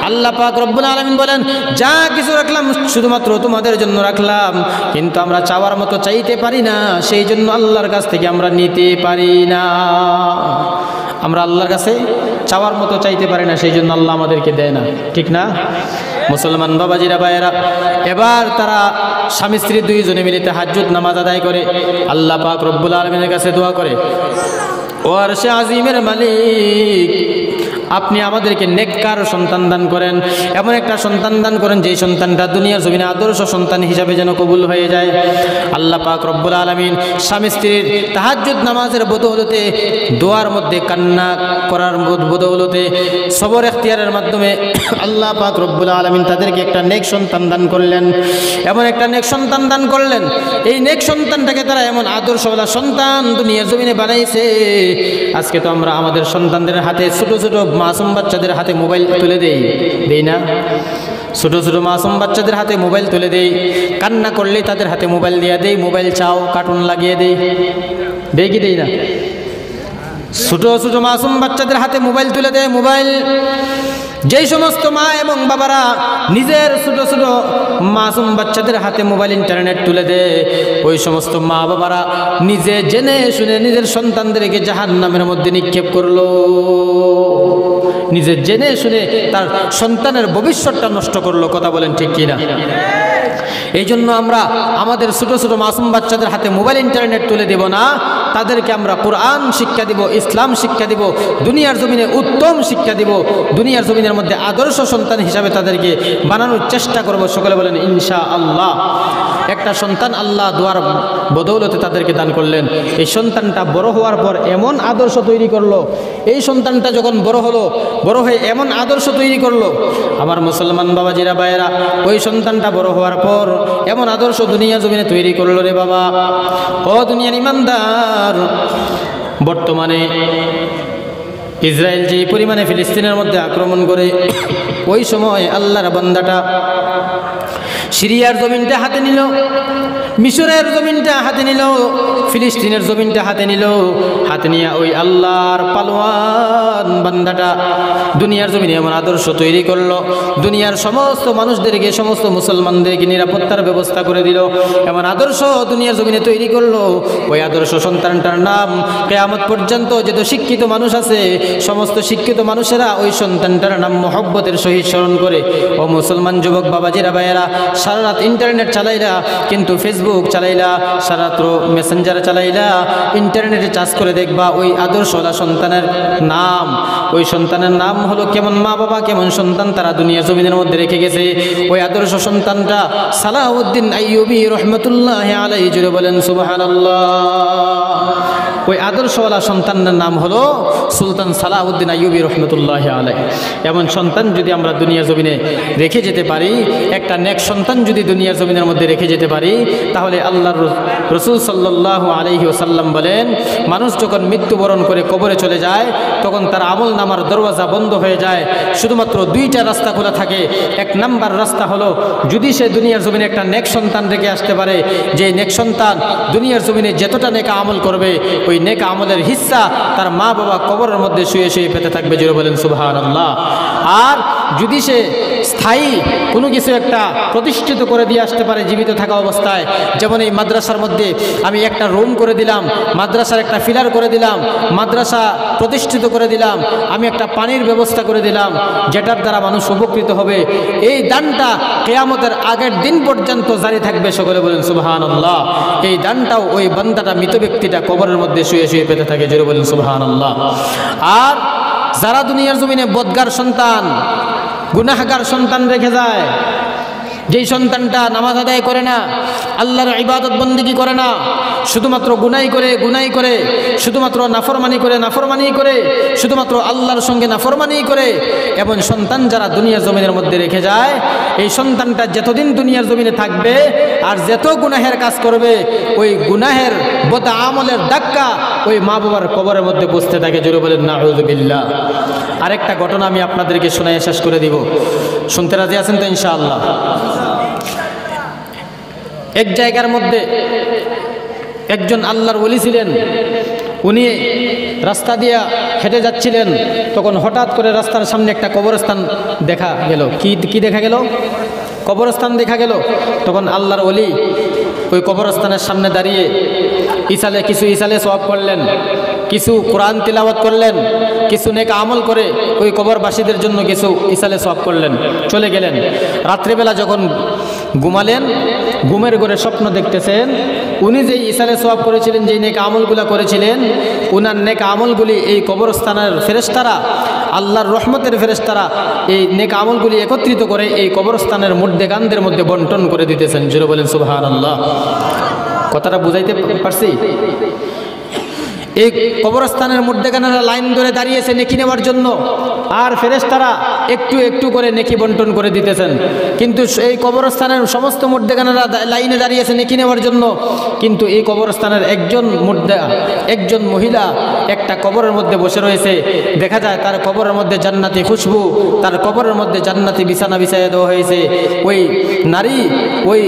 আল্লাহ পাক রব্বুল আলামিন বলেন যা কিছু রাখলাম শুধুমাত্র তোমাদের জন্য রাখলাম, কিন্তু আমরা চাওয়ার মতো চাইতে পারি না, সেই জন্য আল্লাহর কাছ থেকে আমরা নিতে পারি না। আমরা আল্লাহর কাছে চাওয়ার মতো চাইতে পারি না, সেই জন্য আল্লাহ আমাদেরকে দেয় না, ঠিক না? মুসলমান বাবাজিরা ভাইয়েরা, এবার তারা স্বামী স্ত্রী দুইজনে মিলে তাহাজ্জুদ নামাজ আদায় করে আল্লাহ পাক রব্বুল আলামিনের কাছে দোয়া করে, ও আরশে আজিমের মালিক, আপনি আমাদেরকে নেককার সন্তান দান করেন, এমন একটা সন্তান দান করেন যেই সন্তানটা দুনিয়ার জমিনে আদর্শ সন্তান হিসাবে যেন কবুল হয়ে যায়। আল্লাহ পাক রব্বুল আলামিন স্বামী স্ত্রীর তাহাজ্জুদ নামাজের বদৌলতে, দোয়ার মধ্যে কান্না করার বদৌলতে, সবর এখতিয়ারের মাধ্যমে আল্লাহ পাক রব্বুল আলামিন তাদেরকে একটা নেক সন্তান দান করলেন, এমন একটা নেক সন্তান দান করলেন। এই নেক সন্তানটাকে তারা এমন আদর্শওয়ালা সন্তান দুনিয়ার জমিনে বানাইছে। আজকে তো আমরা আমাদের সন্তানদের হাতে, ছোট ছোট মাসুম বাচ্চাদের হাতে মোবাইল তুলে দেই না? ছোট ছোট মাসুম বাচ্চাদের হাতে মোবাইল তুলে দেই, কান্না করলেই তাদের হাতে মোবাইল দিয়ে দেই, মোবাইল চাও, কার্টুন লাগিয়ে দেই কি দেই না? ছোট ছোট মাসুম বাচ্চাদের হাতে মোবাইল তুলে দেয়। মোবাইল, যেই সমস্ত মা এবং বাবারা নিজের ছোট ছোট মাসুম বাচ্চাদের হাতে মোবাইল ইন্টারনেট তুলে দেয়, ওই সমস্ত মা বাবারা নিজে জেনে শুনে নিজের সন্তানদেরকে জাহান্নামের মধ্যে নিক্ষেপ করলো, নিজে জেনে শুনে তার সন্তানের ভবিষ্যৎটা নষ্ট করলো। কথা বলেন ঠিক কিনা? এই জন্য আমরা আমাদের ছোট ছোট মাসুম বাচ্চাদের হাতে মোবাইল ইন্টারনেট তুলে দেব না, তাদেরকে আমরা কোরআন শিক্ষা দিব, ইসলাম শিক্ষা দিব, দুনিয়ার জমিনে উত্তম শিক্ষা দিব, দুনিয়ার জমিনের মধ্যে আদর্শ সন্তান হিসাবে তাদেরকে বানানোর চেষ্টা করব। সকলে বলেন ইনশাআল্লাহ। একটা সন্তান আল্লাহ দোয়ার বদৌলতে তাদেরকে দান করলেন। এই সন্তানটা বড় হওয়ার পর এমন আদর্শ তৈরি করলো, এই সন্তানটা যখন বড় হলো, বড় হয়ে এমন আদর্শ তৈরি করলো, আমার মুসলমান বাবাজিরা ভাইয়েরা, ওই সন্তানটা বড় হওয়ার পর এমন আদর্শ দুনিয়া জমিনে তৈরি করলো রে বাবা। ও দুনিয়ার ইমানদার, বর্তমানে ইসরায়েল যে পরিমাণে ফিলিস্তিনের মধ্যে আক্রমণ করে, ওই সময় আল্লাহর বান্দাটা সিরিয়ার জমিনটা হাতে নিল, মিশরের জমিনটা হাতে নিল, ফিলিস্তিনের জমিনটা হাতে নিল। হাতে নিয়ে ওই আল্লাহর পালোয়ান বান্দাটা দুনিয়ার জমিনে এমন আদর্শ তৈরি করলো, দুনিয়ার সমস্ত মানুষদেরকে, সমস্ত মুসলমানদেরকে নিরাপত্তার ব্যবস্থা করে দিল, এমন আদর্শ দুনিয়ার জমিনে তৈরি করলো। ওই আদর্শ সন্তানটার নাম কিয়ামত পর্যন্ত যত শিক্ষিত মানুষ আছে, সমস্ত শিক্ষিত মানুষেরা ওই সন্তানটার নাম মহব্বতের সহিত স্মরণ করে। ও মুসলমান যুবক বাবাজিরা ভাইয়েরা, সারা রাত ইন্টারনেট চালাইলা, কিন্তু ফেসবুক চালাইলা, সারা রাত্র মেসেঞ্জার চালাইলা, ইন্টারনেটে চার্জ করে দেখবা ওই আদর্শওয়ালা সন্তানের নাম, ওই সন্তানের নাম হলো কেমন মা বাবা, কেমন সন্তান তারা দুনিয়ার জমিনের মধ্যে রেখে গেছে। ওই আদর্শ সন্তানটা সালাহউদ্দিন আইয়ুবী রহমতুল্লাহি আলাইহি, জুড়ে বলেন সুবহানাল্লাহ। ওই আদর্শওয়ালা সন্তানের নাম হলো সুলতান সালাহউদ্দিন আইয়ুবী রহমতুল্লাহি আলাইহি। এমন সন্তান যদি আমরা দুনিয়ার জমিনে রেখে যেতে পারি, একটা নেক সন্তান যদি দুনিয়ার জমিনের মধ্যে রেখে যেতে পারি, তাহলে আল্লাহর রাসূল সাল্লাল্লাহু আলাইহি ওয়াসাল্লাম বলেন, মানুষ যখন মৃত্যুবরণ করে কবরে চলে যায়, তখন তার আমল নামার দরওয়াজা বন্ধ হয়ে যায়, শুধুমাত্র দুইটা রাস্তা খোলা থাকে। এক নাম্বার রাস্তা হলো, যদি সে দুনিয়ার জমিনে একটা নেক সন্তান রেখে আসতে পারে, যে নেক সন্তান দুনিয়ার জমিনে যতটা নেকা আমল করবে, ওই নেকা আমলের হিস্সা তার মা বাবা কবরের মধ্যে শুয়ে শুয়ে পেতে থাকবে। জোরে বলেন সুবহানাল্লাহ। আর যদি সে স্থায়ী কোনো কিছু একটা প্রতিষ্ঠিত করে দিয়ে আসতে পারে জীবিত থাকা অবস্থায়, যেমন এই মাদ্রাসার মধ্যে আমি একটা রুম করে দিলাম, মাদ্রাসার একটা ফিলার করে দিলাম, মাদ্রাসা প্রতিষ্ঠিত করে দিলাম, আমি একটা পানির ব্যবস্থা করে দিলাম, যেটার দ্বারা মানুষ উপকৃত হবে, এই দানটা কিয়ামতের আগের দিন পর্যন্ত জারি থাকবে। সকলে বলেন সুবহানাল্লাহ। এই দানটাও ওই বান্দাটা, মৃত ব্যক্তিটা কবরের মধ্যে শুয়ে শুয়ে পেতে থাকে। জোরে বলেন সুবহানাল্লাহ। আর যারা দুনিয়ার জমিনে বদগার সন্তান, গুনাহগার সন্তান রেখে যায়, যেই সন্তানটা নামাজ আদায় করে না, আল্লাহর ইবাদত বন্দেগী করে না, শুধুমাত্র গুনাহ করে, শুধুমাত্র নাফরমানি করে, শুধুমাত্র আল্লাহর সঙ্গে নাফরমানি করে, এমন সন্তান যারা দুনিয়ার জমিনের মধ্যে রেখে যায়, এই সন্তানটা যতদিন দুনিয়ার জমিনে থাকবে আর যত গুনাহের কাজ করবে, ওই গুনাহের বদ আমলের ধাক্কা ওই মা বাবার কবরের মধ্যে বসতে থাকে। জোরে বলেন নাউযুবিল্লাহ। আরেকটা ঘটনা আমি আপনাদেরকে শোনায় শেষ করে দিব, শুনতে রাজি আছেন তো ইনশাআল্লাহ? এক জায়গার মধ্যে একজন আল্লাহর ওলি ছিলেন, উনি রাস্তা দিয়া হেঁটে যাচ্ছিলেন, তখন হঠাৎ করে রাস্তার সামনে একটা কবরস্থান দেখা গেল। কি দেখা গেল? কবরস্থান দেখা গেল। তখন আল্লাহর ওলি ওই কবরস্থানের সামনে দাঁড়িয়ে কিছু ইসালে সওয়াব করলেন, কিছু কোরআন তিলাওয়াত করলেন, কিছু নেক আমল করে ওই কবরবাসীদের জন্য কিছু ইসালে সওয়াব করলেন, চলে গেলেন। রাত্রিবেলা যখন ঘুমালেন, ঘুমের ঘরে স্বপ্ন দেখতেছেন উনি যেই ইসালে সওয়াব করেছিলেন, যেই নেক আমলগুলো করেছিলেন, উনার নেক আমলগুলি এই কবরস্থানের ফেরেশতারা, আল্লাহর রহমতের ফেরেশতারা এই নেক আমলগুলি একত্রিত করে এই কবরস্থানের মধ্যেখানদের মধ্যে বন্টন করে দিতেছেন। জোরে বলেন সুবহানাল্লাহ। কথাটা বুঝাইতে পারছি? এই কবরস্থানের মধ্যেখানেরা লাইন ধরে দাঁড়িয়েছে নেকি নেওয়ার জন্য, আর ফেরেশতারা একটু একটু করে নেকি বন্টন করে দিতেছেন। কিন্তু এই কবরস্থানের সমস্ত মধ্যেখানেরা লাইনে দাঁড়িয়েছে নেকি নেওয়ার জন্য, কিন্তু এই কবরস্থানের একজন মহিলা একটা কবরের মধ্যে বসে রয়েছে। দেখা যায় তার কবরের মধ্যে জান্নাতি খুশবু, তার কবরের মধ্যে জান্নাতি বিছানা বিছাইয়া দেওয়া হয়েছে। ওই নারী, ওই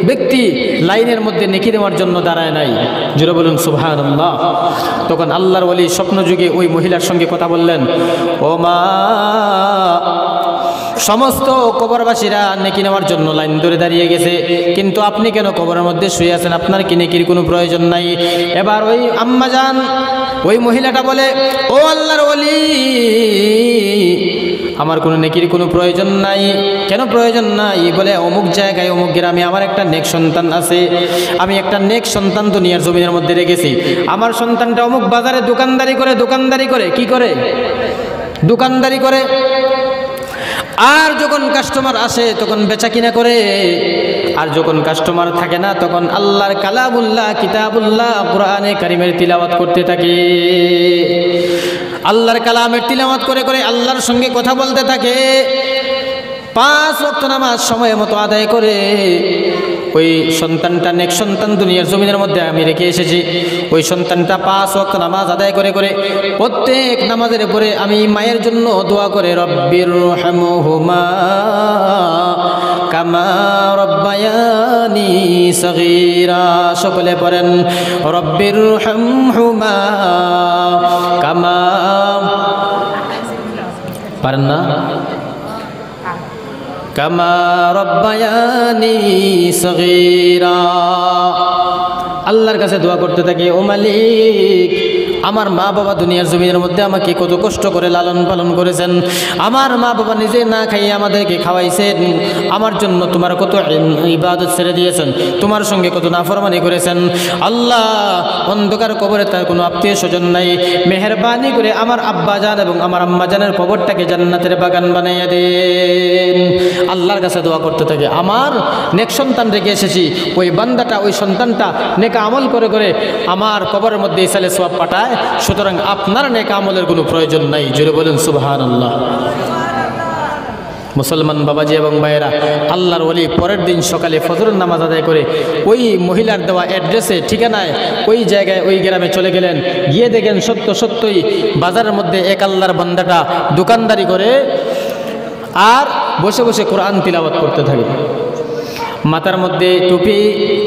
ব্যক্তি লাইনের মধ্যে নেকি নেওয়ার জন্য দাঁড়ায় নাই। জোরে বলুন সুবহানাল্লাহ। তখন আল্লাহর ওলি স্বপ্নযুগে ওই মহিলার সঙ্গে কথা বললেন, ও মা, সমস্ত কবরবাসীরা নেকি নেওয়ার জন্য লাইন ধরে দাঁড়িয়ে গেছে, কিন্তু আপনি কেন কবরের মধ্যে শুয়ে আছেন? আপনার কি নেকির কোনো প্রয়োজন নাই? এবার ওই আম্মাজান, ওই মহিলাটা বলে, ও আল্লাহর ওলি, আমার কোনো নেকির কোনো প্রয়োজন নাই। কেন প্রয়োজন নাই? বলে, অমুক জায়গায় অমুক গ্রামে আমার একটা নেক সন্তান আছে, আমি একটা নেক সন্তান দুনিয়ার জমিনের মধ্যে রেখেছি। আমার সন্তানটা অমুক বাজারে দোকানদারি করে কি করে? দোকানদারি করে। আর যখন কাস্টমার আসে তখন বেচা কিনা করে, আর যখন কাস্টমার থাকে না তখন আল্লাহর কালামুল্লাহ, কিতাবুল্লাহ, কোরআনে কারিমের তিলাওয়াত করতে থাকে। আল্লাহর কালামের তিলাওয়াত করে করে আল্লাহর সঙ্গে কথা বলতে থাকে। 5 ওয়াক্ত নামাজ সময় মতো আদায় করে। ওই সন্তানটা নেক সন্তান দুনিয়ার জমিনের মধ্যে আমি রেখে এসেছি। ওই সন্তানটা 5 ওয়াক্ত নামাজ আদায় করে করে প্রত্যেক নামাজের পরে আমি মায়ের জন্য দোয়া করে, রব্বির রহমহুমা কামা রব্বায়ানি সগীরা। সকলে পড়েন, রব্বির রহমহুমা কামা, পারেন না? কামা রব্বায়ানি সগীরা। আল্লাহর কাছে দোয়া করতে থাকি, ও মালিক, আমার মা বাবা দুনিয়ার জমিনের মধ্যে আমাকে কত কষ্ট করে লালন পালন করেছেন। আমার মা বাবা নিজে না খাইয়ে আমাদেরকে খাওয়াইছেন। আমার জন্য তোমার কত ইবাদত ছেড়ে দিয়েছেন, তোমার সঙ্গে কত নাফরমানি করেছেন। আল্লাহ, অন্ধকার কবরে তার কোনো আত্মীয় স্বজন নাই, মেহেরবানি করে আমার আব্বা জান এবং আমার আম্মা জানের কবরটাকে জান্নাতের বাগান বানাইয়া দেন। আল্লাহর কাছে দোয়া করতে থাকে। আমার নেক সন্তান রেখে এসেছি, ওই বান্দাটা, ওই সন্তানটা নেক আমল করে করে আমার কবরের মধ্যে ইসালে সওয়াব পাঠায়, সুতরাং আপনার নেক আমলের কোনো প্রয়োজন নাই। জোরে বলেন সুবহানাল্লাহ। মুসলমান বাবাজি এবং ভাইয়েরা, আল্লাহর ওলি পরের দিন সকালে ফজরের নামাজ আদায় করে ওই মহিলার দেওয়া অ্যাড্রেসে, ঠিকানায়, ওই জায়গায়, ওই গ্রামে চলে গেলেন। গিয়ে দেখেন সত্যই বাজারের মধ্যে এক আল্লাহর বান্দাটা দোকানদারি করে আর বসে বসে কোরআন তিলাওয়াত করতে থাকে। মাথার মধ্যে টুপি,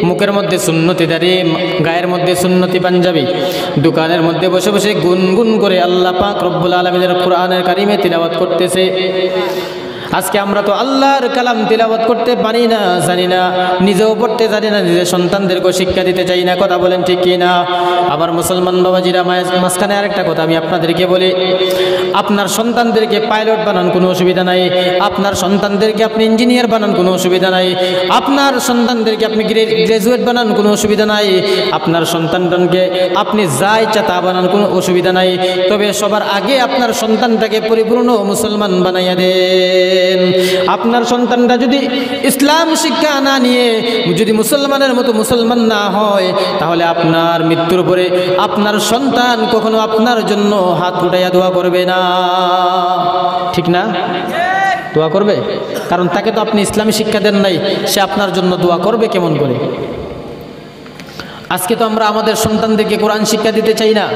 মুখের মধ্যে সুন্নতি দাড়ি, গায়ের মধ্যে সুন্নতি পাঞ্জাবি, দোকানের মধ্যে বসে বসে গুনগুন করে আল্লাহ পাক রব্বুল আলামিনের কোরআনের কারিমে তিলাওয়াত করতেছে। আজকে আমরা তো আল্লাহর কালাম তিলাওয়াত করতে পারি না, জানি না, নিজেও পড়তে জানি না, নিজের সন্তানদেরকে শিক্ষা দিতে চাই না। কথা বলেন ঠিক কি না? আবার মুসলমান বাবাজিরা, মাঝখানে আরেকটা কথা আমি আপনাদেরকে বলি, আপনার সন্তানদেরকে পাইলট বানান, কোনো অসুবিধা নাই। আপনার সন্তানদেরকে আপনি ইঞ্জিনিয়ার বানান, কোনো অসুবিধা নাই। আপনার সন্তানদেরকে আপনি গ্রাজুয়েট বানান, কোনো অসুবিধা নাই। আপনার সন্তানকে আপনি যা ইচ্ছা তা বানান, কোনো অসুবিধা নাই। তবে সবার আগে আপনার সন্তানটাকে পরিপূর্ণ মুসলমান বানাইয়া দেন। থাকেন। আপনার সন্তানরা যদি ইসলাম শিক্ষা না নিয়ে যদি মুসলমানের মতো মুসলমান না হয়, তাহলে আপনার মৃত্যুর পরে আপনার সন্তান কখনো আপনার জন্য হাত উঠাইয়া দোয়া করবে না, ঠিক না? দোয়া করবে, কারণ তাকে তো আপনি ইসলামী শিক্ষা দেন নাই, সে আপনার জন্য দোয়া করবে কেমন করে? আজকে তো আমরা আমাদের সন্তানদেরকে কোরআন শিক্ষা দিতে চাই না,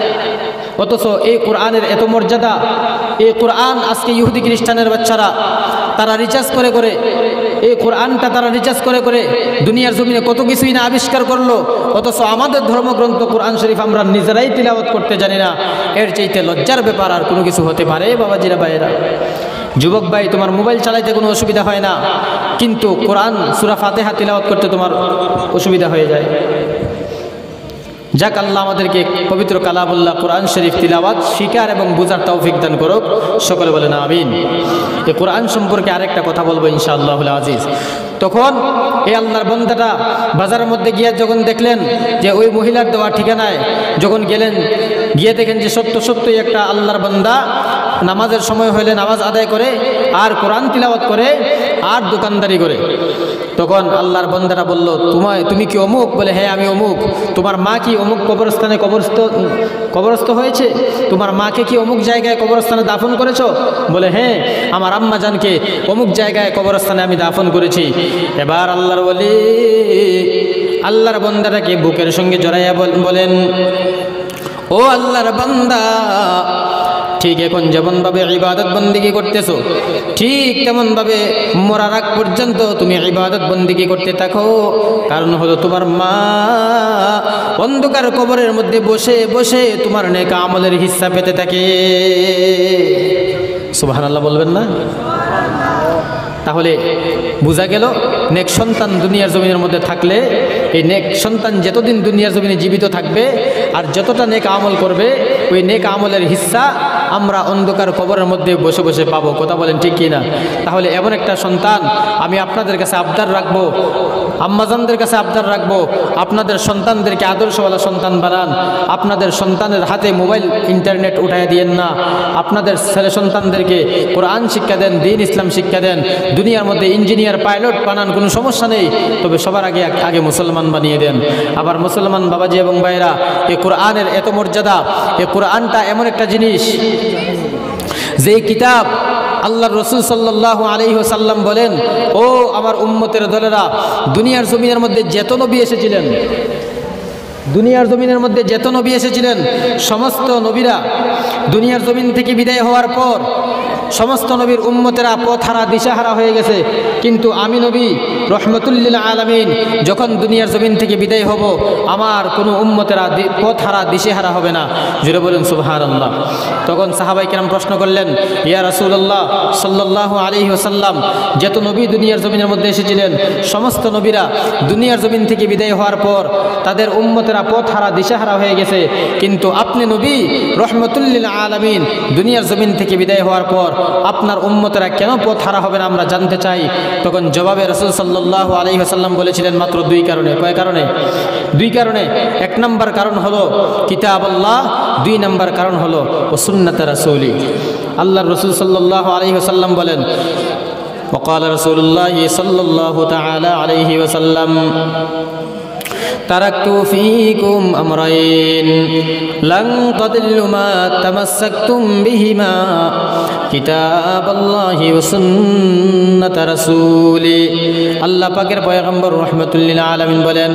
অথচ এই কোরআনের এত মর্যাদা। এই কোরআন আজকে ইহুদি খ্রিস্টানের বাচ্চারা তারা রিচার্জ করে করে এই কোরআনটা তারা রিচার্জ করে করে দুনিয়ার জমিনে কত কিছুই না আবিষ্কার করলো, অথচ আমাদের ধর্মগ্রন্থ কোরআন শরীফ আমরা নিজেরাই তিলাওয়াত করতে জানি না। এর চাইতে লজ্জার ব্যাপার আর কোনো কিছু হতে পারে? বাবাজিরা, ভাইয়েরা, যুবক ভাই, তোমার মোবাইল চালাইতে কোনো অসুবিধা হয় না, কিন্তু কোরআন সূরা ফাতিহা তিলাওয়াত করতে তোমার অসুবিধা হয়ে যায়। যাক, আল্লাহ আমাদেরকে পবিত্র কালামুল্লাহ কোরআন শরীফ তিলাওয়াত শিকার এবং বুঝার তৌফিক দান করুক, সকলে বলেন আমিন। এই কোরআন সম্পর্কে আরেকটা কথা বলবো ইনশাআল্লাহুল আজিজ। তখন এই আল্লাহর বান্দাটা বাজারের মধ্যে গিয়ে যখন দেখলেন যে ওই মহিলার দেওয়া ঠিকানায় যখন গেলেন, গিয়ে দেখেন যে সত্যই একটা আল্লাহর বান্দা নামাজের সময় হলে নামাজ আদায় করে আর কোরআন তিলাওয়াত করে আর দোকানদারি করে। তখন আল্লাহর বান্দারা বলল, তুমি কি অমুক? বলে, হ্যাঁ আমি অমুক। তোমার মা কি অমুক কবরস্থানে কবরস্থ হয়েছে? তোমার মাকে কি অমুক জায়গায় কবরস্থানে দাফন করেছো? বলে, হ্যাঁ আমার আম্মা জানকে অমুক জায়গায় কবরস্থানে আমি দাফন করেছি। এবার আল্লাহর ওলি আল্লাহর বান্দাটাকে বুকের সঙ্গে জড়াইয়া বলেন, ও আল্লাহর বান্দা, ঠিক এখন যেমনভাবে ইবাদত বন্দিগি করতেছো, ঠিক তেমনভাবে মরার আগ পর্যন্ত তুমি ইবাদত বন্দিগি করতে থাকো। কারণ হলো তোমার মা অন্ধকার কবরের মধ্যে বসে বসে তোমার নেক আমলের হিস্সা পেতে থাকে। সুবহানাল্লাহ বলবেন না? তাহলে বোঝা গেল নেক সন্তান দুনিয়ার জমিনের মধ্যে থাকলে এই নেক সন্তান যতদিন দুনিয়ার জমিনে জীবিত থাকবে আর যতটা নেক আমল করবে, ওই নেক আমলের হিস্সা আমরা অন্ধকার কবরের মধ্যে বসে বসে পাবো। কথা বলেন ঠিক কি না? তাহলে এমন একটা সন্তান আমি আপনাদের কাছে আবদার রাখবো, আম্মাজানদের কাছে আবদার রাখবো, আপনাদের সন্তানদেরকে আদর্শওয়ালা সন্তান বানান। আপনাদের সন্তানের হাতে মোবাইল ইন্টারনেট উঠাইয়া দিয়েন না। আপনাদের ছেলে সন্তানদেরকে কোরআন শিক্ষা দেন, দ্বীন ইসলাম শিক্ষা দেন। দুনিয়ার মধ্যে ইঞ্জিনিয়ার পাইলট বানান, কোনো সমস্যা নেই, তবে সবার আগে মুসলমান বানিয়ে দেন। আবার মুসলমান বাবাজি এবং ভাইরা, এই কোরআনের এত মর্যাদা, এই কোরআনটা এমন একটা জিনিস যেই কিতাব আল্লাহর রাসূল সাল্লাল্লাহু আলাইহি ওয়াসাল্লাম বলেন, ও আমার উম্মতের দলেরা, দুনিয়ার জমিনের মধ্যে যত নবী এসেছিলেন, দুনিয়ার জমিনের মধ্যে যত নবী এসেছিলেন, সমস্ত নবীরা দুনিয়ার জমিন থেকে বিদায় হওয়ার পর সমস্ত নবীর উম্মতেরা পথহারা দিশাহারা হয়ে গেছে, কিন্তু আমি নবী রহমতুল্লিল আলামিন যখন দুনিয়ার জমিন থেকে বিদায় হব, আমার কোনো উম্মতেরা পথহারা দিশেহারা হবে না। জুড়ে বলুন সুবহানাল্লাহ। তখন সাহাবাই কেরাম প্রশ্ন করলেন, ইয়া রাসূলুল্লাহ সাল্লাল্লাহু আলাইহি ওয়াসাল্লাম, যত নবী দুনিয়ার জমিনের মধ্যে এসেছিলেন, সমস্ত নবীরা দুনিয়ার জমিন থেকে বিদায় হওয়ার পর তাদের উম্মতেরা পথহারা দিশাহারা হয়ে গেছে, কিন্তু আপনি নবী রহমতুল্লিল আলামিন দুনিয়ার জমিন থেকে বিদায় হওয়ার পর আপনার উম্মতেরা কেন পথহারা হবে না আমরা জানতে চাই। তখন জবাবে রাসূল সাল্লাল্লাহু আলাইহি ওয়াসাল্লাম বলেছিলেন মাত্র দুই কারণে। কয় কারণে? দুই কারণে। এক নম্বর কারণ হলো কিতাবুল্লাহ, দুই নম্বর কারণ হলো সুন্নাত রাসূলি। আল্লাহর রাসূল সাল্লাল্লাহু আলাইহি ওয়াসাল্লাম বলেন, وقال رسول الله صلى الله تعالى عليه وسلم تركت فيكم أمرين لن تضلوا ما تمسكتم بهما كتاب الله وسنة رسوله। আল্লাহ পাকের পয়গম্বর রাহমাতুল লিল আলামিন বলেন,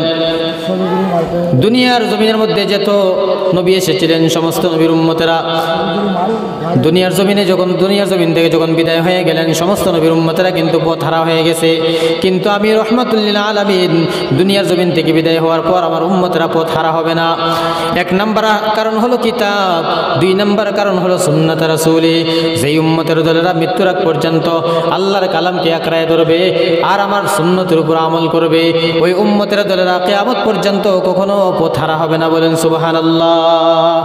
দুনিয়ার জমিনের মধ্যে যত নবী এসেছিলেন, সমস্ত নবীর উম্মতেরা দুনিয়ার জমিন থেকে যখন বিদায় হয়ে গেলেন, সমস্ত নবীর উম্মতেরা কিন্তু পথহারা হয়ে গেছে, কিন্তু আমি রাহমাতুল লিল আলামিন দুনিয়ার জমিন থেকে বিদায় হওয়ার পর আমার উম্মতেরা পথহারা হবে না। এক নম্বর কারণ হলো কিতাব, দুই নম্বর কারণ হলো সুন্নাত রাসূলি। যেই উম্মতের দলেরা মৃত্যুর আগ পর্যন্ত আল্লাহর কালামকে আঁকড়ায় ধরবে আর আমার সুন্নতের উপর আমল করবে, ওই উম্মতের দলেরা কিয়ামত পর্যন্ত কখনো পথহারা হবে না। বলেন সুবহানাল্লাহ।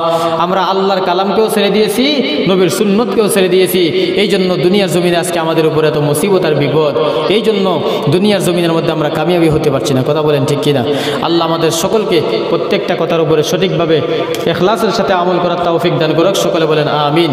আমরা আল্লাহর কালামকেও ছেড়ে দিয়েছি, নবীর সুন্নতকেও ছেড়ে দিয়েছি, এই জন্য দুনিয়ার জমিনে আজকে আমাদের উপরে এত মুসিবত আর বিপদ। এই জন্য দুনিয়ার জমিনের মধ্যে আমরা কামিয়াবি হতে পারছি না। কথা বলেন ঠিক কিনা? আল্লাহ আমাদের সকলকে প্রত্যেকটা কথার উপরে সঠিকভাবে ইখলাসের সাথে আমল করার তৌফিক দান করুক। সকলে বলেন আমিন।